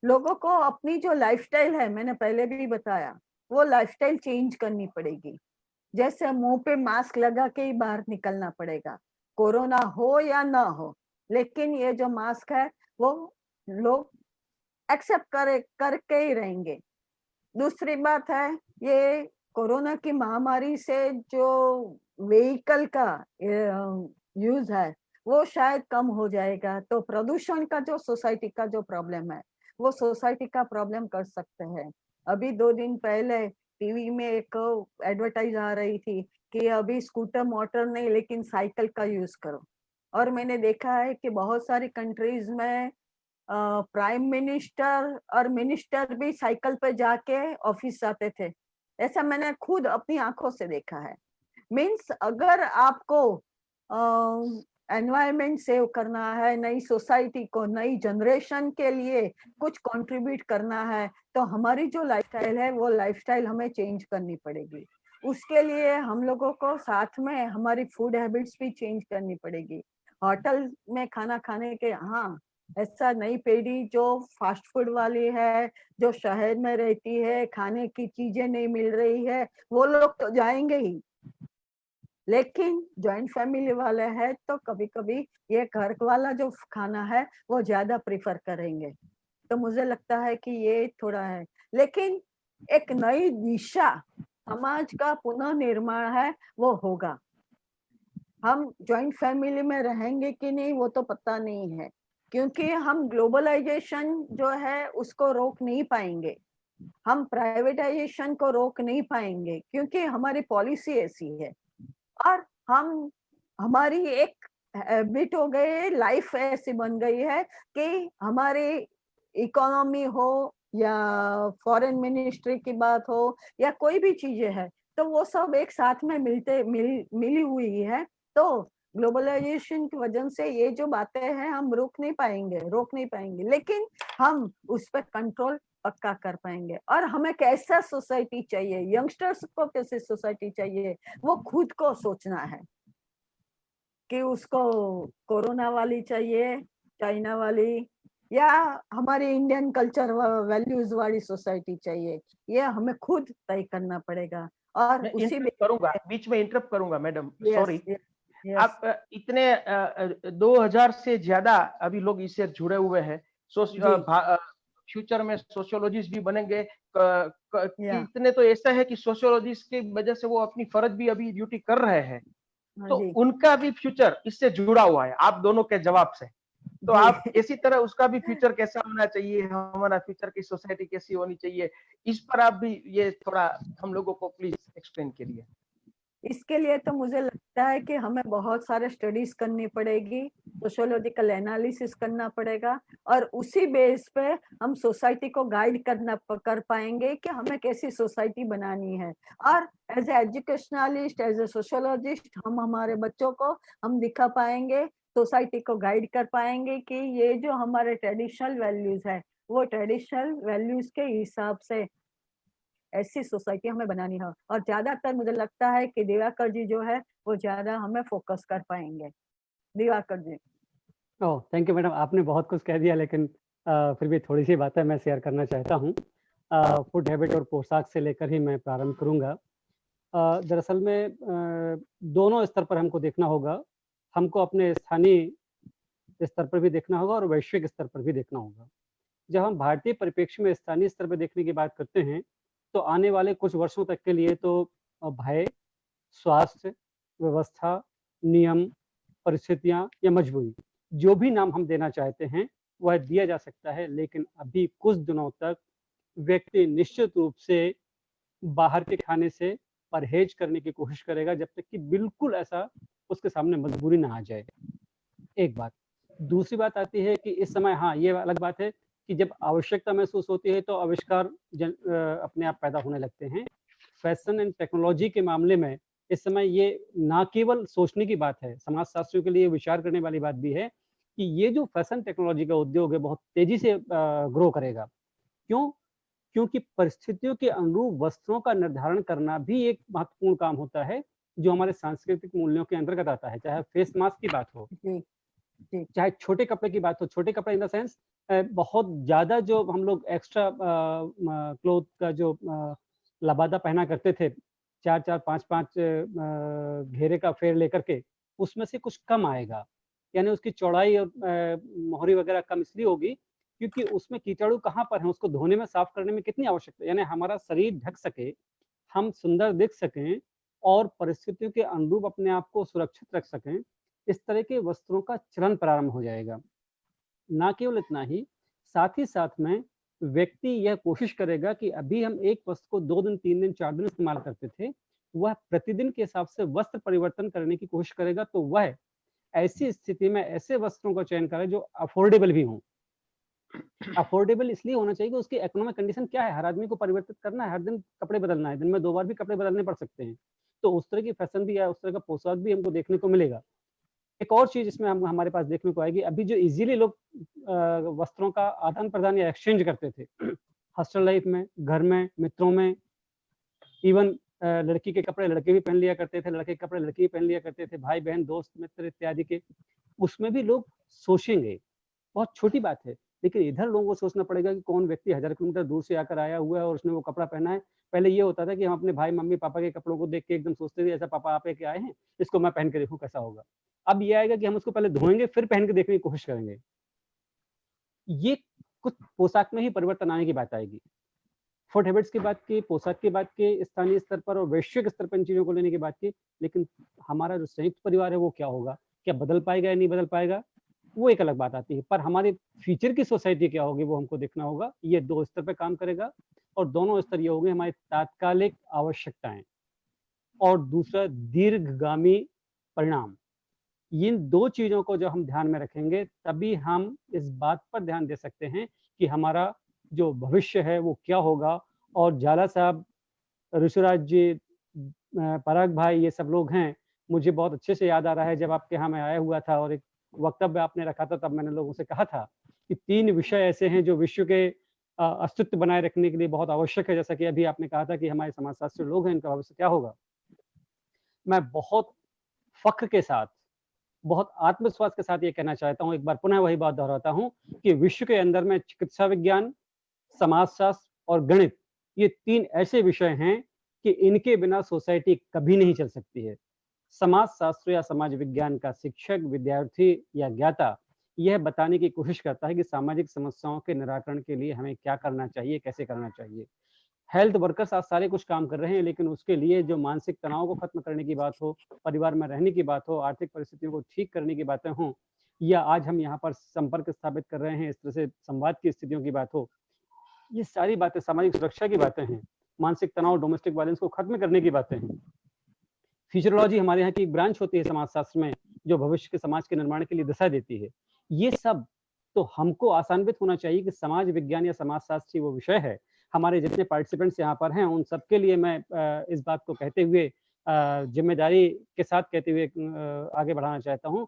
लोगों को अपनी जो लाइफस्टाइल है, मैंने पहले भी बताया, वो लाइफस्टाइल चेंज करनी पड़ेगी। जैसे मुंह पे मास्क लगा के ही बाहर निकलना पड़ेगा, कोरोना हो या ना हो, लेकिन ये जो मास्क है वो लोग एक्सेप्ट करके ही रहेंगे। दूसरी बात है, ये कोरोना की महामारी से जो व्हीकल का यूज है वो शायद कम हो जाएगा, तो प्रदूषण का जो सोसाइटी का जो प्रॉब्लम है वो सोसाइटी का प्रॉब्लम कर सकते हैं। अभी 2 दिन पहले टीवी में एक एडवर्टाइज आ रही थी कि अभी स्कूटर मोटर नहीं लेकिन साइकिल का यूज करो, और मैंने देखा है कि बहुत सारी कंट्रीज में प्राइम मिनिस्टर और मिनिस्टर भी साइकिल पे जाके ऑफिस जाते थे। ऐसा मैंने खुद अपनी आंखों से देखा है। मीन्स अगर आपको एनवायरनमेंट सेव करना है, नई सोसाइटी को, नई जनरेशन के लिए कुछ कंट्रीब्यूट करना है, तो हमारी जो लाइफस्टाइल है वो लाइफस्टाइल हमें चेंज करनी पड़ेगी। उसके लिए हम लोगों को साथ में हमारी फूड हैबिट्स भी चेंज करनी पड़ेगी। होटल में खाना खाने के, हाँ, ऐसा नई पीढ़ी जो फास्ट फूड वाली है, जो शहर में रहती है, खाने की चीजें नहीं मिल रही है, वो लोग तो जाएंगे ही, लेकिन जॉइंट फैमिली वाले हैं तो कभी कभी ये घर वाला जो खाना है वो ज्यादा प्रिफर करेंगे। तो मुझे लगता है कि ये थोड़ा है, लेकिन एक नई दिशा समाज का पुनः निर्माण है वो होगा। हम जॉइंट फैमिली में रहेंगे कि नहीं वो तो पता नहीं है, क्योंकि हम ग्लोबलाइजेशन जो है उसको रोक नहीं पाएंगे, हम प्राइवेटाइजेशन को रोक नहीं पाएंगे, क्योंकि हमारी पॉलिसी ऐसी है। और हमारी एक हैबिट हो गई है, लाइफ ऐसी बन गई है कि हमारी इकोनॉमी हो या फॉरेन मिनिस्ट्री की बात हो या कोई भी चीजें है, तो वो सब एक साथ में मिली हुई है। तो ग्लोबलाइजेशन की वजह से ये जो बातें हैं हम रोक नहीं पाएंगे, लेकिन हम उस पर कंट्रोल पक्का कर पाएंगे। और हमें कैसा सोसाइटी चाहिए, यंगस्टर्स को कैसी सोसाइटी चाहिए, वो खुद को सोचना है कि उसको कोरोना वाली चाहिए, चाइना वाली, या हमारी इंडियन कल्चर वैल्यूज वाली सोसाइटी चाहिए, ये हमें खुद तय करना पड़ेगा। और उसी में करूंगा, बीच में इंटरप्ट करूंगा मैडम, सॉरी। yes. आप इतने 2000 से ज्यादा अभी लोग इससे जुड़े हुए हैं, फ्यूचर में सोशियोलॉजिस्ट भी बनेंगे, इतने तो ऐसा है कि सोशियोलॉजिस्ट की वजह से वो अपनी फर्ज भी अभी ड्यूटी कर रहे हैं, तो उनका भी फ्यूचर इससे जुड़ा हुआ है आप दोनों के जवाब से। तो आप इसी तरह उसका भी फ्यूचर कैसा होना चाहिए, हमारा फ्यूचर की सोसाइटी कैसी होनी चाहिए, इस पर आप भी ये थोड़ा हम लोगों को प्लीज एक्सप्लेन करिए। इसके लिए तो मुझे लगता है कि हमें बहुत सारे स्टडीज करनी पड़ेगी, सोशियोलॉजिकल एनालिसिस करना पड़ेगा, और उसी बेस पे हम सोसाइटी को गाइड कर पाएंगे कि हमें कैसी सोसाइटी बनानी है। और as a educationalist, as a sociologist, हम हमारे बच्चों को हम दिखा पाएंगे, सोसाइटी को गाइड कर पाएंगे कि ये जो हमारे ट्रेडिशनल वैल्यूज है वो ट्रेडिशनल वैल्यूज के हिसाब से ऐसी सोसाइटी हमें बनानी है। और ज्यादातर मुझे लगता है कि दिवाकर जी जो है वो ज्यादा हमें फोकस कर पाएंगे। दिवाकर जी। ओह, थैंक यू मैडम, आपने बहुत कुछ कह दिया, लेकिन फिर भी थोड़ी सी बातें मैं शेयर करना चाहता हूँ। फूड हैबिट और पोशाक से लेकर ही मैं प्रारंभ करूंगा। दरअसल में दोनों स्तर पर हमको देखना होगा। हमको अपने स्थानीय स्तर पर भी देखना होगा और वैश्विक स्तर पर भी देखना होगा। जब हम भारतीय परिप्रेक्ष्य में स्थानीय स्तर पर देखने की बात करते हैं, तो आने वाले कुछ वर्षों तक के लिए तो भय, स्वास्थ्य, व्यवस्था, नियम, परिस्थितियां या मजबूरी, जो भी नाम हम देना चाहते हैं वह दिया जा सकता है, लेकिन अभी कुछ दिनों तक व्यक्ति निश्चित रूप से बाहर के खाने से परहेज करने की कोशिश करेगा, जब तक कि बिल्कुल ऐसा उसके सामने मजबूरी ना आ जाए। एक बात। दूसरी बात आती है कि इस समय, हाँ, ये अलग बात है कि जब आवश्यकता महसूस होती है तो आविष्कार अपने आप पैदा होने लगते हैं। फैशन एंड टेक्नोलॉजी के मामले में इस समय ये ना केवल सोचने की बात है, समाजशास्त्रियों के लिए विचार करने वाली बात भी है कि ये जो फैशन टेक्नोलॉजी का उद्योग है बहुत तेजी से ग्रो करेगा। क्यों? क्योंकि परिस्थितियों के अनुरूप वस्त्रों का निर्धारण करना भी एक महत्वपूर्ण काम होता है, जो हमारे सांस्कृतिक मूल्यों के अंतर्गत आता है। चाहे फेस मास्क की बात हो, चाहे छोटे कपड़े की बात हो, छोटे कपड़े इन द सेंस बहुत ज्यादा जो हम लोग एक्स्ट्रा क्लोथ का जो लबादा पहना करते थे, 4-4, 5-5 घेरे का फेर लेकर के, उसमें से कुछ कम आएगा। यानी उसकी चौड़ाई और मोहरी वगैरह कम इसलिए होगी क्योंकि उसमें कीटाणु कहाँ पर है, उसको धोने में, साफ करने में कितनी आवश्यकता है। यानी हमारा शरीर ढक सके, हम सुंदर दिख सकें और परिस्थितियों के अनुरूप अपने आप को सुरक्षित रख सकें, इस तरह के वस्त्रों का चलन प्रारंभ हो जाएगा। ना केवल इतना ही, साथ ही साथ में व्यक्ति यह कोशिश करेगा कि अभी हम एक वस्त्र को 2 दिन, 3 दिन, 4 दिन इस्तेमाल करते थे, वह प्रतिदिन के हिसाब से वस्त्र परिवर्तन करने की कोशिश करेगा। तो वह ऐसी स्थिति में ऐसे वस्त्रों का चयन करे जो अफोर्डेबल भी हों। अफोर्डेबल इसलिए होना चाहिए कि उसकी इकोनॉमिक कंडीशन क्या है। हर आदमी को परिवर्तित करना है, हर दिन कपड़े बदलना है, दिन में 2 बार भी कपड़े बदलने पड़ सकते हैं। तो उस तरह की फैशन भी है, उस तरह का पोशाक भी हमको देखने को मिलेगा। एक और चीज इसमें हम हमारे पास देखने को आएगी, अभी जो इजीली लोग वस्त्रों का आदान प्रदान या एक्सचेंज करते थे हॉस्टल लाइफ में, घर में, मित्रों में, इवन लड़की के कपड़े लड़के भी पहन लिया करते थे, लड़के के कपड़े लड़की भी पहन लिया करते थे, भाई बहन, दोस्त मित्र इत्यादि के, उसमें भी लोग सोचेंगे। बहुत छोटी बात है, लेकिन इधर लोगों को सोचना पड़ेगा कि कौन व्यक्ति 1000 किलोमीटर दूर से आकर आया हुआ है और उसने वो कपड़ा पहना है। पहले ये होता था कि हम अपने भाई, मम्मी, पापा के कपड़ों को देख के एकदम सोचते थे, ऐसा पापा आप के आए हैं, इसको मैं पहन के देखूं कैसा होगा। अब ये आएगा कि हम उसको पहले धोएंगे, फिर पहन के देखने की कोशिश करेंगे। ये कुछ पोशाक में ही परिवर्तन आने की बात आएगी। फूड हैबिट्स की बात की, पोशाक की बात की, स्थानीय स्तर पर और वैश्विक स्तर पर इन चीजों को लेने की बात की, लेकिन हमारा जो संयुक्त परिवार है वो क्या होगा, क्या बदल पाएगा या नहीं बदल पाएगा, वो एक अलग बात आती है। पर हमारी फ्यूचर की सोसाइटी क्या होगी वो हमको देखना होगा। ये 2 स्तर पर काम करेगा और दोनों स्तर ये होंगे हमारी तात्कालिक आवश्यकताएं और दूसरा दीर्घगामी परिणाम। इन 2 चीजों को जब हम ध्यान में रखेंगे तभी हम इस बात पर ध्यान दे सकते हैं कि हमारा जो भविष्य है वो क्या होगा। और जाला साहब, ऋषिराज जी, पराग भाई, ये सब लोग हैं, मुझे बहुत अच्छे से याद आ रहा है जब आपके यहाँ मैं आया हुआ था और एक वक्तव्य आपने रखा था, तब मैंने लोगों से कहा था कि 3 विषय ऐसे हैं जो विश्व के अस्तित्व बनाए रखने के लिए बहुत आवश्यक है। जैसा कि अभी आपने कहा था कि हमारे समाजशास्त्री लोग हैं, इनका भविष्य क्या होगा। मैं बहुत फख्र के साथ, बहुत आत्मविश्वास के साथ ये कहना चाहता हूँ, एक बार पुनः वही बात दोहराता हूँ कि विश्व के अंदर में चिकित्सा विज्ञान, समाजशास्त्र और गणित, ये 3 ऐसे विषय हैं कि इनके बिना सोसाइटी कभी नहीं चल सकती है। समाजशास्त्र या समाज विज्ञान का शिक्षक, विद्यार्थी या ज्ञाता यह बताने की कोशिश करता है कि सामाजिक समस्याओं के निराकरण के लिए हमें क्या करना चाहिए, कैसे करना चाहिए। हेल्थ वर्कर्स आज सारे कुछ काम कर रहे हैं, लेकिन उसके लिए जो मानसिक तनाव को खत्म करने की बात हो, परिवार में रहने की बात हो, आर्थिक परिस्थितियों को ठीक करने की बातें हों, या आज हम यहाँ पर संपर्क स्थापित कर रहे हैं, इस तरह से संवाद की स्थितियों की बात हो, ये सारी बातें सामाजिक सुरक्षा की बातें हैं, मानसिक तनाव, डोमेस्टिक वायलेंस को खत्म करने की बातें हैं। फ्यूचरोलॉजी हमारे यहाँ की एक ब्रांच होती है समाजशास्त्र में, जो भविष्य के समाज के निर्माण के लिए दिशा देती है। ये सब तो हमको आसान्वित होना चाहिए कि समाज विज्ञान या समाजशास्त्र वो विषय है। हमारे जितने पार्टिसिपेंट्स यहाँ पर हैं उन सबके लिए मैं इस बात को कहते हुए, जिम्मेदारी के साथ कहते हुए आगे बढ़ाना चाहता हूँ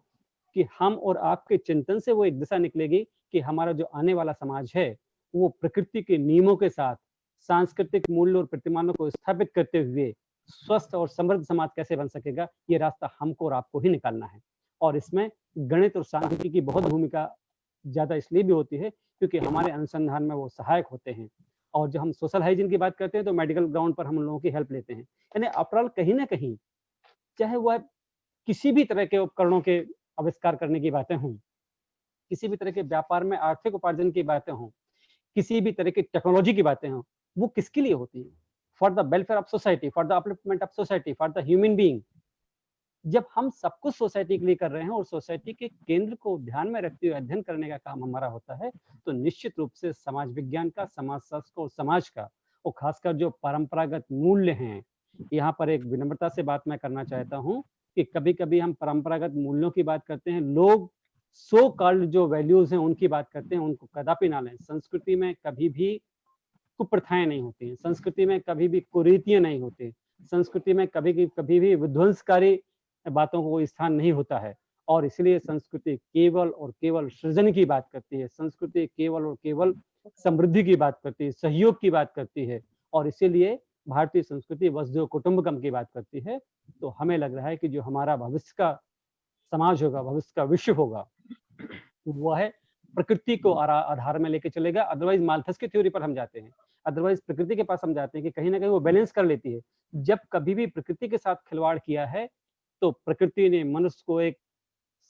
कि हम और आपके चिंतन से वो एक दिशा निकलेगी कि हमारा जो आने वाला समाज है वो प्रकृति के नियमों के साथ सांस्कृतिक मूल्य और प्रतिमानों को स्थापित करते हुए स्वस्थ और समृद्ध समाज कैसे बन सकेगा, ये रास्ता हमको और आपको ही निकालना है। और इसमें गणित और सांख्यिकी की बहुत भूमिका ज्यादा इसलिए भी होती है क्योंकि हमारे अनुसंधान में वो सहायक होते हैं और जब हम सोशल हाइजीन की बात करते हैं तो मेडिकल ग्राउंड पर हम लोगों की हेल्प लेते हैं। यानी आफ्टरऑल कहीं ना कहीं चाहे वह किसी भी तरह के उपकरणों के आविष्कार करने की बातें हों, किसी भी तरह के व्यापार में आर्थिक उपार्जन की बातें हों, किसी भी तरह की टेक्नोलॉजी की बातें हों, वो किसके लिए होती हैं? For the welfare of society, for the upliftment of society, for the human being. जब हम सब कुछ सोसाइटी के लिए कर रहे हैं और सोसाइटी के केंद्र को ध्यान में रखते हुए अध्ययन करने का काम हमारा होता है, तो निश्चित रूप से समाज विज्ञान का, समाजशास्त्र और समाज का, और खासकर जो परंपरागत मूल्य हैं, यहाँ पर एक विनम्रता से बात मैं करना चाहता हूँ कि कभी-कभी हम परंपरागत मूल्यों की बात करते हैं, लोग सो कॉल्ड जो वैल्यूज हैं उनकी बात करते हैं, उनको कदापि ना लें। संस्कृति में कभी भी कुप्रथाएं नहीं होती हैं, संस्कृति में कभी भी कुरीतियां नहीं होती, संस्कृति में कभी भी विध्वंसकारी बातों को कोई स्थान नहीं होता है। और इसलिए संस्कृति केवल और केवल सृजन की बात करती है, संस्कृति केवल और केवल समृद्धि की बात करती है, सहयोग की बात करती है, और इसीलिए भारतीय संस्कृति वसुधैव कुटुंबकम की बात करती है। तो हमें लग रहा है कि जो हमारा भविष्य का समाज होगा, भविष्य का विश्व होगा, वह प्रकृति को आधार में लेके चलेगा। अदरवाइज माल्थस की थ्योरी पर हम जाते हैं, अदरवाइज प्रकृति के पास हम जाते हैं कि कहीं ना कहीं वो बैलेंस कर लेती है। जब कभी भी प्रकृति के साथ खिलवाड़ किया है तो प्रकृति ने मनुष्य को एक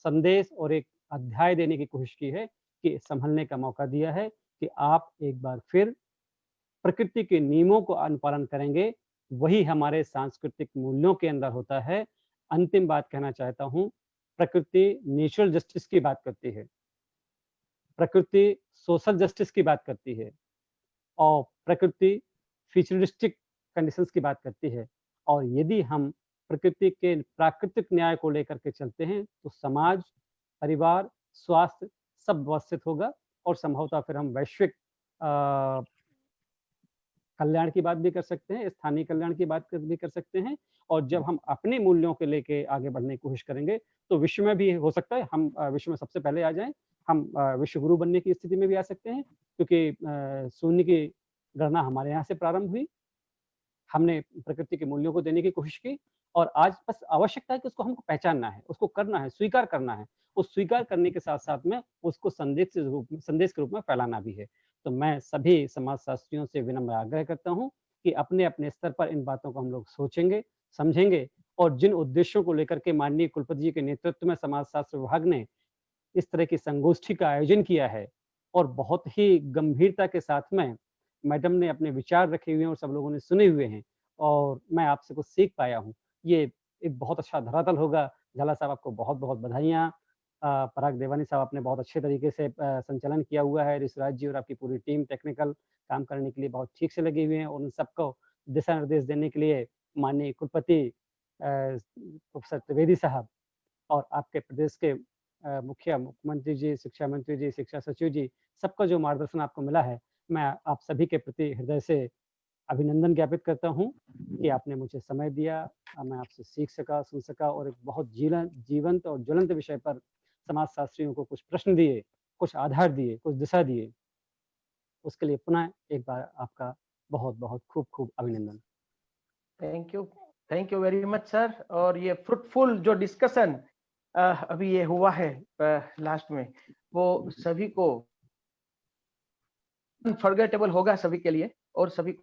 संदेश और एक अध्याय देने की कोशिश की है कि संभलने का मौका दिया है कि आप एक बार फिर प्रकृति के नियमों को अनुपालन करेंगे, वही हमारे सांस्कृतिक मूल्यों के अंदर होता है। अंतिम बात कहना चाहता हूं, प्रकृति नेचुरल जस्टिस की बात करती है, प्रकृति सोशल जस्टिस की बात करती है, और प्रकृति फ्यूचरिस्टिक कंडीशंस की बात करती है। और यदि हम प्रकृति के प्राकृतिक न्याय को लेकर के चलते हैं तो समाज, परिवार, स्वास्थ्य सब व्यवस्थित होगा, और संभवतः फिर हम वैश्विक कल्याण की बात भी कर सकते हैं, स्थानीय कल्याण की बात भी कर सकते हैं। और जब हम अपने मूल्यों के लेके आगे बढ़ने की कोशिश करेंगे तो विश्व में भी हो सकता है हम विश्व में सबसे पहले आ जाएं, हम विश्व गुरु बनने की स्थिति में भी आ सकते हैं, क्योंकि शून्य की गणना हमारे यहाँ से प्रारंभ हुई। हमने प्रकृति के मूल्यों को देने की कोशिश की, और आज बस आवश्यकता है कि उसको हमको पहचानना है, उसको करना है, स्वीकार करना है। उस स्वीकार करने के साथ साथ में उसको संदेश के रूप में फैलाना भी है। तो मैं सभी समाजशास्त्रियों से विनम्र आग्रह करता हूँ कि अपने अपने स्तर पर इन बातों को हम लोग सोचेंगे, समझेंगे, और जिन उद्देश्यों को लेकर के माननीय कुलपति जी के नेतृत्व में समाजशास्त्र विभाग ने इस तरह की संगोष्ठी का आयोजन किया है, और बहुत ही गंभीरता के साथ में मैडम ने अपने विचार रखे हुए हैं और सब लोगों ने सुने हुए हैं, और मैं आपसे कुछ सीख पाया हूँ। ये एक बहुत अच्छा धरातल होगा। झाला साहब, आपको बहुत बहुत बधाइयाँ। पराग देवानी साहब, आपने बहुत अच्छे तरीके से संचालन किया हुआ है। ऋषिराज जी और आपकी पूरी टीम टेक्निकल काम करने के लिए बहुत ठीक से लगे हुए हैं, और उन सबको दिशा निर्देश देने के लिए माननीय कुलपति प्रोफेसर त्रिवेदी साहब, और आपके प्रदेश के मुख्यमंत्री जी, शिक्षा मंत्री जी, शिक्षा सचिव जी, सबका जो मार्गदर्शन आपको मिला है, मैं आप सभी के प्रति हृदय से अभिनंदन ज्ञापित करता हूं कि आपने मुझे समय दिया, मैं आपसे सीख सका, सुन सका, और एक बहुत जीवंत और ज्वलंत विषय पर समाजशास्त्रियों को कुछ प्रश्न दिए, कुछ आधार दिए, कुछ दिशा दिए। उसके लिए पुनः एक बार आपका बहुत बहुत खूब खूब अभिनंदन। Thank you very much sir. और ये फ्रूटफुल जो डिस्कशन अभी ये हुआ है लास्ट में, वो सभी को अनफॉरगेटेबल होगा सभी के लिए, और सभी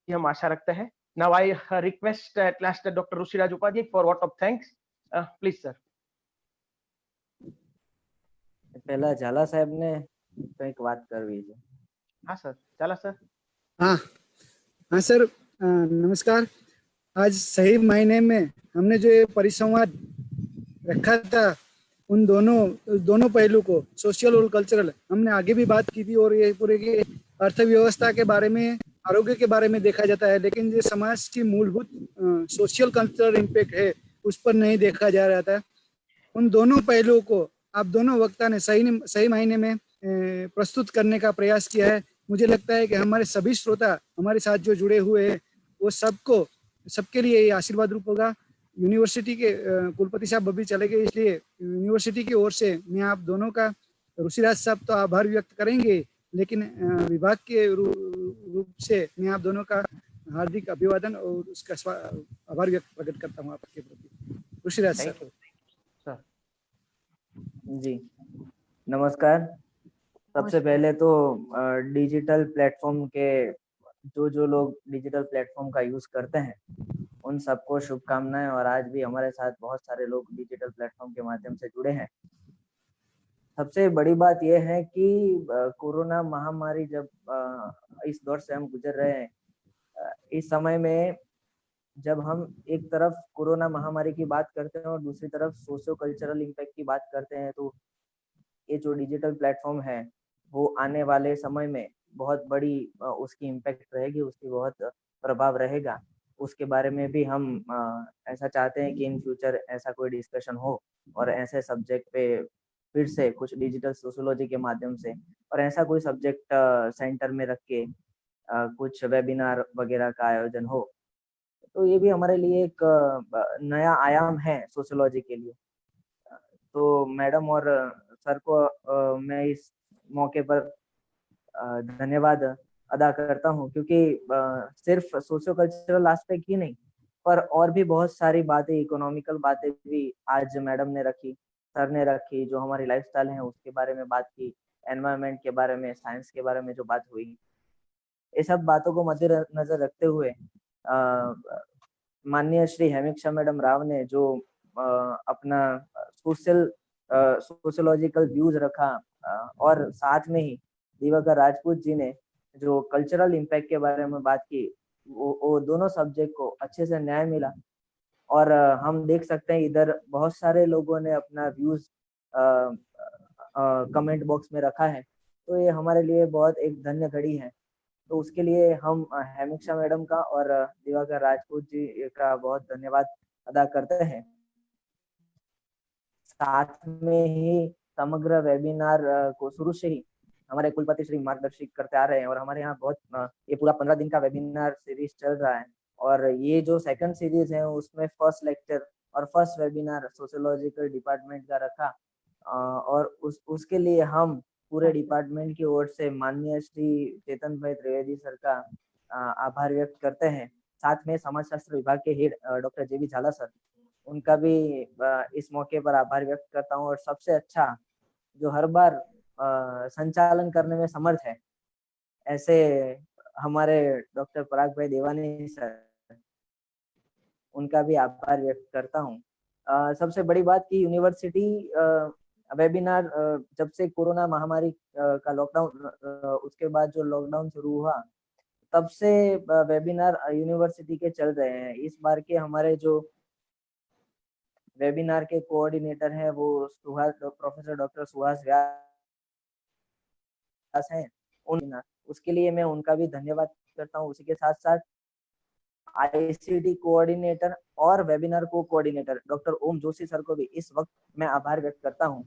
हम आशा रखते हैं। Now I request at last doctor Rishiraj Upadhyay for vote of thanks, please sir. पहला झाला साहब ने કંઈક વાત કરવી છે। हाँ सर, झाला सर। हाँ सर, नमस्कार। आज सही मायने में हमने जो ये परिसंवाद रखा था, उन दोनों पहलू को, सोशल और कल्चरल, हमने आगे भी बात की थी, और ये पूरे की अर्थव्यवस्था के बारे में, आरोग्य के बारे में देखा जाता है, लेकिन जो समाज की मूलभूत सोशल कल्चरल इम्पैक्ट है उस पर नहीं देखा जा रहा था। उन दोनों पहलुओं को आप दोनों वक्ता ने सही मायने में प्रस्तुत करने का प्रयास किया है। मुझे लगता है कि हमारे सभी श्रोता हमारे साथ जो जुड़े हुए हैं वो सबके लिए ये आशीर्वाद रूप होगा। यूनिवर्सिटी के कुलपति साहब अभी चले गए, इसलिए यूनिवर्सिटी की ओर से मैं आप दोनों का, ऋषिराज साहब तो आभार व्यक्त करेंगे, लेकिन विभाग के रूप से मैं आप दोनों का हार्दिक अभिवादन और उसका आभार व्यक्त प्रकट करता हूँ आपके प्रति। ऋषिराज सर। जी नमस्कार। सबसे पहले तो डिजिटल प्लेटफॉर्म के जो लोग डिजिटल प्लेटफॉर्म का यूज करते हैं उन सबको शुभकामनाएं। और आज भी हमारे साथ बहुत सारे लोग डिजिटल प्लेटफॉर्म के माध्यम से जुड़े हैं। सबसे बड़ी बात यह है कि कोरोना महामारी जब इस दौर से हम गुजर रहे हैं, इस समय में जब हम एक तरफ कोरोना महामारी की बात करते हैं और दूसरी तरफ सोशियो कल्चरल इम्पैक्ट की बात करते हैं, तो ये जो डिजिटल प्लेटफॉर्म है वो आने वाले समय में बहुत बड़ी उसकी इम्पैक्ट रहेगी, उसकी बहुत प्रभाव रहेगा। उसके बारे में भी हम ऐसा चाहते हैं कि इन फ्यूचर ऐसा कोई डिस्कशन हो और ऐसे सब्जेक्ट पे फिर से कुछ डिजिटल सोशियोलॉजी के माध्यम से और ऐसा कोई सब्जेक्ट सेंटर में रख के कुछ वेबिनार वगैरह का आयोजन हो। तो ये भी हमारे लिए एक नया आयाम है सोशियोलॉजी के लिए। तो मैडम और सर को मैं इस मौके पर धन्यवाद अदा करता हूँ, क्योंकि सिर्फ सोशियो कल्चरल एस्पेक्ट ही नहीं पर और भी बहुत सारी बातें, इकोनॉमिकल बातें भी आज मैडम ने रखी, सर ने रखी, जो हमारी लाइफस्टाइल है उसके बारे में बात की, एनवायरनमेंट के बारे में, साइंस के बारे में जो बात हुई, ये सब बातों को मद्देनजर रखते हुए माननीय श्री हेमिक्षा मैडम राव ने जो अपना सोशियोलॉजिकल व्यूज रखा और साथ में ही दिवाकर राजपूत जी ने जो कल्चरल इम्पैक्ट के बारे में बात की, वो दोनों सब्जेक्ट को अच्छे से न्याय मिला। और हम देख सकते हैं इधर बहुत सारे लोगों ने अपना व्यूज कमेंट बॉक्स में रखा है, तो ये हमारे लिए बहुत एक धन्य घड़ी है। तो उसके लिए हम हेमिक्षा मैडम का और दिवाकर राजपूत जी का बहुत धन्यवाद अदा करते हैं। साथ में ही समग्र वेबिनार को शुरू से ही हमारे कुलपति श्री मार्गदर्शित करते आ रहे हैं और हमारे यहाँ बहुत ये पूरा 15 दिन का वेबिनार सीरीज चल रहा है और ये जो सेकंड सीरीज है उसमें फर्स्ट लेक्चर और फर्स्ट वेबिनार सोशियोलॉजिकल डिपार्टमेंट का रखा और उसके लिए हम पूरे डिपार्टमेंट की ओर से माननीय श्री चेतन भाई त्रिवेदी सर का आभार व्यक्त करते हैं। साथ में समाजशास्त्र विभाग के हेड डॉक्टर जेबी झाला सर, उनका भी इस मौके पर आभार व्यक्त करता हूँ। और सबसे अच्छा जो हर बार संचालन करने में समर्थ है, ऐसे हमारे डॉक्टर पराग भाई देवानी सर, उनका भी आभार व्यक्त करता हूँ। सबसे बड़ी बात की यूनिवर्सिटी वेबिनार जब से कोरोना महामारी का लॉकडाउन, उसके बाद जो लॉकडाउन शुरू हुआ तब से वेबिनार यूनिवर्सिटी के चल रहे हैं। इस बार के हमारे जो वेबिनार के कोऑर्डिनेटर हैं वो प्रोफेसर डॉक्टर सुहास व्यास हैं, उसके लिए मैं उनका भी धन्यवाद करता हूँ। उसी के साथ साथ आईसीटी कोऑर्डिनेटर और वेबिनार को कोऑर्डिनेटर डॉक्टर ओम जोशी सर को भी इस वक्त मैं आभार व्यक्त करता हूँ।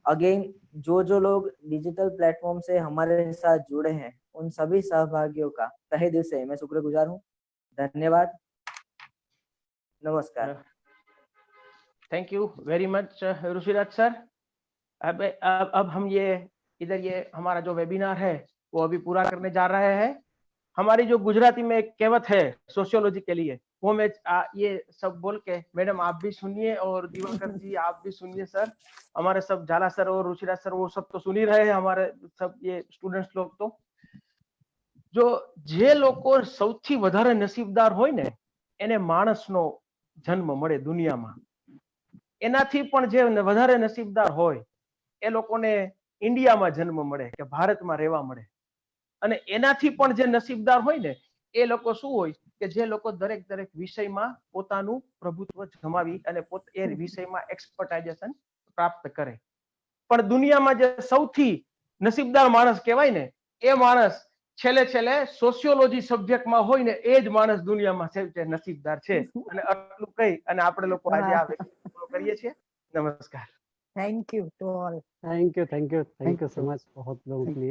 अगेन जो लोग डिजिटल प्लेटफॉर्म से हमारे साथ जुड़े हैं उन सभी सहभागियों का तहे दिल से मैं शुक्रगुजार हूँ। धन्यवाद, नमस्कार। Thank you very much Rishiraj sir. अब हम ये हमारा जो वेबिनार है वो अभी पूरा करने जा रहे हैं। हमारी जो गुजराती में एक कहावत है सोशियोलॉजी के लिए, वो मैं ये सब बोल के, मैडम आप भी सुनिए और दिवाकर जी आप भी सुनिए सर, हमारे सब झाला सर और ऋषिराज सर वो सब तो सुन ही रहे हैं, हमारे सब ये स्टूडेंट्स लोग। तो जो जे लोग सौथी वधारे नसीबदार होय ने एने माणसनो जन्म मळे दुनियामां, एनाथी पण जे वधारे नसीबदार होय ए लोकोने इंडियामां जन्म मळे के भारतमां રહેવા મળે। અને એનાથી પણ જે નસીબદાર હોય ને એ લોકો શું હોય કે જે લોકો દરેક વિષયમાં પોતાનું પ્રભુત્વ જમાવી અને એ વિષયમાં એક્સપર્ટાઇઝેશન પ્રાપ્ત કરે। પણ દુનિયામાં જે સૌથી નસીબદાર માણસ કહેવાય ને એ માણસ છેલ્લે સોશિયોલોજી સબ્જેક્ટમાં હોય ને એ જ માણસ દુનિયામાં છે નસીબદાર છે। અને આટલું કહી અને આપણે લોકો આજે આ વેકેશન કરીએ છીએ। નમસ્કાર। Thank you to all. Thank you so much बहुत लोगों के लिए।